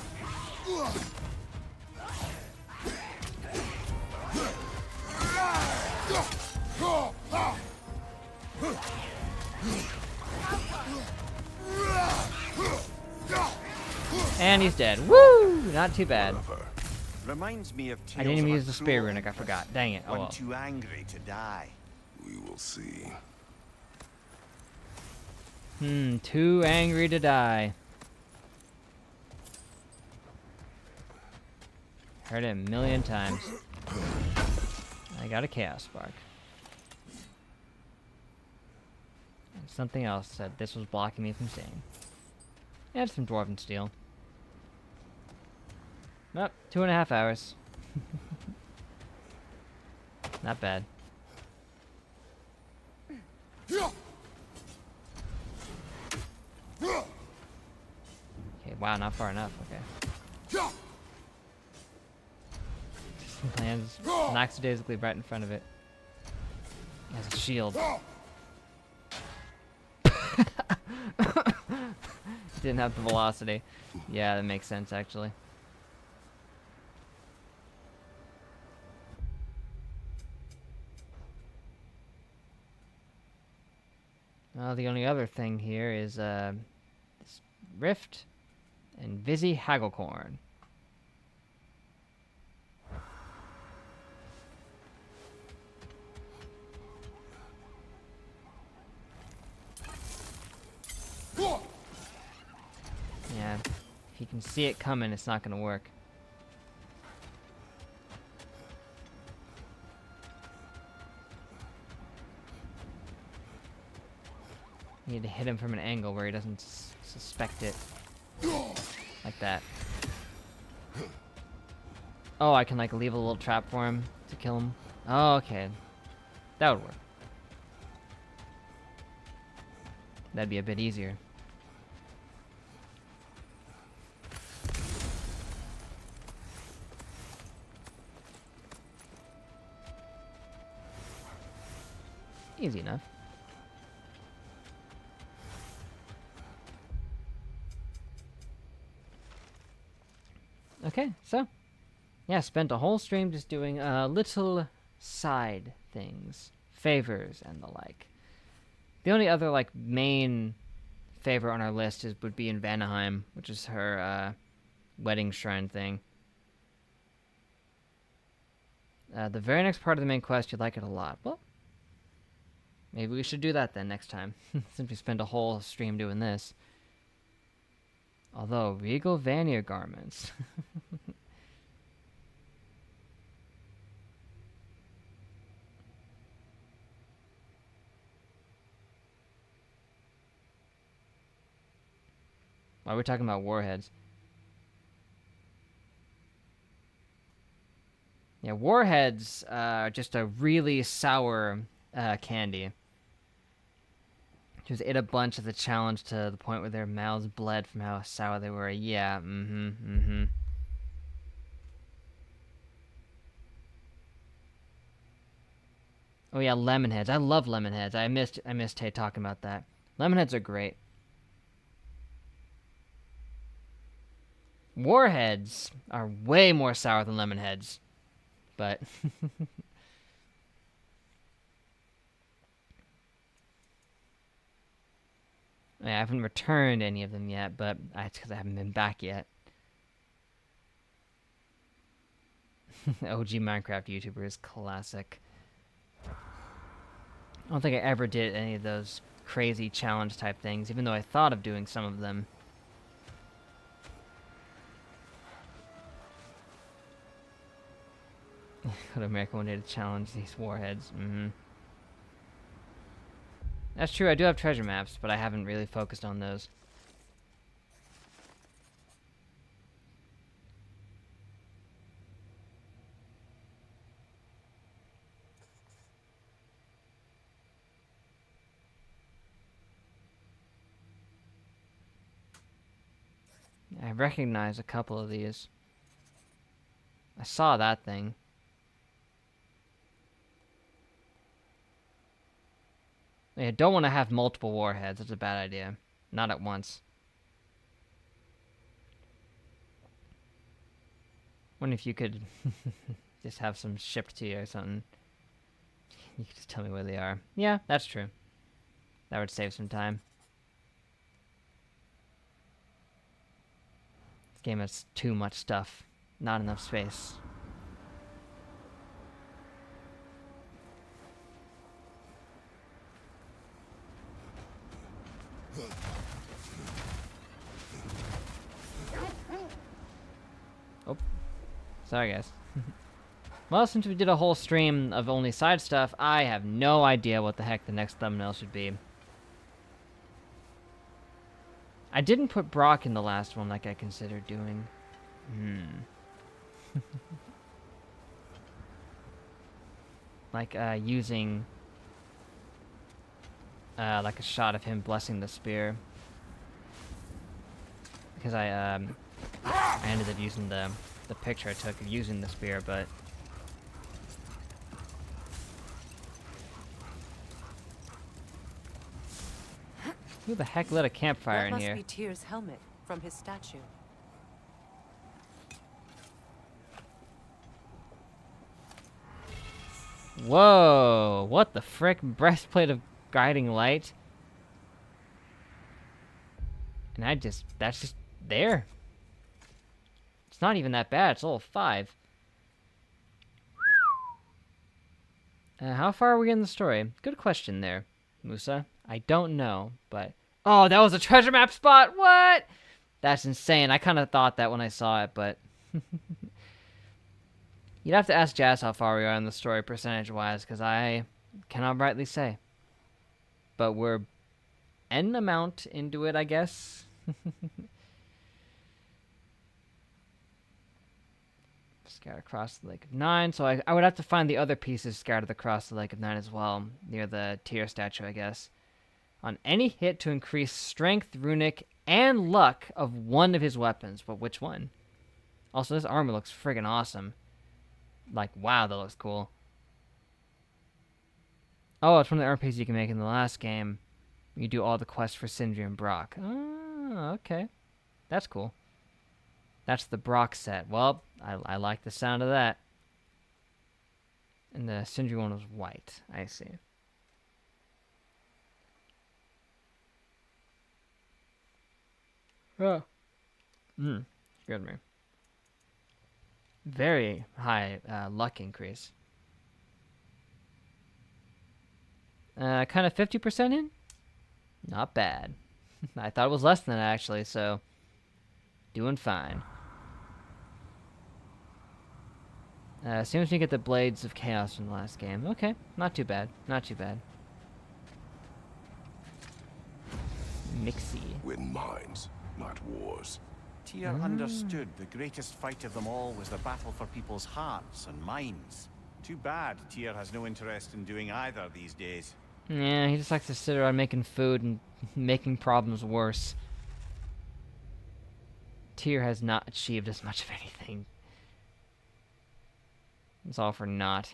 And he's dead. Woo! Not too bad. Reminds me of tales I didn't even of a use the spear cruel runic, I forgot. Dang it. Oh one well. too angry to die. We will see. Too angry to die. Heard it a million times. I got a chaos spark. And something else said this was blocking me from seeing. And some dwarven steel. Nope, 2.5 hours. Not bad. Okay, wow, not far enough. Okay. Lands lackadaisically right in front of it. As a shield. Didn't have the velocity. Yeah, that makes sense actually. The only other thing here is this Rift and Vizzy Hagglecorn. Yeah, if you can see it coming, it's not gonna work. You need to hit him from an angle where he doesn't suspect it. Like that. Oh, I can like leave a little trap for him to kill him. Oh, okay. That would work. That'd be a bit easier. Easy enough. Okay, so yeah, spent a whole stream just doing little side things, favors and the like. The only other like main favor on our list would be in Vanaheim, which is her wedding shrine thing. The very next part of the main quest, you'd like it a lot. Well, maybe we should do that then next time, since we spent a whole stream doing this. Although, regal Vanir garments. Why are we talking about warheads? Yeah, warheads are just a really sour candy. Just ate a bunch of the challenge to the point where their mouths bled from how sour they were. Yeah, Oh yeah, lemon heads. I love lemon heads. I missed Tay talking about that. Lemon heads are great. Warheads are way more sour than lemon heads. But I haven't returned any of them yet, but it's because I haven't been back yet. OG Minecraft YouTubers, classic. I don't think I ever did any of those crazy challenge type things, even though I thought of doing some of them. Could America one day to challenge these warheads? That's true, I do have treasure maps, but I haven't really focused on those. I recognize a couple of these. I saw that thing. I don't want to have multiple warheads. That's a bad idea. Not at once. Wonder if you could just have some shipped to you or something. You could just tell me where they are. Yeah, that's true. That would save some time. This game has too much stuff. Not enough space. Oh. Sorry, guys. Well, since we did a whole stream of only side stuff, I have no idea what the heck the next thumbnail should be. I didn't put Brock in the last one like I considered doing. Like, using... like a shot of him blessing the spear. Because I ended up using the picture I took of using the spear, but... Who the heck lit a campfire in here? That must be Tyr's helmet from his statue. Whoa! What the frick? Breastplate of guiding light? And that's just there. It's not even that bad. It's level 5. How far are we in the story? Good question there, Musa. I don't know, but... Oh, that was a treasure map spot! What? That's insane. I kind of thought that when I saw it, but... You'd have to ask Jazz how far we are in the story percentage-wise, because I cannot rightly say. But we're N amount into it, I guess. Scattered across the Lake of Nine, so I would have to find the other pieces scattered across the Lake of Nine as well, near the Tyr statue, I guess. On any hit to increase strength, runic, and luck of one of his weapons. But which one? Also, this armor looks friggin' awesome. Like, wow, that looks cool. Oh, it's one of the RPs you can make in the last game. You do all the quests for Sindri and Brock. Oh, okay. That's cool. That's the Brock set. Well, I like the sound of that. And the Sindri one was white. I see. Oh. Scared me. Very high luck increase. Kind of 50% in? Not bad. I thought it was less than that, actually, so... Doing fine. As soon as we get the Blades of Chaos from the last game. Okay, not too bad. Not too bad. Mixy. Win mines, not wars. Tyr understood the greatest fight of them all was the battle for people's hearts and minds. Too bad Tyr has no interest in doing either these days. Yeah, he just likes to sit around making food and making problems worse. Tyr has not achieved as much of anything. It's all for naught.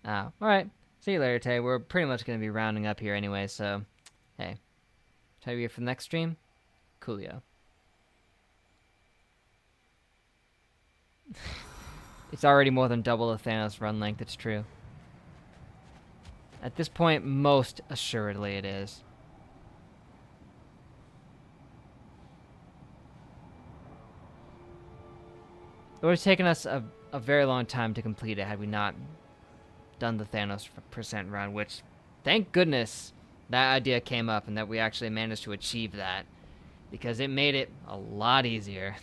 Ah, alright. See you later, Tay. We're pretty much going to be rounding up here anyway, so... Hey. Try to be here for the next stream? Coolio. It's already more than double the Thanos run length, it's true. At this point, most assuredly it is. It would have taken us a very long time to complete it had we not done the Thanos percent run, which, thank goodness, that idea came up and that we actually managed to achieve that, because it made it a lot easier.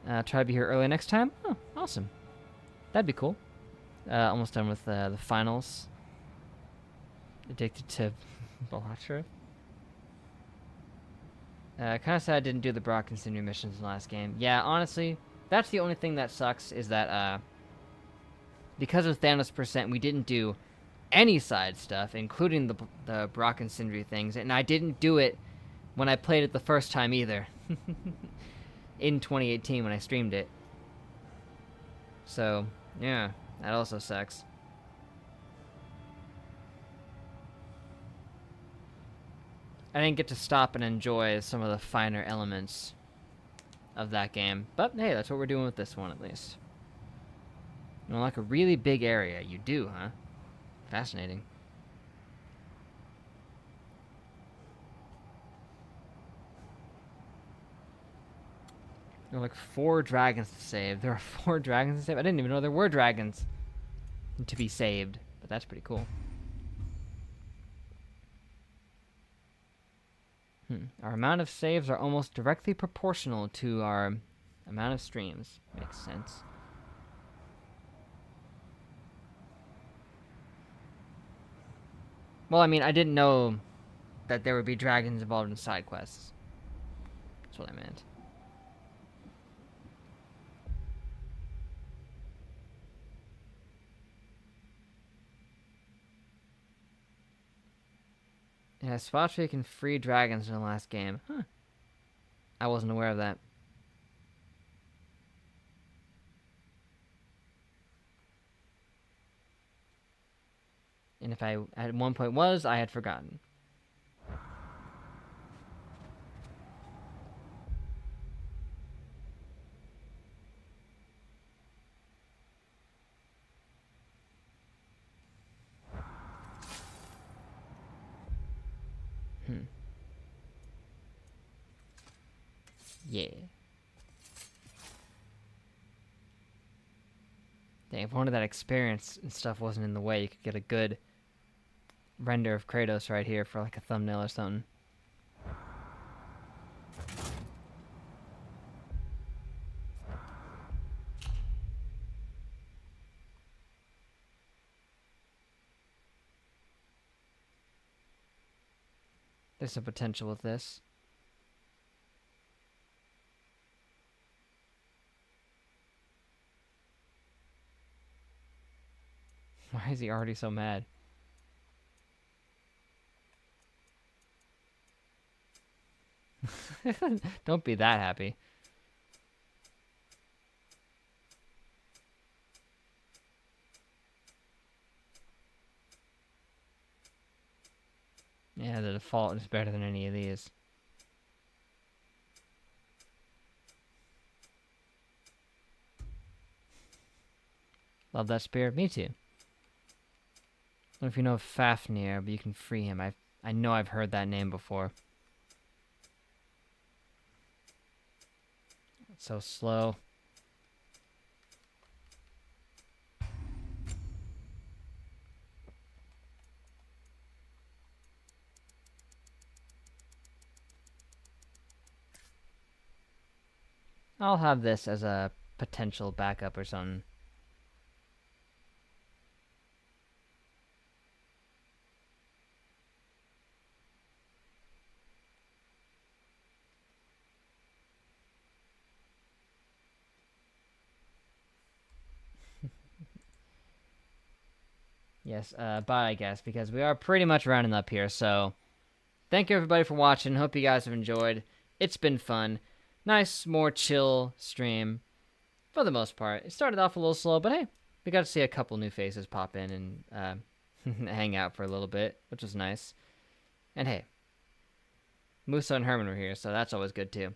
Try to be here early next time? Oh, awesome. That'd be cool. Almost done with the finals. Addicted to Balatro. Kind of sad I didn't do the Brock and Sindri missions in the last game. Yeah, honestly, that's the only thing that sucks, is that because of Thanos percent, we didn't do any side stuff, including the Brock and Sindri things, and I didn't do it when I played it the first time either. In 2018 when I streamed it. So, yeah, that also sucks. I didn't get to stop and enjoy some of the finer elements of that game. But hey, that's what we're doing with this one, at least. You know, like a really big area. You do, huh? Fascinating. There are like 4 dragons to save. There are 4 dragons to save? I didn't even know there were dragons to be saved. But that's pretty cool. Our amount of saves are almost directly proportional to our amount of streams. Makes sense. Well, I mean, I didn't know that there would be dragons involved in side quests. That's what I meant. Yeah, spots where you can free dragons in the last game. Huh. I wasn't aware of that. And if I at one point was, I had forgotten. Yeah. Dang, if one of that experience and stuff wasn't in the way, you could get a good render of Kratos right here for like a thumbnail or something. There's some potential with this. Why is he already so mad? Don't be that happy. Yeah, the default is better than any of these. Love that spear. Me too. I don't know if you know Fafnir, but you can free him. I know I've heard that name before. It's so slow. I'll have this as a potential backup or something. Yes, bye, I guess, because we are pretty much rounding up here, so thank you everybody for watching. Hope you guys have enjoyed. It's been fun. Nice, more chill stream, for the most part. It started off a little slow, but hey, we got to see a couple new faces pop in and hang out for a little bit, which was nice. And hey, Musa and Herman were here, so that's always good too.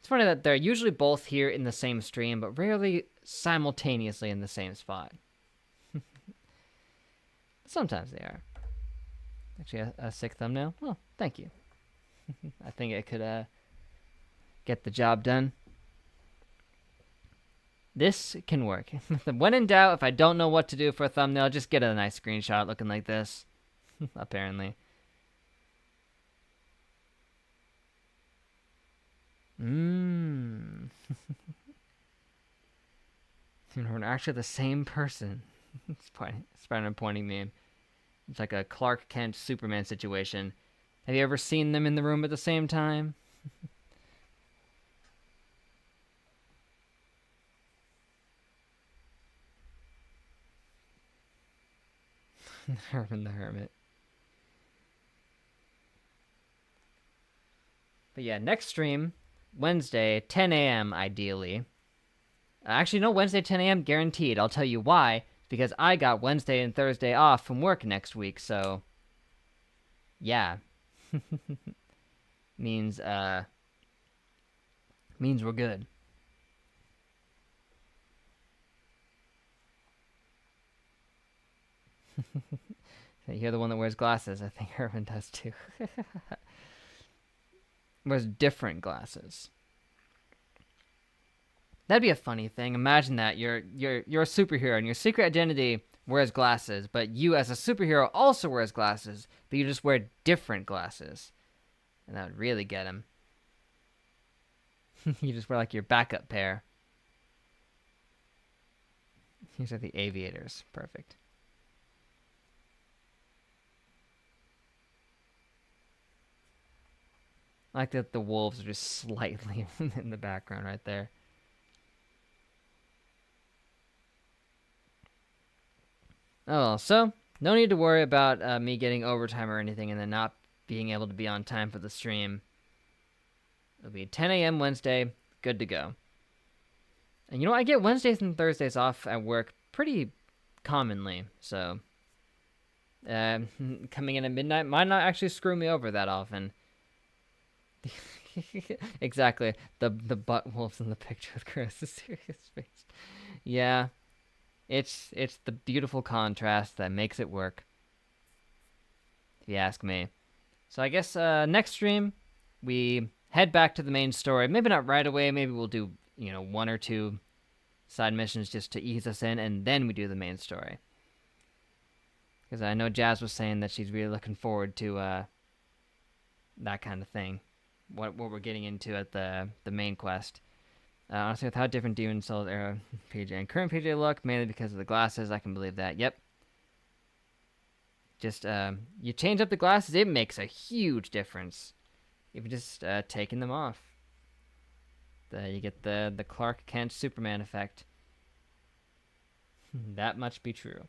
It's funny that they're usually both here in the same stream, but rarely simultaneously in the same spot. Sometimes they are. Actually, a sick thumbnail. Well, thank you. I think it could get the job done. This can work. When in doubt, if I don't know what to do for a thumbnail, just get a nice screenshot looking like this. Apparently. We're actually the same person. Spider-Man pointing meme. It's like a Clark Kent Superman situation. Have you ever seen them in the room at the same time? Herman the Hermit. But yeah, next stream, Wednesday, 10 a.m. ideally. Actually, no, Wednesday, 10 a.m. guaranteed. I'll tell you why. Because I got Wednesday and Thursday off from work next week, so... yeah. means we're good. You're the one that wears glasses. I think Herman does too. Wears different glasses. That'd be a funny thing. Imagine that you're a superhero and your secret identity wears glasses, but you as a superhero also wears glasses, but you just wear different glasses, and that would really get him. You just wear like your backup pair. These are the aviators. Perfect. I like that the wolves are just slightly in the background right there. Oh, so no need to worry about me getting overtime or anything and then not being able to be on time for the stream. It'll be 10 a.m. Wednesday, good to go. And you know, I get Wednesdays and Thursdays off at work pretty commonly, so coming in at midnight might not actually screw me over that often. Exactly, the butt wolves in the picture with Chris' serious face. Yeah. It's the beautiful contrast that makes it work, if you ask me. So I guess next stream, we head back to the main story. Maybe not right away. Maybe we'll do, one or two side missions just to ease us in, and then we do the main story. Because I know Jazz was saying that she's really looking forward to that kind of thing. What we're getting into at the main quest. Honestly, with how different Demon Souls era PJ and current PJ look, mainly because of the glasses, I can believe that. Yep. Just, you change up the glasses, it makes a huge difference. If you just taking them off. You get the Clark Kent Superman effect. That much be true.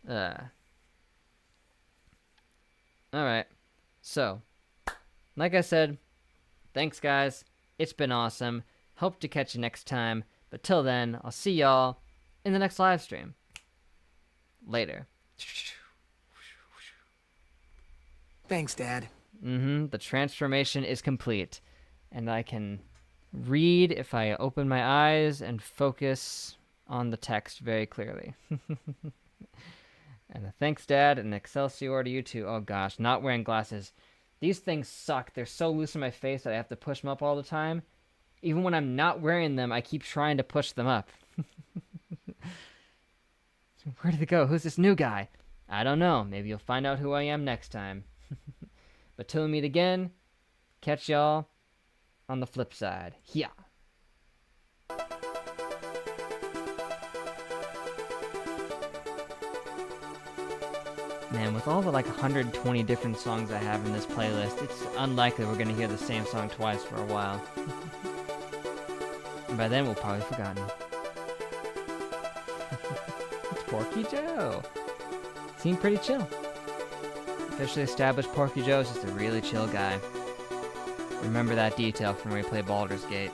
Alright. So, like I said, thanks guys. It's been awesome. Hope to catch you next time. But till then, I'll see y'all in the next live stream. Later. Thanks, Dad. The transformation is complete. And I can read if I open my eyes and focus on the text very clearly. And a thanks, Dad, and Excelsior to you too. Oh gosh, not wearing glasses. These things suck. They're so loose in my face that I have to push them up all the time. Even when I'm not wearing them, I keep trying to push them up. Where did it go? Who's this new guy? I don't know. Maybe you'll find out who I am next time. But till we meet again, catch y'all on the flip side. Yeah. Man, with all the 120 different songs I have in this playlist, it's unlikely we're going to hear the same song twice for a while. And by then we'll probably have forgotten. It's Porky Joe. Seemed pretty chill. Officially established Porky Joe is just a really chill guy. Remember that detail from when we play Baldur's Gate.